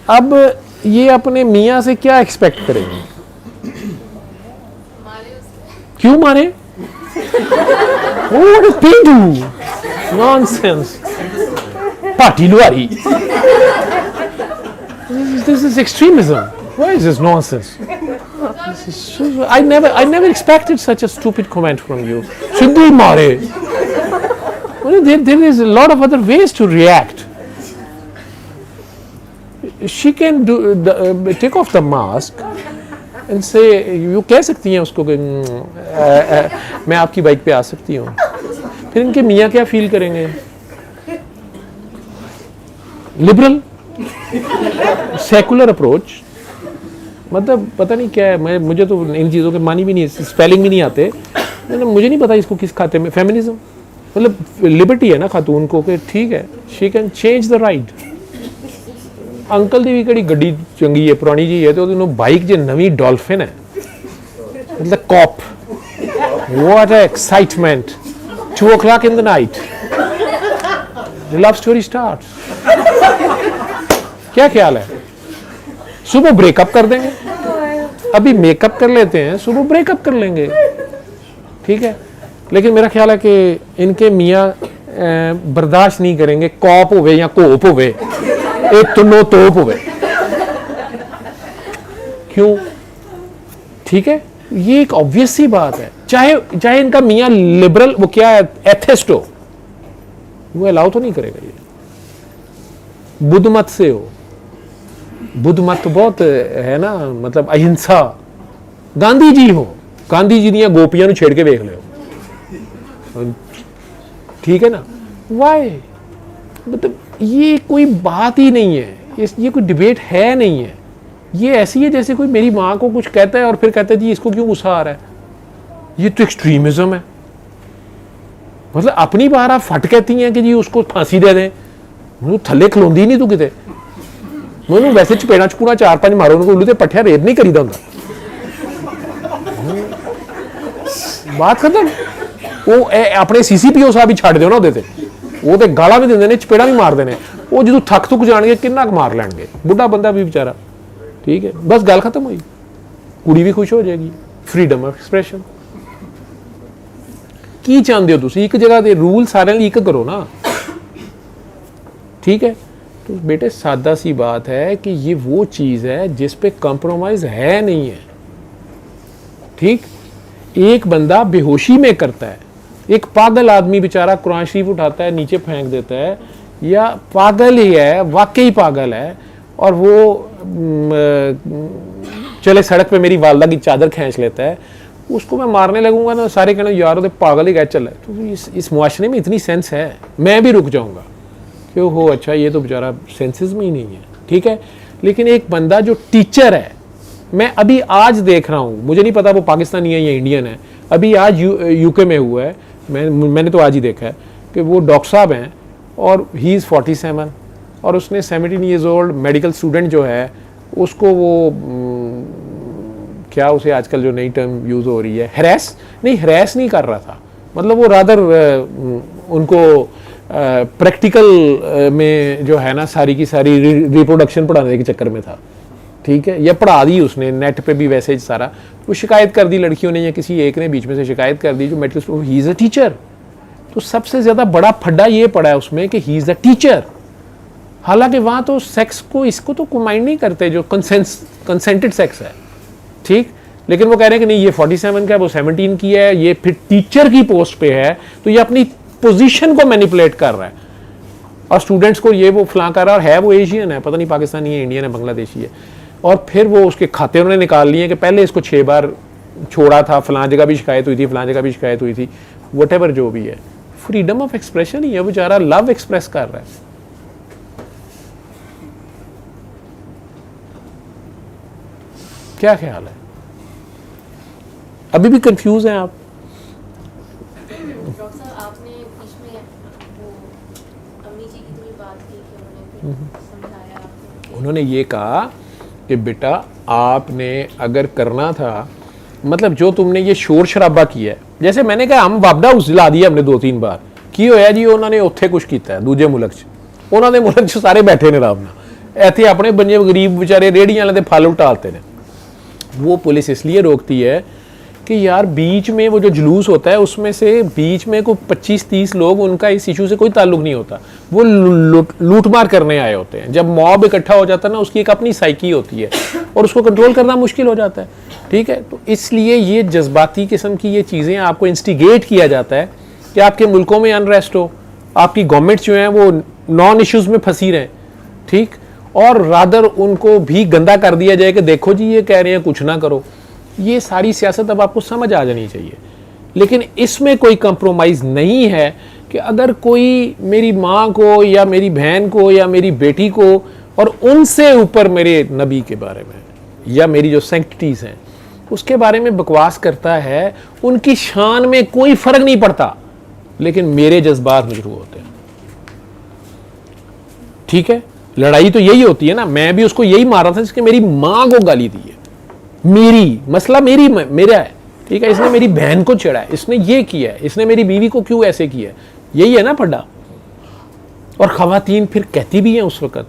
अब ये अपने मियाँ से क्या एक्सपेक्ट करेंगे? क्यों मारे? What did they do? Nonsense. Party luari. This is extremism. Why is this nonsense? I never expected such a stupid comment from you. Siddhi mare. There is a lot of other ways to react. She can take off the mask and say, you कह सकती हैं उसको कि मैं आपकी बाइक पे आ सकती हूँ। फिर इनके मियाँ क्या फील करेंगे? लिबरल सेकुलर अप्रोच, मतलब पता नहीं क्या है। मुझे तो इन चीज़ों के मानी भी नहीं, स्पेलिंग भी नहीं आते, मुझे नहीं पता इसको किस खाते में। फेमिनिज्म मतलब लिबर्टी है ना खातून को कि ठीक है, she can change the ride. Uncle दी भी कड़ी गड्डी चंगी है, पुरानी जी है, तो उन्होंने बाइक जो नवी डॉल्फिन है, मतलब cop, what excitement, 2 o'clock in the night, the love story starts। क्या ख्याल है? सुबह ब्रेकअप कर देंगे, अभी मेकअप कर लेते हैं, सुबह ब्रेकअप कर लेंगे, ठीक है। लेकिन मेरा ख्याल है कि इनके मियाँ बर्दाश्त नहीं करेंगे, कॉप होवे या कोप होवे, एक तुनो तोप होवे। क्यों? ठीक है, ये एक ऑब्वियस सी बात है। चाहे इनका मियाँ लिबरल, वो क्या है, एथिस्ट हो, वो अलाउ तो नहीं करेगा। ये बुद्ध मत से हो, बुद्ध मत बहुत है ना, मतलब अहिंसा। गांधी जी हो, गांधी जी दियां गोपियां नूं छेड़ के वेख लो, ठीक है ना। वाई? मतलब ये कोई बात ही नहीं है, ये कोई डिबेट है नहीं है। ये ऐसी है जैसे कोई मेरी माँ को कुछ कहता है और फिर कहता है जी इसको क्यों गुस्सा आ रहा है। ये तो एक्सट्रीमिज्म है। मतलब अपनी बार आप फट कहती हैं कि जी उसको फांसी दे दें, मैं थले खलोंदी नहीं तू किते, मैं वैसे चपेड़ा चपूड़ा 4-5 मारो उनको, उल्लू ते पट्ठिया रेप नहीं करीदा हुंदा, बात खत्म। वो अपने CCPO साहब ही छड्ड दिओ ना ਉਹਦੇ ਤੇ, ਉਹ ਤੇ ਗਾਲਾਂ ਵੀ ਦਿੰਦੇ ਨੇ, ਚਪੇੜਾ ਵੀ ਮਾਰਦੇ ਨੇ। ਉਹ ਜਦੋਂ ਥੱਕ ਥੁੱਕ ਜਾਣਗੇ ਕਿੰਨਾ ਕੁ ਮਾਰ ਲੈਣਗੇ, ਬੁੱਢਾ ਬੰਦਾ ਵੀ ਵਿਚਾਰਾ, ठीक है। बस गल खत्म हुई, कुड़ी भी खुश हो जाएगी। फ्रीडम ऑफ एक्सप्रेशन की चाहते हो तुसी? एक जगह दे रूल सारे लिए एक करो ना, ठीक है। तो बेटे सादा सी बात है कि ये वो चीज़ है जिस पे कंप्रोमाइज है नहीं है, ठीक। एक बंदा बेहोशी में करता है, एक पागल आदमी बेचारा कुरान शरीफ उठाता है नीचे फेंक देता है, या पागल ही है, वाकई पागल है, और वो चले सड़क पे मेरी वालदा की चादर खींच लेता है, उसको मैं मारने लगूंगा ना, सारे कहना यार वो पागल ही गए चल है। तो इस मुआशरे में इतनी सेंस है, मैं भी रुक जाऊंगा कि हो अच्छा ये तो बेचारा सेंसेस में ही नहीं है, ठीक है। लेकिन एक बंदा जो टीचर है, मैं अभी आज देख रहा हूँ, मुझे नहीं पता वो पाकिस्तानी है या इंडियन है, अभी आज यूके में हुआ है, मैंने तो आज ही देखा है कि वो डॉक्टर साहब हैं और ही इज़ 47 और उसने 17 ईयर्स ओल्ड मेडिकल स्टूडेंट जो है उसको वो क्या उसे आजकल जो नई टर्म यूज़ हो रही है, हैरेस नहीं कर रहा था, मतलब वो रादर उनको प्रैक्टिकल में जो है ना सारी की सारी रिप्रोडक्शन पढ़ाने के चक्कर में था, ठीक है। या पढ़ा दी उसने, नेट पे भी वैसे सारा, वो शिकायत कर दी लड़कियों ने या किसी एक ने बीच में से शिकायत कर दी जो medical student, he is a teacher. तो सबसे ज़्यादा बड़ा फड्डा ये पड़ा है उसमें कि ही इज़ अ टीचर, हालांकि वहाँ तो सेक्स को इसको तो माइंड नहीं करते जो कंसेंटेड सेक्स है, ठीक। लेकिन वो कह रहे हैं कि नहीं ये 47 का है, वो 17 की है, ये फिर टीचर की पोस्ट पे है, तो ये अपनी पोजीशन को मैनिपुलेट कर रहा है और स्टूडेंट्स को ये वो फलां कर रहा है वो एशियन है, पता नहीं पाकिस्तानी है, इंडियन है, बांग्लादेशी है, और फिर वो उसके खाते उन्होंने निकाल लिए कि पहले इसको 6 बार छोड़ा था, फलां जगह भी शिकायत हुई थी, फलां जगह भी शिकायत हुई थी, वट जो भी है। फ्रीडम ऑफ एक्सप्रेशन ही है, वो बेचारा लव एक्सप्रेस कर रहा है। क्या ख्याल है? अभी भी कंफ्यूज हैं आप? डॉक्टर साहब आपने बीच में वो अम्मी जी की थोड़ी बात की कि उन्होंने फिर समझाया, उन्होंने ये कहा कि बेटा आपने अगर करना था, मतलब जो तुमने ये शोर शराबा किया है, जैसे मैंने कहा हम वापडा हाउस ला दिया हमने 2-3 बार की होया जी, उन्होंने उत्थे कुछ किया है दूजे मुल्क च, उन्होंने मुल्क च सारे बैठे ने आराम नाल, इत्थे अपने बंजे गरीब बेचारे रेहड़ियां वाले फल उटालते हैं। वो पुलिस इसलिए रोकती है कि यार बीच में वो जो जुलूस होता है उसमें से बीच में कोई 25-30 लोग, उनका इस इशू से कोई ताल्लुक नहीं होता, वो लूटमार करने आए होते हैं। जब मॉब इकट्ठा हो जाता है ना, उसकी एक अपनी साइकी होती है और उसको कंट्रोल करना मुश्किल हो जाता है, ठीक है। तो इसलिए ये जज्बाती किस्म की ये चीज़ें आपको इंस्टिगेट किया जाता है कि आपके मुल्कों में अनरेस्ट हो, आपकी गवर्नमेंट जो है वो नॉन इश्यूज़ में फंसी रहें, ठीक, और रादर उनको भी गंदा कर दिया जाए कि देखो जी ये कह रहे हैं कुछ ना करो। ये सारी सियासत अब आपको समझ आ जानी चाहिए। लेकिन इसमें कोई कंप्रोमाइज़ नहीं है कि अगर कोई मेरी माँ को या मेरी बहन को या मेरी बेटी को और उनसे ऊपर मेरे नबी के बारे में या मेरी जो सैंक्टिटीज़ हैं उसके बारे में बकवास करता है, उनकी शान में कोई फ़र्क नहीं पड़ता, लेकिन मेरे जज्बात मजरूह होते हैं, ठीक है। लड़ाई तो यही होती है ना, मैं भी उसको यही मारा था जिसके मेरी माँ को गाली दी है, मेरी मसला मेरा है, ठीक है। इसने मेरी बहन को चिढ़ा है, इसने ये किया है, इसने मेरी बीवी को क्यों ऐसे किया है, यही है ना पड्डा। और ख़वातीन फिर कहती भी हैं उस वक़्त।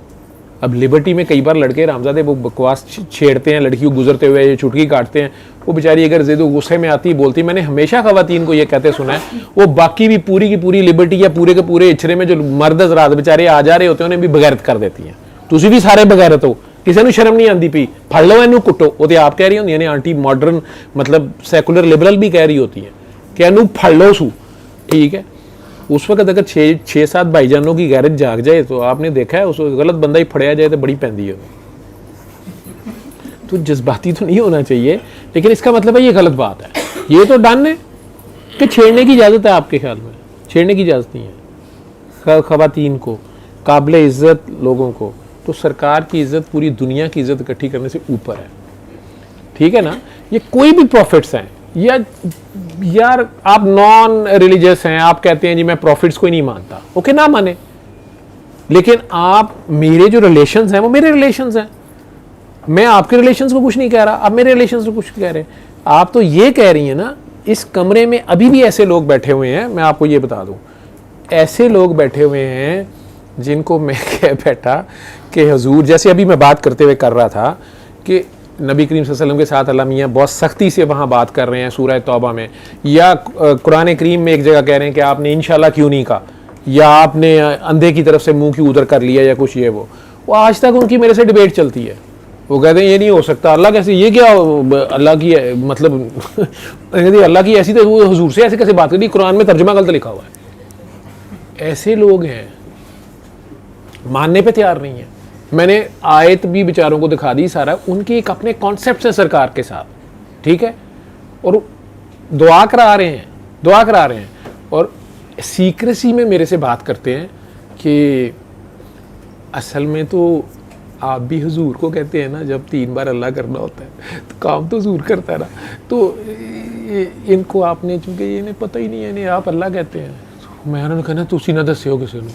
अब लिबर्टी में कई बार लड़के रामजादे वो बकवास छेड़ते हैं, लड़कियों गुजरते हुए ये चुटकी काटते हैं, वो बेचारी अगर ज़िद गुस्से में आती बोलती, मैंने हमेशा ख़वातीन को ये कहते सुना है, वो बाकी भी पूरी की पूरी लिबर्टी या पूरे के पूरे इछरे में जो मर्द हज़रात बेचारे आ जा रहे होते हैं उन्हें भी बगैरत कर देती हैं। तुसी भी सारे बगैरत हो, किसी को शर्म नहीं आती पी, फड़ लो इनू कुटो, वो तो आप कह रही होंगी ने आंटी मॉडर्न मतलब सैकुलर लिबरल भी कह रही होती है कि इनू फड़ लो सू, ठीक है। उस वक्त अगर 6-7 भाईजानों की गैरत जाग जाए तो आपने देखा है उस गलत बंदा ही फड़िया जाए तो बड़ी पैंदी है। तो जज्बाती तो नहीं होना चाहिए, लेकिन इसका मतलब है ये गलत बात है, ये तो डन है कि छेड़ने की इजाज़त है। आपके ख्याल में छेड़ने की इजाज़त नहीं है ख़वातीन को, काबिल इज़्ज़त लोगों को। तो सरकार की इज़्ज़त पूरी दुनिया की इज़्ज़त इकट्ठी करने से ऊपर है, ठीक है ना। ये कोई भी प्रॉफिट्स हैं या यार आप नॉन रिलीजियस हैं, आप कहते हैं जी मैं प्रॉफिट्स को ही नहीं मानता, ओके ना माने, लेकिन आप मेरे जो रिलेशंस हैं वो मेरे रिलेशंस हैं, मैं आपके रिलेशंस को कुछ नहीं कह रहा, आप मेरे रिलेशंस को कुछ कह रहे हैं। आप तो ये कह रही हैं ना, इस कमरे में अभी भी ऐसे लोग बैठे हुए हैं, मैं आपको ये बता दूं, ऐसे लोग बैठे हुए हैं जिनको मैं कह बैठा कि हुजूर, जैसे अभी मैं बात करते हुए कर रहा था कि नबी करीम सल्लल्लाहु अलैहि वसल्लम के साथ अल्लाह मियाँ बहुत सख्ती से वहाँ बात कर रहे हैं सूरह तौबा में, या कुरान करीम में एक जगह कह रहे हैं कि आपने इंशाल्लाह क्यों नहीं कहा, या आपने अंधे की तरफ से मुंह क्यों उधर कर लिया, या कुछ ये वो आज तक उनकी मेरे से डिबेट चलती है। वो कहते हैं ये नहीं हो सकता, अल्लाह कैसे, ये क्या अल्लाह की है, मतलब अल्लाह की ऐसी, तो वो हुजूर से ऐसे कैसे बात करी, कुरान में तर्जुमा गलत लिखा हुआ है। ऐसे लोग हैं, मानने पे तैयार नहीं है। मैंने आयत भी बेचारों को दिखा दी सारा, उनके एक अपने कॉन्सेप्ट हैं सरकार के साथ, ठीक है, और दुआ करा रहे हैं और सीक्रेसी में मेरे से बात करते हैं कि असल में तो आप भी हुजूर को कहते हैं ना, जब 3 बार अल्लाह करना होता है तो काम तो हुजूर करता है ना, तो इनको आपने चूँकि इन्हें पता ही नहीं है, इन्हें आप अल्लाह कहते हैं। मैं उन्होंने कहना तुसी ना दस्यो किसी ने,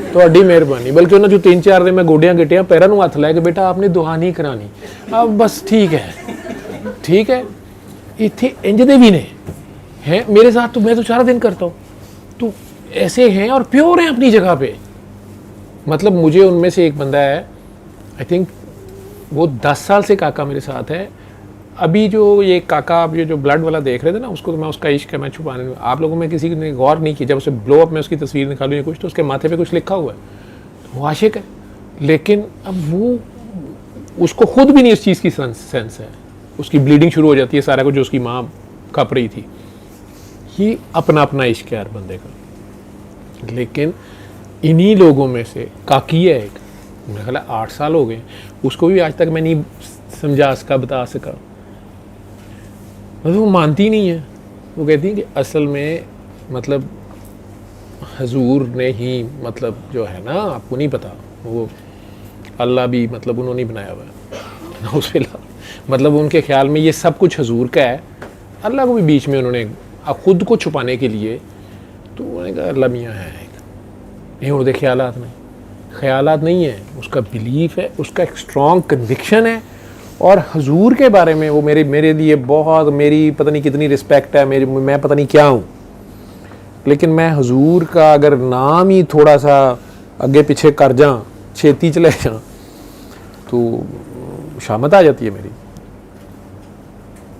ਤੁਹਾਡੀ ਮਿਹਰਬਾਨੀ। बल्कि उन्होंने जो 3-4 दिन मैं गोडियां गिटियां पैरों ਨੂੰ हथ लैके बेटा आपने दुआ नहीं करानी, अब बस ठीक है। इतने इंज दे भी ने हैं मेरे साथ, तो मैं तो 4 दिन करता हूँ, तो ऐसे हैं और प्योर हैं अपनी जगह पे। मतलब मुझे उनमें से एक बंदा है, आई थिंक वो 10 साल से काका मेरे साथ है। अभी जो ये काका आप ये जो ब्लड वाला देख रहे थे ना, उसको तो मैं उसका इश्क है मैं छुपाने, आप लोगों में किसी ने गौर नहीं किया, जब उसे ब्लो अप में उसकी तस्वीर निकालूँ या कुछ, तो उसके माथे पे कुछ लिखा हुआ है, तो वो आशिक है। लेकिन अब वो उसको खुद भी नहीं इस चीज़ की सेंस है, उसकी ब्लीडिंग शुरू हो जाती है, सारा कुछ जो उसकी माँ खप रही थी। ये अपना इश्क है हर बंदे का। लेकिन इन्हीं लोगों में से काकी है एक, मेरा ख्याल 8 साल हो गए, उसको भी आज तक मैं नहीं समझा सका, बता सका, वो मानती नहीं है। वो कहती है कि असल में मतलब हजूर ने ही मतलब जो है ना, आपको नहीं पता, वो अल्लाह भी मतलब उन्होंने बनाया हुआ है उसके मतलब उनके ख्याल में ये सब कुछ हजूर का है, अल्लाह को भी बीच में उन्होंने खुद को छुपाने के लिए, तो उन्होंने कहा अल्लाह मियाँ है नहीं, उनके ख्यालात नहीं है, उसका बिलीफ है, उसका एक स्ट्रॉन्ग कन्विक्शन है, और हुजूर के बारे में वो मेरे लिए बहुत, मेरी पता नहीं कितनी रिस्पेक्ट है, मैं पता नहीं क्या हूँ, लेकिन मैं हुजूर का अगर नाम ही थोड़ा सा अगे पीछे कर जाऊँ, छेती चले जाऊँ, तो शामत आ जाती है मेरी।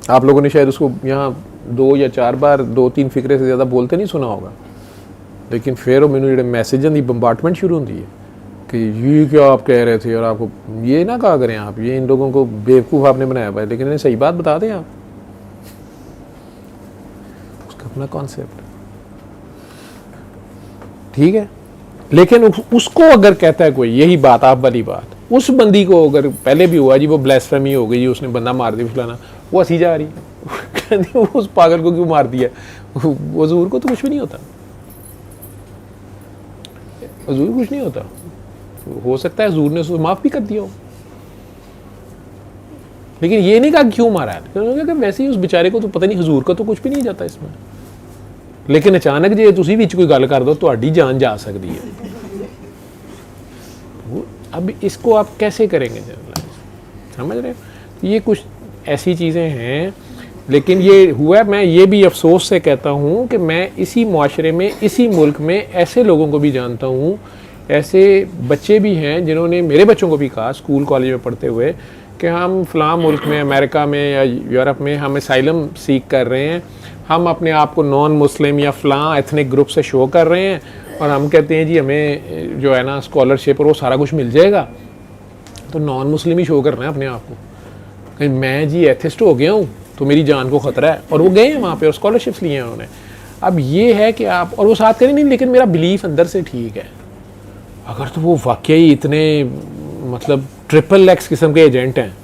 आप लोगों ने शायद उसको यहाँ 2 या 4 बार 2-3 फिक्रे से ज़्यादा बोलते नहीं सुना होगा, लेकिन फिर मैंने जो मैसेजों की बम्बार्टमेंट शुरू होती है कि ये क्या आप कह रहे थे और आपको ये ना कहा करें आप, ये इन लोगों को बेवकूफ़ आपने बनाया हुआ है, लेकिन इन्हें सही बात बता दें आप, उसका अपना कॉन्सेप्ट ठीक है। लेकिन उसको अगर कहता है कोई यही बात, आप वाली बात, उस बंदी को अगर पहले भी हुआ जी वो ब्लास्फेमी हो गई जी, उसने बंदा मार दिया फलाना, वो हंसी जा रही है उस पागल को क्यों मार दिया, हुजूर को तो कुछ भी नहीं होता, हुजूर कुछ नहीं होता, हो सकता है हुजूर ने उसको माफ़ भी कर दिया हो, लेकिन ये नहीं कहा क्यों मारा है, क्योंकि वैसे ही उस बेचारे को तो पता नहीं, हुजूर का तो कुछ भी नहीं जाता इसमें, लेकिन अचानक जे तुसी विच कोई गल कर दो तुहाडी जान जा सकती है। अब इसको आप कैसे करेंगे जनरलाइज, समझ रहे हो? ये कुछ ऐसी चीज़ें हैं, लेकिन ये हुआ, मैं ये भी अफसोस से कहता हूँ कि मैं इसी माशरे में, इसी मुल्क में ऐसे लोगों को भी जानता हूँ, ऐसे बच्चे भी हैं जिन्होंने मेरे बच्चों को भी कहा स्कूल कॉलेज में पढ़ते हुए कि हम फ़लाँ मुल्क में, अमेरिका में या यूरोप में हम असाइलम सीख कर रहे हैं, हम अपने आप को नॉन मुस्लिम या फ़लाँ एथनिक ग्रुप से शो कर रहे हैं, और हम कहते हैं जी हमें जो है ना स्कॉलरशिप और वो सारा कुछ मिल जाएगा, तो नॉन मुस्लिम ही शो करना है अपने आप को, कहीं मैं जी एथिस्ट हो गया हूँ तो मेरी जान को ख़तरा है, और वो गए हैं वहाँ पे और स्कॉलरशिप्स लिए हैं उन्होंने। अब ये है कि आप, और वो साथ करें नहीं, लेकिन मेरा बिलीफ अंदर से ठीक है, अगर तो वो वाकई इतने मतलब ट्रिपल एक्स किस्म के एजेंट हैं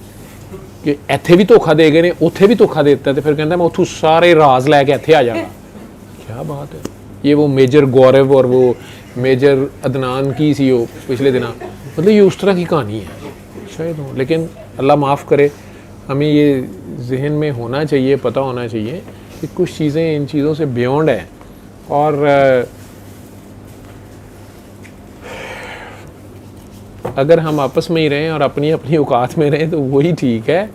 कि इत्थे भी धोखा दे गए ने, उत्थे भी धोखा देता है, तो फिर कहता मैं उथों सारे राज लैके इत्थे आ जाऊँगा, क्या बात है। ये वो मेजर गौरव और वो मेजर अदनान की सी वो पिछले दिन, मतलब ये उस तरह की कहानी है शायद हो, लेकिन अल्लाह माफ़ करे, हमें ये जहन में होना चाहिए, पता होना चाहिए कि कुछ चीज़ें इन चीज़ों से बियॉन्ड है, और अगर हम आपस में ही रहें और अपनी अपनी औकात में रहें तो वही ठीक है।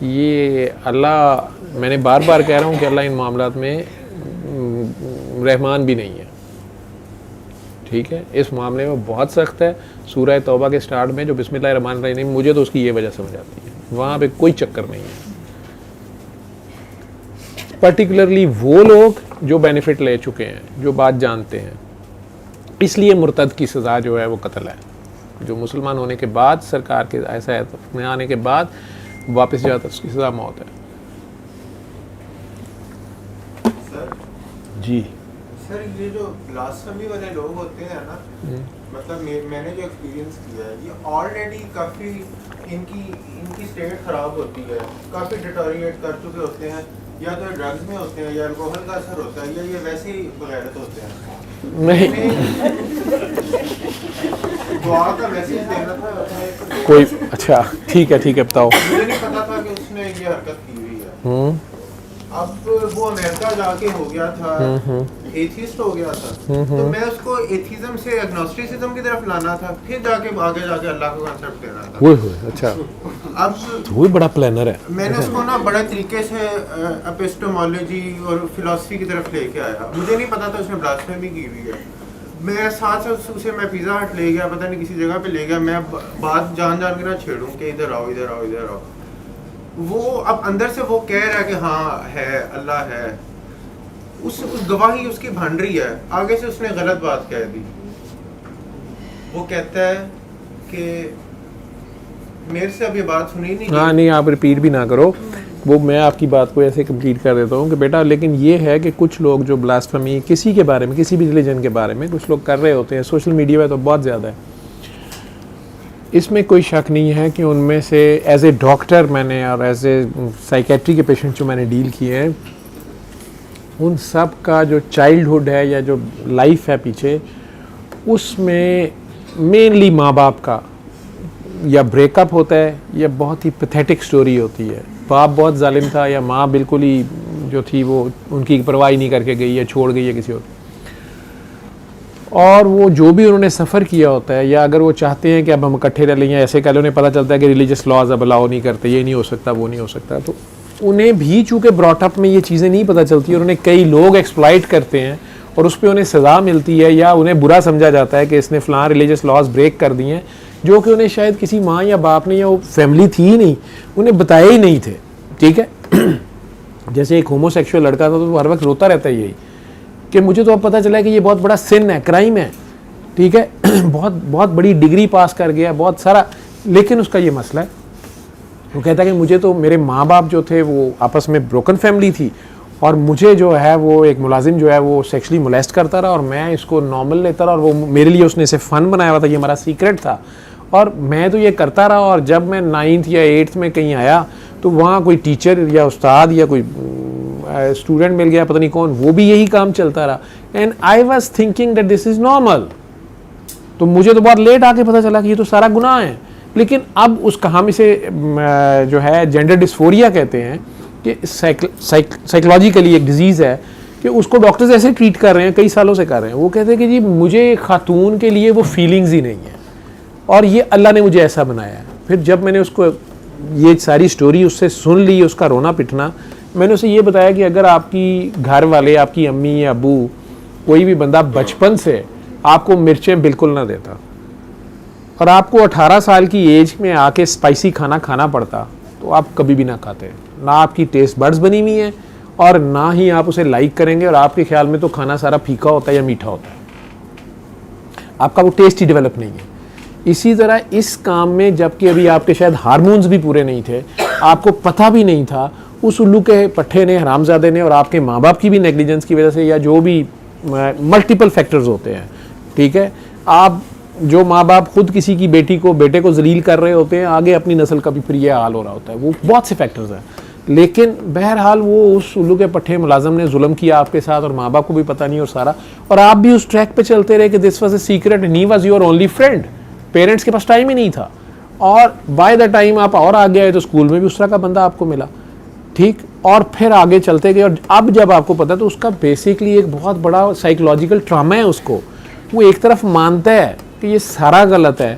ये अल्लाह, मैंने बार बार कह रहा हूँ कि अल्लाह इन मामलात में रहमान भी नहीं है, ठीक है, इस मामले में बहुत सख्त है। सूरह तौबा के स्टार्ट में जो बिस्मिल्लाहिर्रहमानिर्रहीम, मुझे तो उसकी ये वजह समझ आती है, वहाँ पे कोई चक्कर नहीं है। पर्टिकुलरली वो लोग जो बेनिफिट ले चुके हैं, जो बात जानते हैं, इसलिए मुर्तद की सज़ा जो है वो कत्ल है। जो मुसलमान होने के बाद सरकार के ऐसा है में आने के बाद वापस जाता है, उसकी सज़ा मौत है। जी सर, ये जो ब्लास्फेमी वाले लोग होते हैं ना, मतलब मैंने जो एक्सपीरियंस किया है, ये ऑलरेडी काफ़ी इनकी स्टेट ख़राब होती है, काफ़ी डिटोरिएट कर चुके होते हैं, या तो ड्रग्स में होते हैं या अल्कोहल का असर होता है, या ये वैसे ही बगैरत होते हैं। नहीं, दुआ का मैसेज देना था कोई अच्छा ठीक है बताओ। मुझे नहीं पता था कि उसने ये हरकत की हुई है। अब वो अमेरिका जाके हो गया था, एथिस्ट हो गया था, तो मैं उसको एथिज्म से एग्नोस्टिसिज्म की तरफ लाना था, फिर जाके आगे जाके अल्लाह को कंसेप्ट देना था। वो अच्छा, अब वो बड़ा प्लानर है। मैंने उसको ना बड़े तरीके से एपिस्टेमोलॉजी और फिलॉसफी की तरफ लेके आया। मुझे नहीं पता था उसने ब्लास्फेमी की हुई है। मैं साथ साथ उसे मैं पिज़्ज़ा हट ले गया, पता नहीं किसी जगह पे ले गया, मैं बात जान के ना छेड़ूं कि इधर आओ इधर आओ इधर आओ। वो अब अंदर से वो कह रहा है कि हाँ है, अल्लाह है, उस गवाही उसकी भंड रही है। आगे से उसने गलत बात कह दी। वो कहता है कि मेरे से अब ये बात सुनी नहीं। हाँ नहीं, आप रिपीट भी ना करो, वो मैं आपकी बात को ऐसे कंप्लीट कर देता हूँ कि बेटा, लेकिन ये है कि कुछ लोग जो ब्लास्फेमी किसी के बारे में, किसी भी रिलीजन के बारे में कुछ लोग कर रहे होते हैं, सोशल मीडिया में तो बहुत ज़्यादा है, इसमें कोई शक नहीं है कि उनमें से एज ए डॉक्टर मैंने और एज ए साइकेट्री के पेशेंट जो मैंने डील किए हैं, उन सब का जो चाइल्डहुड है या जो लाइफ है पीछे, उसमें मेनली माँ बाप का या ब्रेकअप होता है या बहुत ही पैथेटिक स्टोरी होती है। बाप बहुत जालिम था या माँ बिल्कुल ही जो थी वो उनकी परवाह नहीं करके गई है, छोड़ गई है किसी और। और वो जो भी उन्होंने सफ़र किया होता है, या अगर वो चाहते हैं कि अब हम इकट्ठे रह लें या ऐसे कह लो, उन्हें पता चलता है कि रिलीजियस लॉज अब अलाउ नहीं करते, ये नहीं हो सकता, वो नहीं हो सकता, तो उन्हें भी चूँकि ब्रॉटअप में ये चीज़ें नहीं पता चलती और उन्हें कई लोग एक्सप्लॉइट करते हैं और उस पर उन्हें सज़ा मिलती है, या उन्हें बुरा समझा जाता है कि इसने फ़लाँ रिलीजियस लॉज ब्रेक कर दिए हैं, जो कि उन्हें शायद किसी माँ या बाप ने, या वो फैमिली थी ही नहीं, उन्हें बताए ही नहीं थे। ठीक है जैसे एक होमोसेक्सुअल लड़का था तो वो हर वक्त रोता रहता है यही कि मुझे तो अब पता चला कि ये बहुत बड़ा सिन है, क्राइम है। ठीक है बहुत बहुत बड़ी डिग्री पास कर गया, बहुत सारा, लेकिन उसका ये मसला है, वो कहता है कि मुझे तो मेरे माँ बाप जो थे वो आपस में ब्रोकन फैमिली थी और मुझे जो है वो एक मुलाजिम जो है वो सेक्सुअली मोलेस्ट करता रहा और मैं इसको नॉर्मल लेता रहा और वो मेरे लिए उसने इसे फ़न बनाया हुआ था, ये हमारा सीक्रेट था और मैं तो ये करता रहा। और जब मैं 9th या 8th में कहीं आया तो वहाँ कोई टीचर या उस्ताद या कोई स्टूडेंट मिल गया, पता नहीं कौन, वो भी यही काम चलता रहा। And I was thinking that this is normal. तो मुझे तो बहुत लेट आके पता चला कि ये तो सारा गुनाह है। लेकिन अब उसका हम इसे जो है जेंडर डिस्फोरिया कहते हैं कि साइकोलॉजिकली एक डिजीज़ है कि उसको डॉक्टर्स ऐसे ट्रीट कर रहे हैं, कई सालों से कर रहे हैं। वो कहते हैं कि जी मुझे खातून के लिए वो फीलिंग्स ही नहीं है और ये अल्लाह ने मुझे ऐसा बनाया है। फिर जब मैंने उसको ये सारी स्टोरी उससे सुन ली, उसका रोना पिटना, मैंने उसे ये बताया कि अगर आपकी घर वाले, आपकी अम्मी या अबू, कोई भी बंदा बचपन से आपको मिर्चें बिल्कुल ना देता और आपको 18 साल की एज में आके स्पाइसी खाना खाना पड़ता तो आप कभी भी ना खाते। ना आपकी टेस्ट बड्स बनी हुई है और ना ही आप उसे लाइक करेंगे और आपके ख्याल में तो खाना सारा फीका होता है या मीठा होता है, आपका वो टेस्ट ही डेवलप नहीं है। इसी तरह इस काम में, जबकि अभी आपके शायद हार्मोन्स भी पूरे नहीं थे, आपको पता भी नहीं था, उस उल्लू के पट्टे ने, हरामजादे ने और आपके माँ बाप की भी नेग्लिजेंस की वजह से या जो भी मल्टीपल फैक्टर्स होते हैं, ठीक है, आप जो माँ बाप खुद किसी की बेटे को जलील कर रहे होते हैं, आगे अपनी नस्ल का भी फिर यह हाल हो रहा होता है। वो बहुत से फैक्टर्स हैं। लेकिन बहरहाल वो उस उल्लू के पट्टे मुलाजम ने जुल्म किया आपके साथ और माँ बाप को भी पता नहीं और सारा, और आप भी उस ट्रैक पे चलते रहे कि this was a secret and he was your only friend. Parents के पास टाइम ही नहीं था और बाय द टाइम आप और आगे आए तो स्कूल में भी उस तरह का बंदा आपको मिला, ठीक, और फिर आगे चलते गए। और अब जब आपको पता है तो उसका बेसिकली एक बहुत बड़ा साइकोलॉजिकल ट्रामा है। उसको वो एक तरफ मानता है कि ये सारा गलत है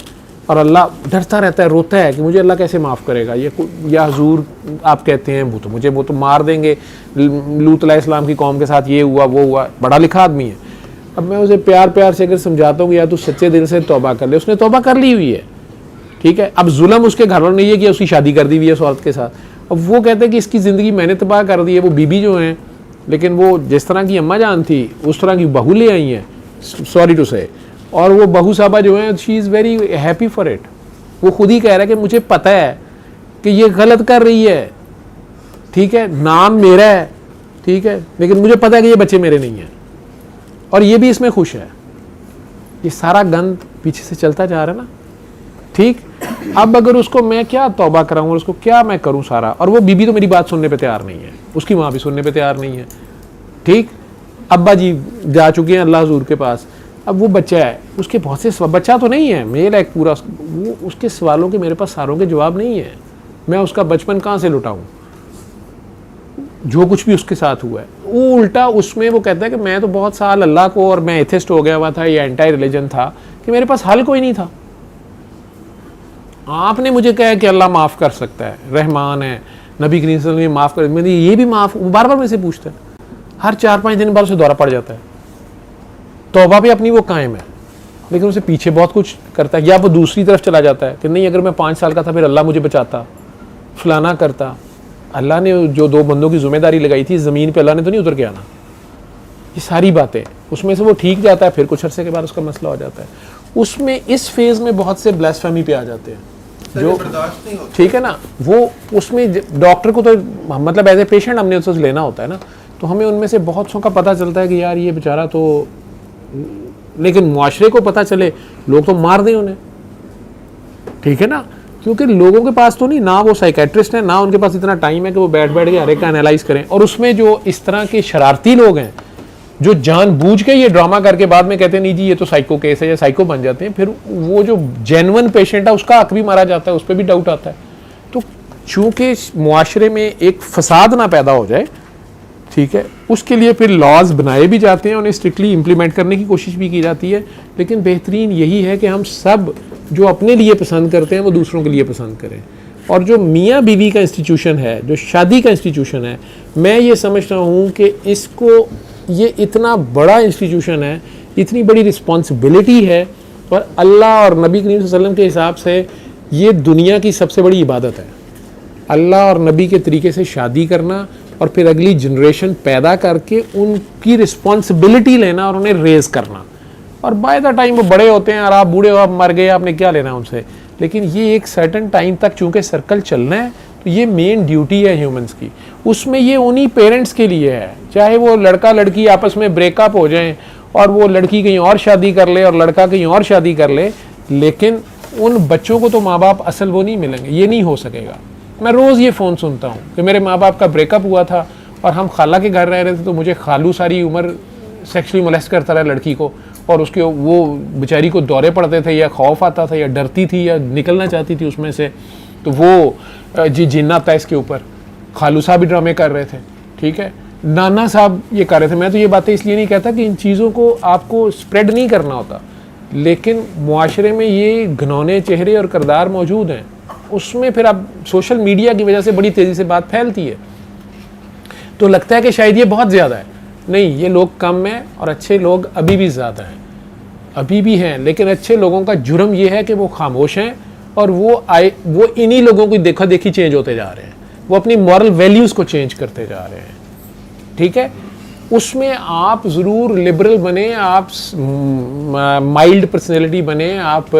और अल्लाह डरता रहता है, रोता है कि मुझे अल्लाह कैसे माफ़ करेगा, ये या हुजूर आप कहते हैं वो तो मार देंगे, लूत अलैहिस्सलाम की कौम के साथ ये हुआ वो हुआ, पढ़ा लिखा आदमी है। अब मैं उसे प्यार से अगर समझाता हूँ कि या तो सच्चे दिल से तौबा कर ले, उसने तौबा कर ली हुई है, ठीक है। अब जुल्म उसके घर वालों ने ये किया, उसकी शादी कर दी हुई है उस औरत के साथ। अब वो कहते हैं कि इसकी ज़िंदगी मैंने तबाह कर दी है। वो बीबी जो हैं, लेकिन वो जिस तरह की अम्मा जान थी उस तरह की बहू ले आई हैं, सॉरी टू से, और वो बहू साहबा जो हैं, she is very happy for it. वो खुद ही कह रहा है कि मुझे पता है कि ये गलत कर रही है, ठीक है, नाम मेरा है, ठीक है, लेकिन मुझे पता है कि ये बच्चे मेरे नहीं हैं और ये भी इसमें खुश है। ये सारा गंद पीछे से चलता जा रहा है ना, ठीक। अब अगर उसको मैं क्या तौबा कराऊँ, उसको क्या मैं करूँ सारा, और वो बीबी तो मेरी बात सुनने पे तैयार नहीं है, उसकी माँ भी सुनने पे तैयार नहीं है, ठीक। अब्बा जी जा चुके हैं अल्लाह हुजूर के पास। अब वो बच्चा है, उसके बहुत से बच्चा तो नहीं है, मेल है पूरा, वो उसके सवालों के मेरे पास सारों के जवाब नहीं है। मैं उसका बचपन कहाँ से लुटाऊँ, जो कुछ भी उसके साथ हुआ है। वो उल्टा उसमें वो कहता है कि मैं तो बहुत साल अल्लाह को, और मैं एथिस्ट हो गया हुआ था, ये एंटी रिलीजन था कि मेरे पास हल कोई नहीं था। आपने मुझे कहा कि अल्लाह माफ़ कर सकता है, रहमान है, नबी करीम सल्लल्लाहु अलैहि वसल्लम माफ़ कर, मैंने ये भी माफ़, बार बार मुझसे पूछता है, हर 4-5 दिन बाद उसे दौरा पड़ जाता है। तौबा पे अपनी वो कायम है, लेकिन उसे पीछे बहुत कुछ करता है। या वो दूसरी तरफ चला जाता है कि नहीं, अगर मैं 5 साल का था फिर अल्लाह मुझे बचाता, फलाना करता। अल्लाह ने जो 2 बंदों की जिम्मेदारी लगाई थी ज़मीन पे, अल्लाह ने तो नहीं उतर के आना। ये सारी बातें उसमें से वो ठीक जाता है, फिर कुछ अरसे के बाद उसका मसला हो जाता है। उसमें इस फेज़ में बहुत से ब्लास्फेमी पे आ जाते हैं जो ठीक है ना, वो उसमें डॉक्टर को तो मतलब एज ए पेशेंट हमने उससे लेना होता है ना, तो हमें उनमें से बहुत सौ का पता चलता है कि यार ये बेचारा तो, लेकिन मुआशरे को पता चले, लोग तो मार दें उन्हें, ठीक है ना, क्योंकि लोगों के पास तो नहीं, ना वो साइकेट्रिस्ट है, ना उनके पास इतना टाइम है कि वो बैठ के हर एक का एनालाइज करें। और उसमें जो इस तरह के शरारती लोग हैं जो जानबूझ के ये ड्रामा करके बाद में कहते हैं नहीं जी ये तो साइको केस है, या साइको बन जाते हैं, फिर वो जो जेन्युइन पेशेंट है उसका हक भी मारा जाता है, उस पर भी डाउट आता है। तो चूंकि मुआशरे में एक फसाद ना पैदा हो जाए, ठीक है, उसके लिए फिर लॉज बनाए भी जाते हैं, उन्हें स्ट्रिक्टली इम्प्लीमेंट करने की कोशिश भी की जाती है, लेकिन बेहतरीन यही है कि हम सब जो अपने लिए पसंद करते हैं वो दूसरों के लिए पसंद करें। और जो मियाँ बीवी का इंस्टीट्यूशन है, जो शादी का इंस्टीट्यूशन है, मैं ये समझता हूँ कि इसको, ये इतना बड़ा इंस्टीट्यूशन है, इतनी बड़ी रिस्पॉन्सिबिलिटी है, और अल्लाह और नबी करीम सल्लल्लाहु अलैहि वसल्लम के हिसाब से ये दुनिया की सबसे बड़ी इबादत है। अल्लाह और नबी के तरीके से शादी करना और फिर अगली जनरेशन पैदा करके उनकी रिस्पॉन्सिबिलिटी लेना और उन्हें रेज करना। और बाय द टाइम वो बड़े होते हैं और आप बूढ़े हो, आप मर गए, आपने क्या लेना उनसे। लेकिन ये एक सर्टन टाइम तक चूँकि सर्कल चलना है, तो ये मेन ड्यूटी है ह्यूमंस की। उसमें ये उन्हीं पेरेंट्स के लिए है, चाहे वो लड़का लड़की आपस में ब्रेकअप हो जाएं और वो लड़की कहीं और शादी कर ले और लड़का कहीं और शादी कर ले, लेकिन उन बच्चों को तो माँ बाप असल वो नहीं मिलेंगे, ये नहीं हो सकेगा। मैं रोज़ ये फ़ोन सुनता हूँ कि मेरे माँ बाप का ब्रेकअप हुआ था और हम खाला के घर रह रहे थे, तो मुझे खालू सारी उम्र सेक्सुअली मोलेस्ट करता रहा लड़की को, और उसके वो बेचारी को दौरे पड़ते थे, या खौफ आता था, या डरती थी, या निकलना चाहती थी उसमें से, तो वो जी जिन्ना था इसके ऊपर। खालू साहब भी ड्रामे कर रहे थे, ठीक है, नाना साहब ये कर रहे थे। मैं तो ये बातें इसलिए नहीं कहता कि इन चीज़ों को आपको स्प्रेड नहीं करना होता, लेकिन मुआशरे में ये घिनौने चेहरे और किरदार मौजूद हैं, उसमें फिर अब सोशल मीडिया की वजह से बड़ी तेज़ी से बात फैलती है, तो लगता है कि शायद ये बहुत ज़्यादा है। नहीं, ये लोग कम हैं और अच्छे लोग अभी भी ज़्यादा हैं, अभी भी हैं। लेकिन अच्छे लोगों का जुर्म ये है कि वो खामोश हैं और वो इन्हीं लोगों की देखा देखी चेंज होते जा रहे हैं, वो अपनी मॉरल वैल्यूज़ को चेंज करते जा रहे हैं, ठीक है। उसमें आप ज़रूर लिबरल बने, आप माइल्ड पर्सनैलिटी बने, आप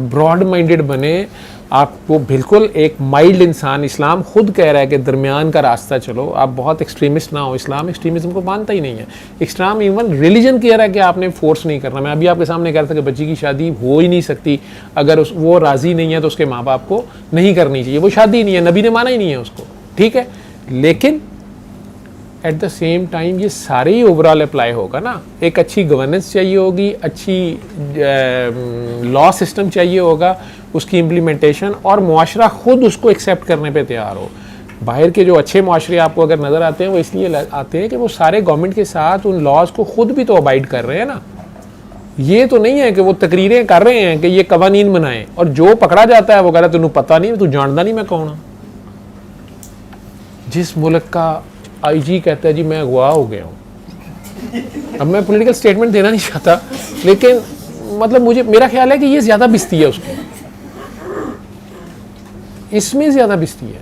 ब्रॉड माइंडेड बने, आप वो बिल्कुल एक माइल्ड इंसान, इस्लाम खुद कह रहा है कि दरमियान का रास्ता चलो, आप बहुत एक्सट्रीमिस्ट ना हो। इस्लाम एक्सट्रीमिज्म को मानता ही नहीं है। इस्लाम इवन रिलीजन कह रहा है कि आपने फोर्स नहीं करना। मैं अभी आपके सामने कह रहा था कि बच्ची की शादी हो ही नहीं सकती, अगर वो राज़ी नहीं है तो उसके माँ बाप को नहीं करनी चाहिए, वो शादी नहीं है, नबी ने माना ही नहीं है उसको, ठीक है। लेकिन एट द सेम टाइम ये सारे ही ओवरऑल अप्लाई होगा ना। एक अच्छी गवर्नेंस चाहिए होगी, अच्छी लॉ सिस्टम चाहिए होगा, उसकी इम्प्लीमेंटेशन, और मुआशरा खुद उसको एक्सेप्ट करने पे तैयार हो। बाहर के जो अच्छे मुआशरे आपको अगर नज़र आते हैं, वो इसलिए आते हैं कि वो सारे गवर्नमेंट के साथ उन लॉज को खुद भी तो अबाइड कर रहे हैं ना। ये तो नहीं है कि वो तकरीरें कर रहे हैं कि ये कवानीन बनाएं, और जो पकड़ा जाता है वो कह रहा है तुन्हें पता नहीं, तू जानता नहीं मैं कौन हूँ। जिस मुल्क का IG कहता है जी मैं अगवा हो गया हूँ। अब मैं पॉलिटिकल स्टेटमेंट देना नहीं चाहता, लेकिन मतलब मेरा ख्याल है कि ये ज़्यादा बिस्ती है उसकी, इसमें ज़्यादा बिस्ती है।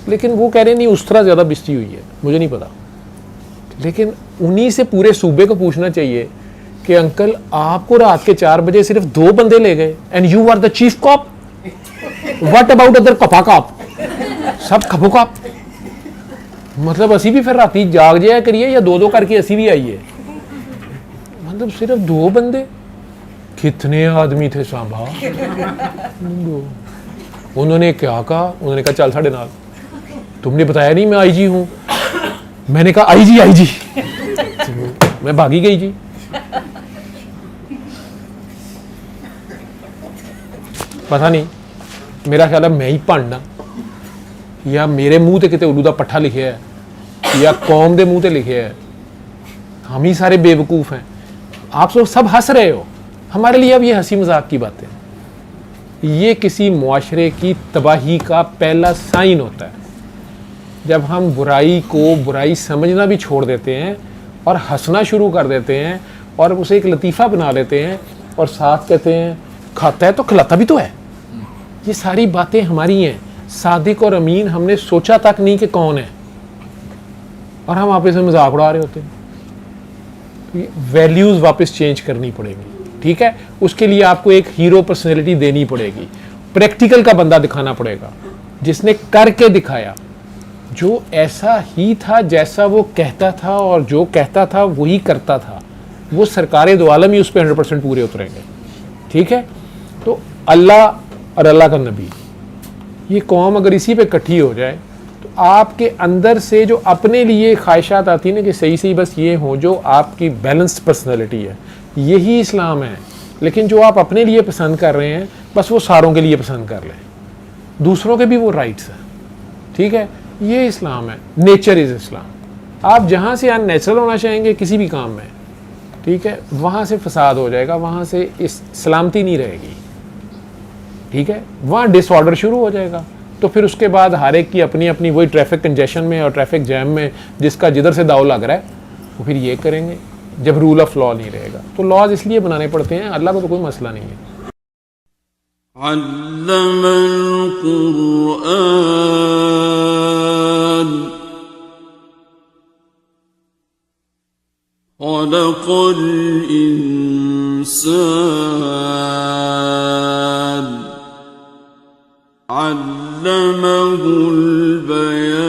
लेकिन वो कह रहे नहीं उस तरह ज़्यादा बिस्ती हुई है, मुझे नहीं पता। लेकिन उन्हीं से पूरे सूबे को पूछना चाहिए कि अंकल आपको रात के 4 बजे सिर्फ 2 बंदे ले गए, and you are the chief cop, what about other कपा कॉप, सब खपो कॉप। मतलब असी भी फिर राती जाग जाया करिए, या 2-2 करके असी भी आइए। मतलब सिर्फ 2 बंदे, कितने आदमी थे सांभा। उन्होंने क्या कहा, उन्होंने कहा चल साढ़े नाल। तुमने बताया नहीं मैं IG हूँ। मैंने कहा IG मैं भागी गई जी। पता नहीं, मेरा ख्याल है मैं ही भांडना, या मेरे मुंह ते किते उल्लू दा पट्ठा लिखे है, या कौम दे मुंह ते लिखे है। हम ही सारे बेवकूफ़ हैं। आप सब हंस रहे हो, हमारे लिए अब ये हंसी मजाक की बातें। ये किसी मुआशरे की तबाही का पहला साइन होता है, जब हम बुराई को बुराई समझना भी छोड़ देते हैं और हंसना शुरू कर देते हैं, और उसे एक लतीफ़ा बना लेते हैं, और साथ कहते हैं खाता है तो खिलाता भी तो है। ये सारी बातें हमारी हैं। सादिक और अमीन हमने सोचा तक नहीं कि कौन है, और हम आपस में मजाक उड़ा रहे होते हैं। वैल्यूज़ वापस चेंज करनी पड़ेगी, ठीक है। उसके लिए आपको एक हीरो पर्सनैलिटी देनी पड़ेगी, प्रैक्टिकल का बंदा दिखाना पड़ेगा, जिसने करके दिखाया, जो ऐसा ही था जैसा वो कहता था, और जो कहता था वही करता था। वो सरकारे दो आलम ही उस पर 100% पूरे उतरेंगे, ठीक है। तो अल्लाह और अल्लाह का नबी, ये कौम अगर इसी पे इकट्ठी हो जाए, तो आपके अंदर से जो अपने लिए ख्वाहिशात आती है ना कि सही सही बस ये हो, जो आपकी बैलेंस्ड पर्सनैलिटी है, यही इस्लाम है। लेकिन जो आप अपने लिए पसंद कर रहे हैं, बस वो सारों के लिए पसंद कर लें, दूसरों के भी वो राइट्स हैं, ठीक है। ये इस्लाम है, नेचर इज़ इस्लाम। आप जहाँ से अननेचुरल होना चाहेंगे किसी भी काम में, ठीक है, वहाँ से फसाद हो जाएगा, वहाँ से इस सलामती नहीं रहेगी, ठीक है, वहाँ डिसऑर्डर शुरू हो जाएगा। तो फिर उसके बाद हर एक की अपनी अपनी वही ट्रैफिक कंजेशन में और ट्रैफिक जैम में जिसका जिधर से दाव लग रहा है वो फिर ये करेंगे जब रूल ऑफ लॉ नहीं रहेगा। तो लॉज इसलिए बनाने पड़ते हैं, अल्लाह को तो कोई मसला नहीं है। अल्लमल कुरआन खलक़ल इंसान अल्लमहुल बयान।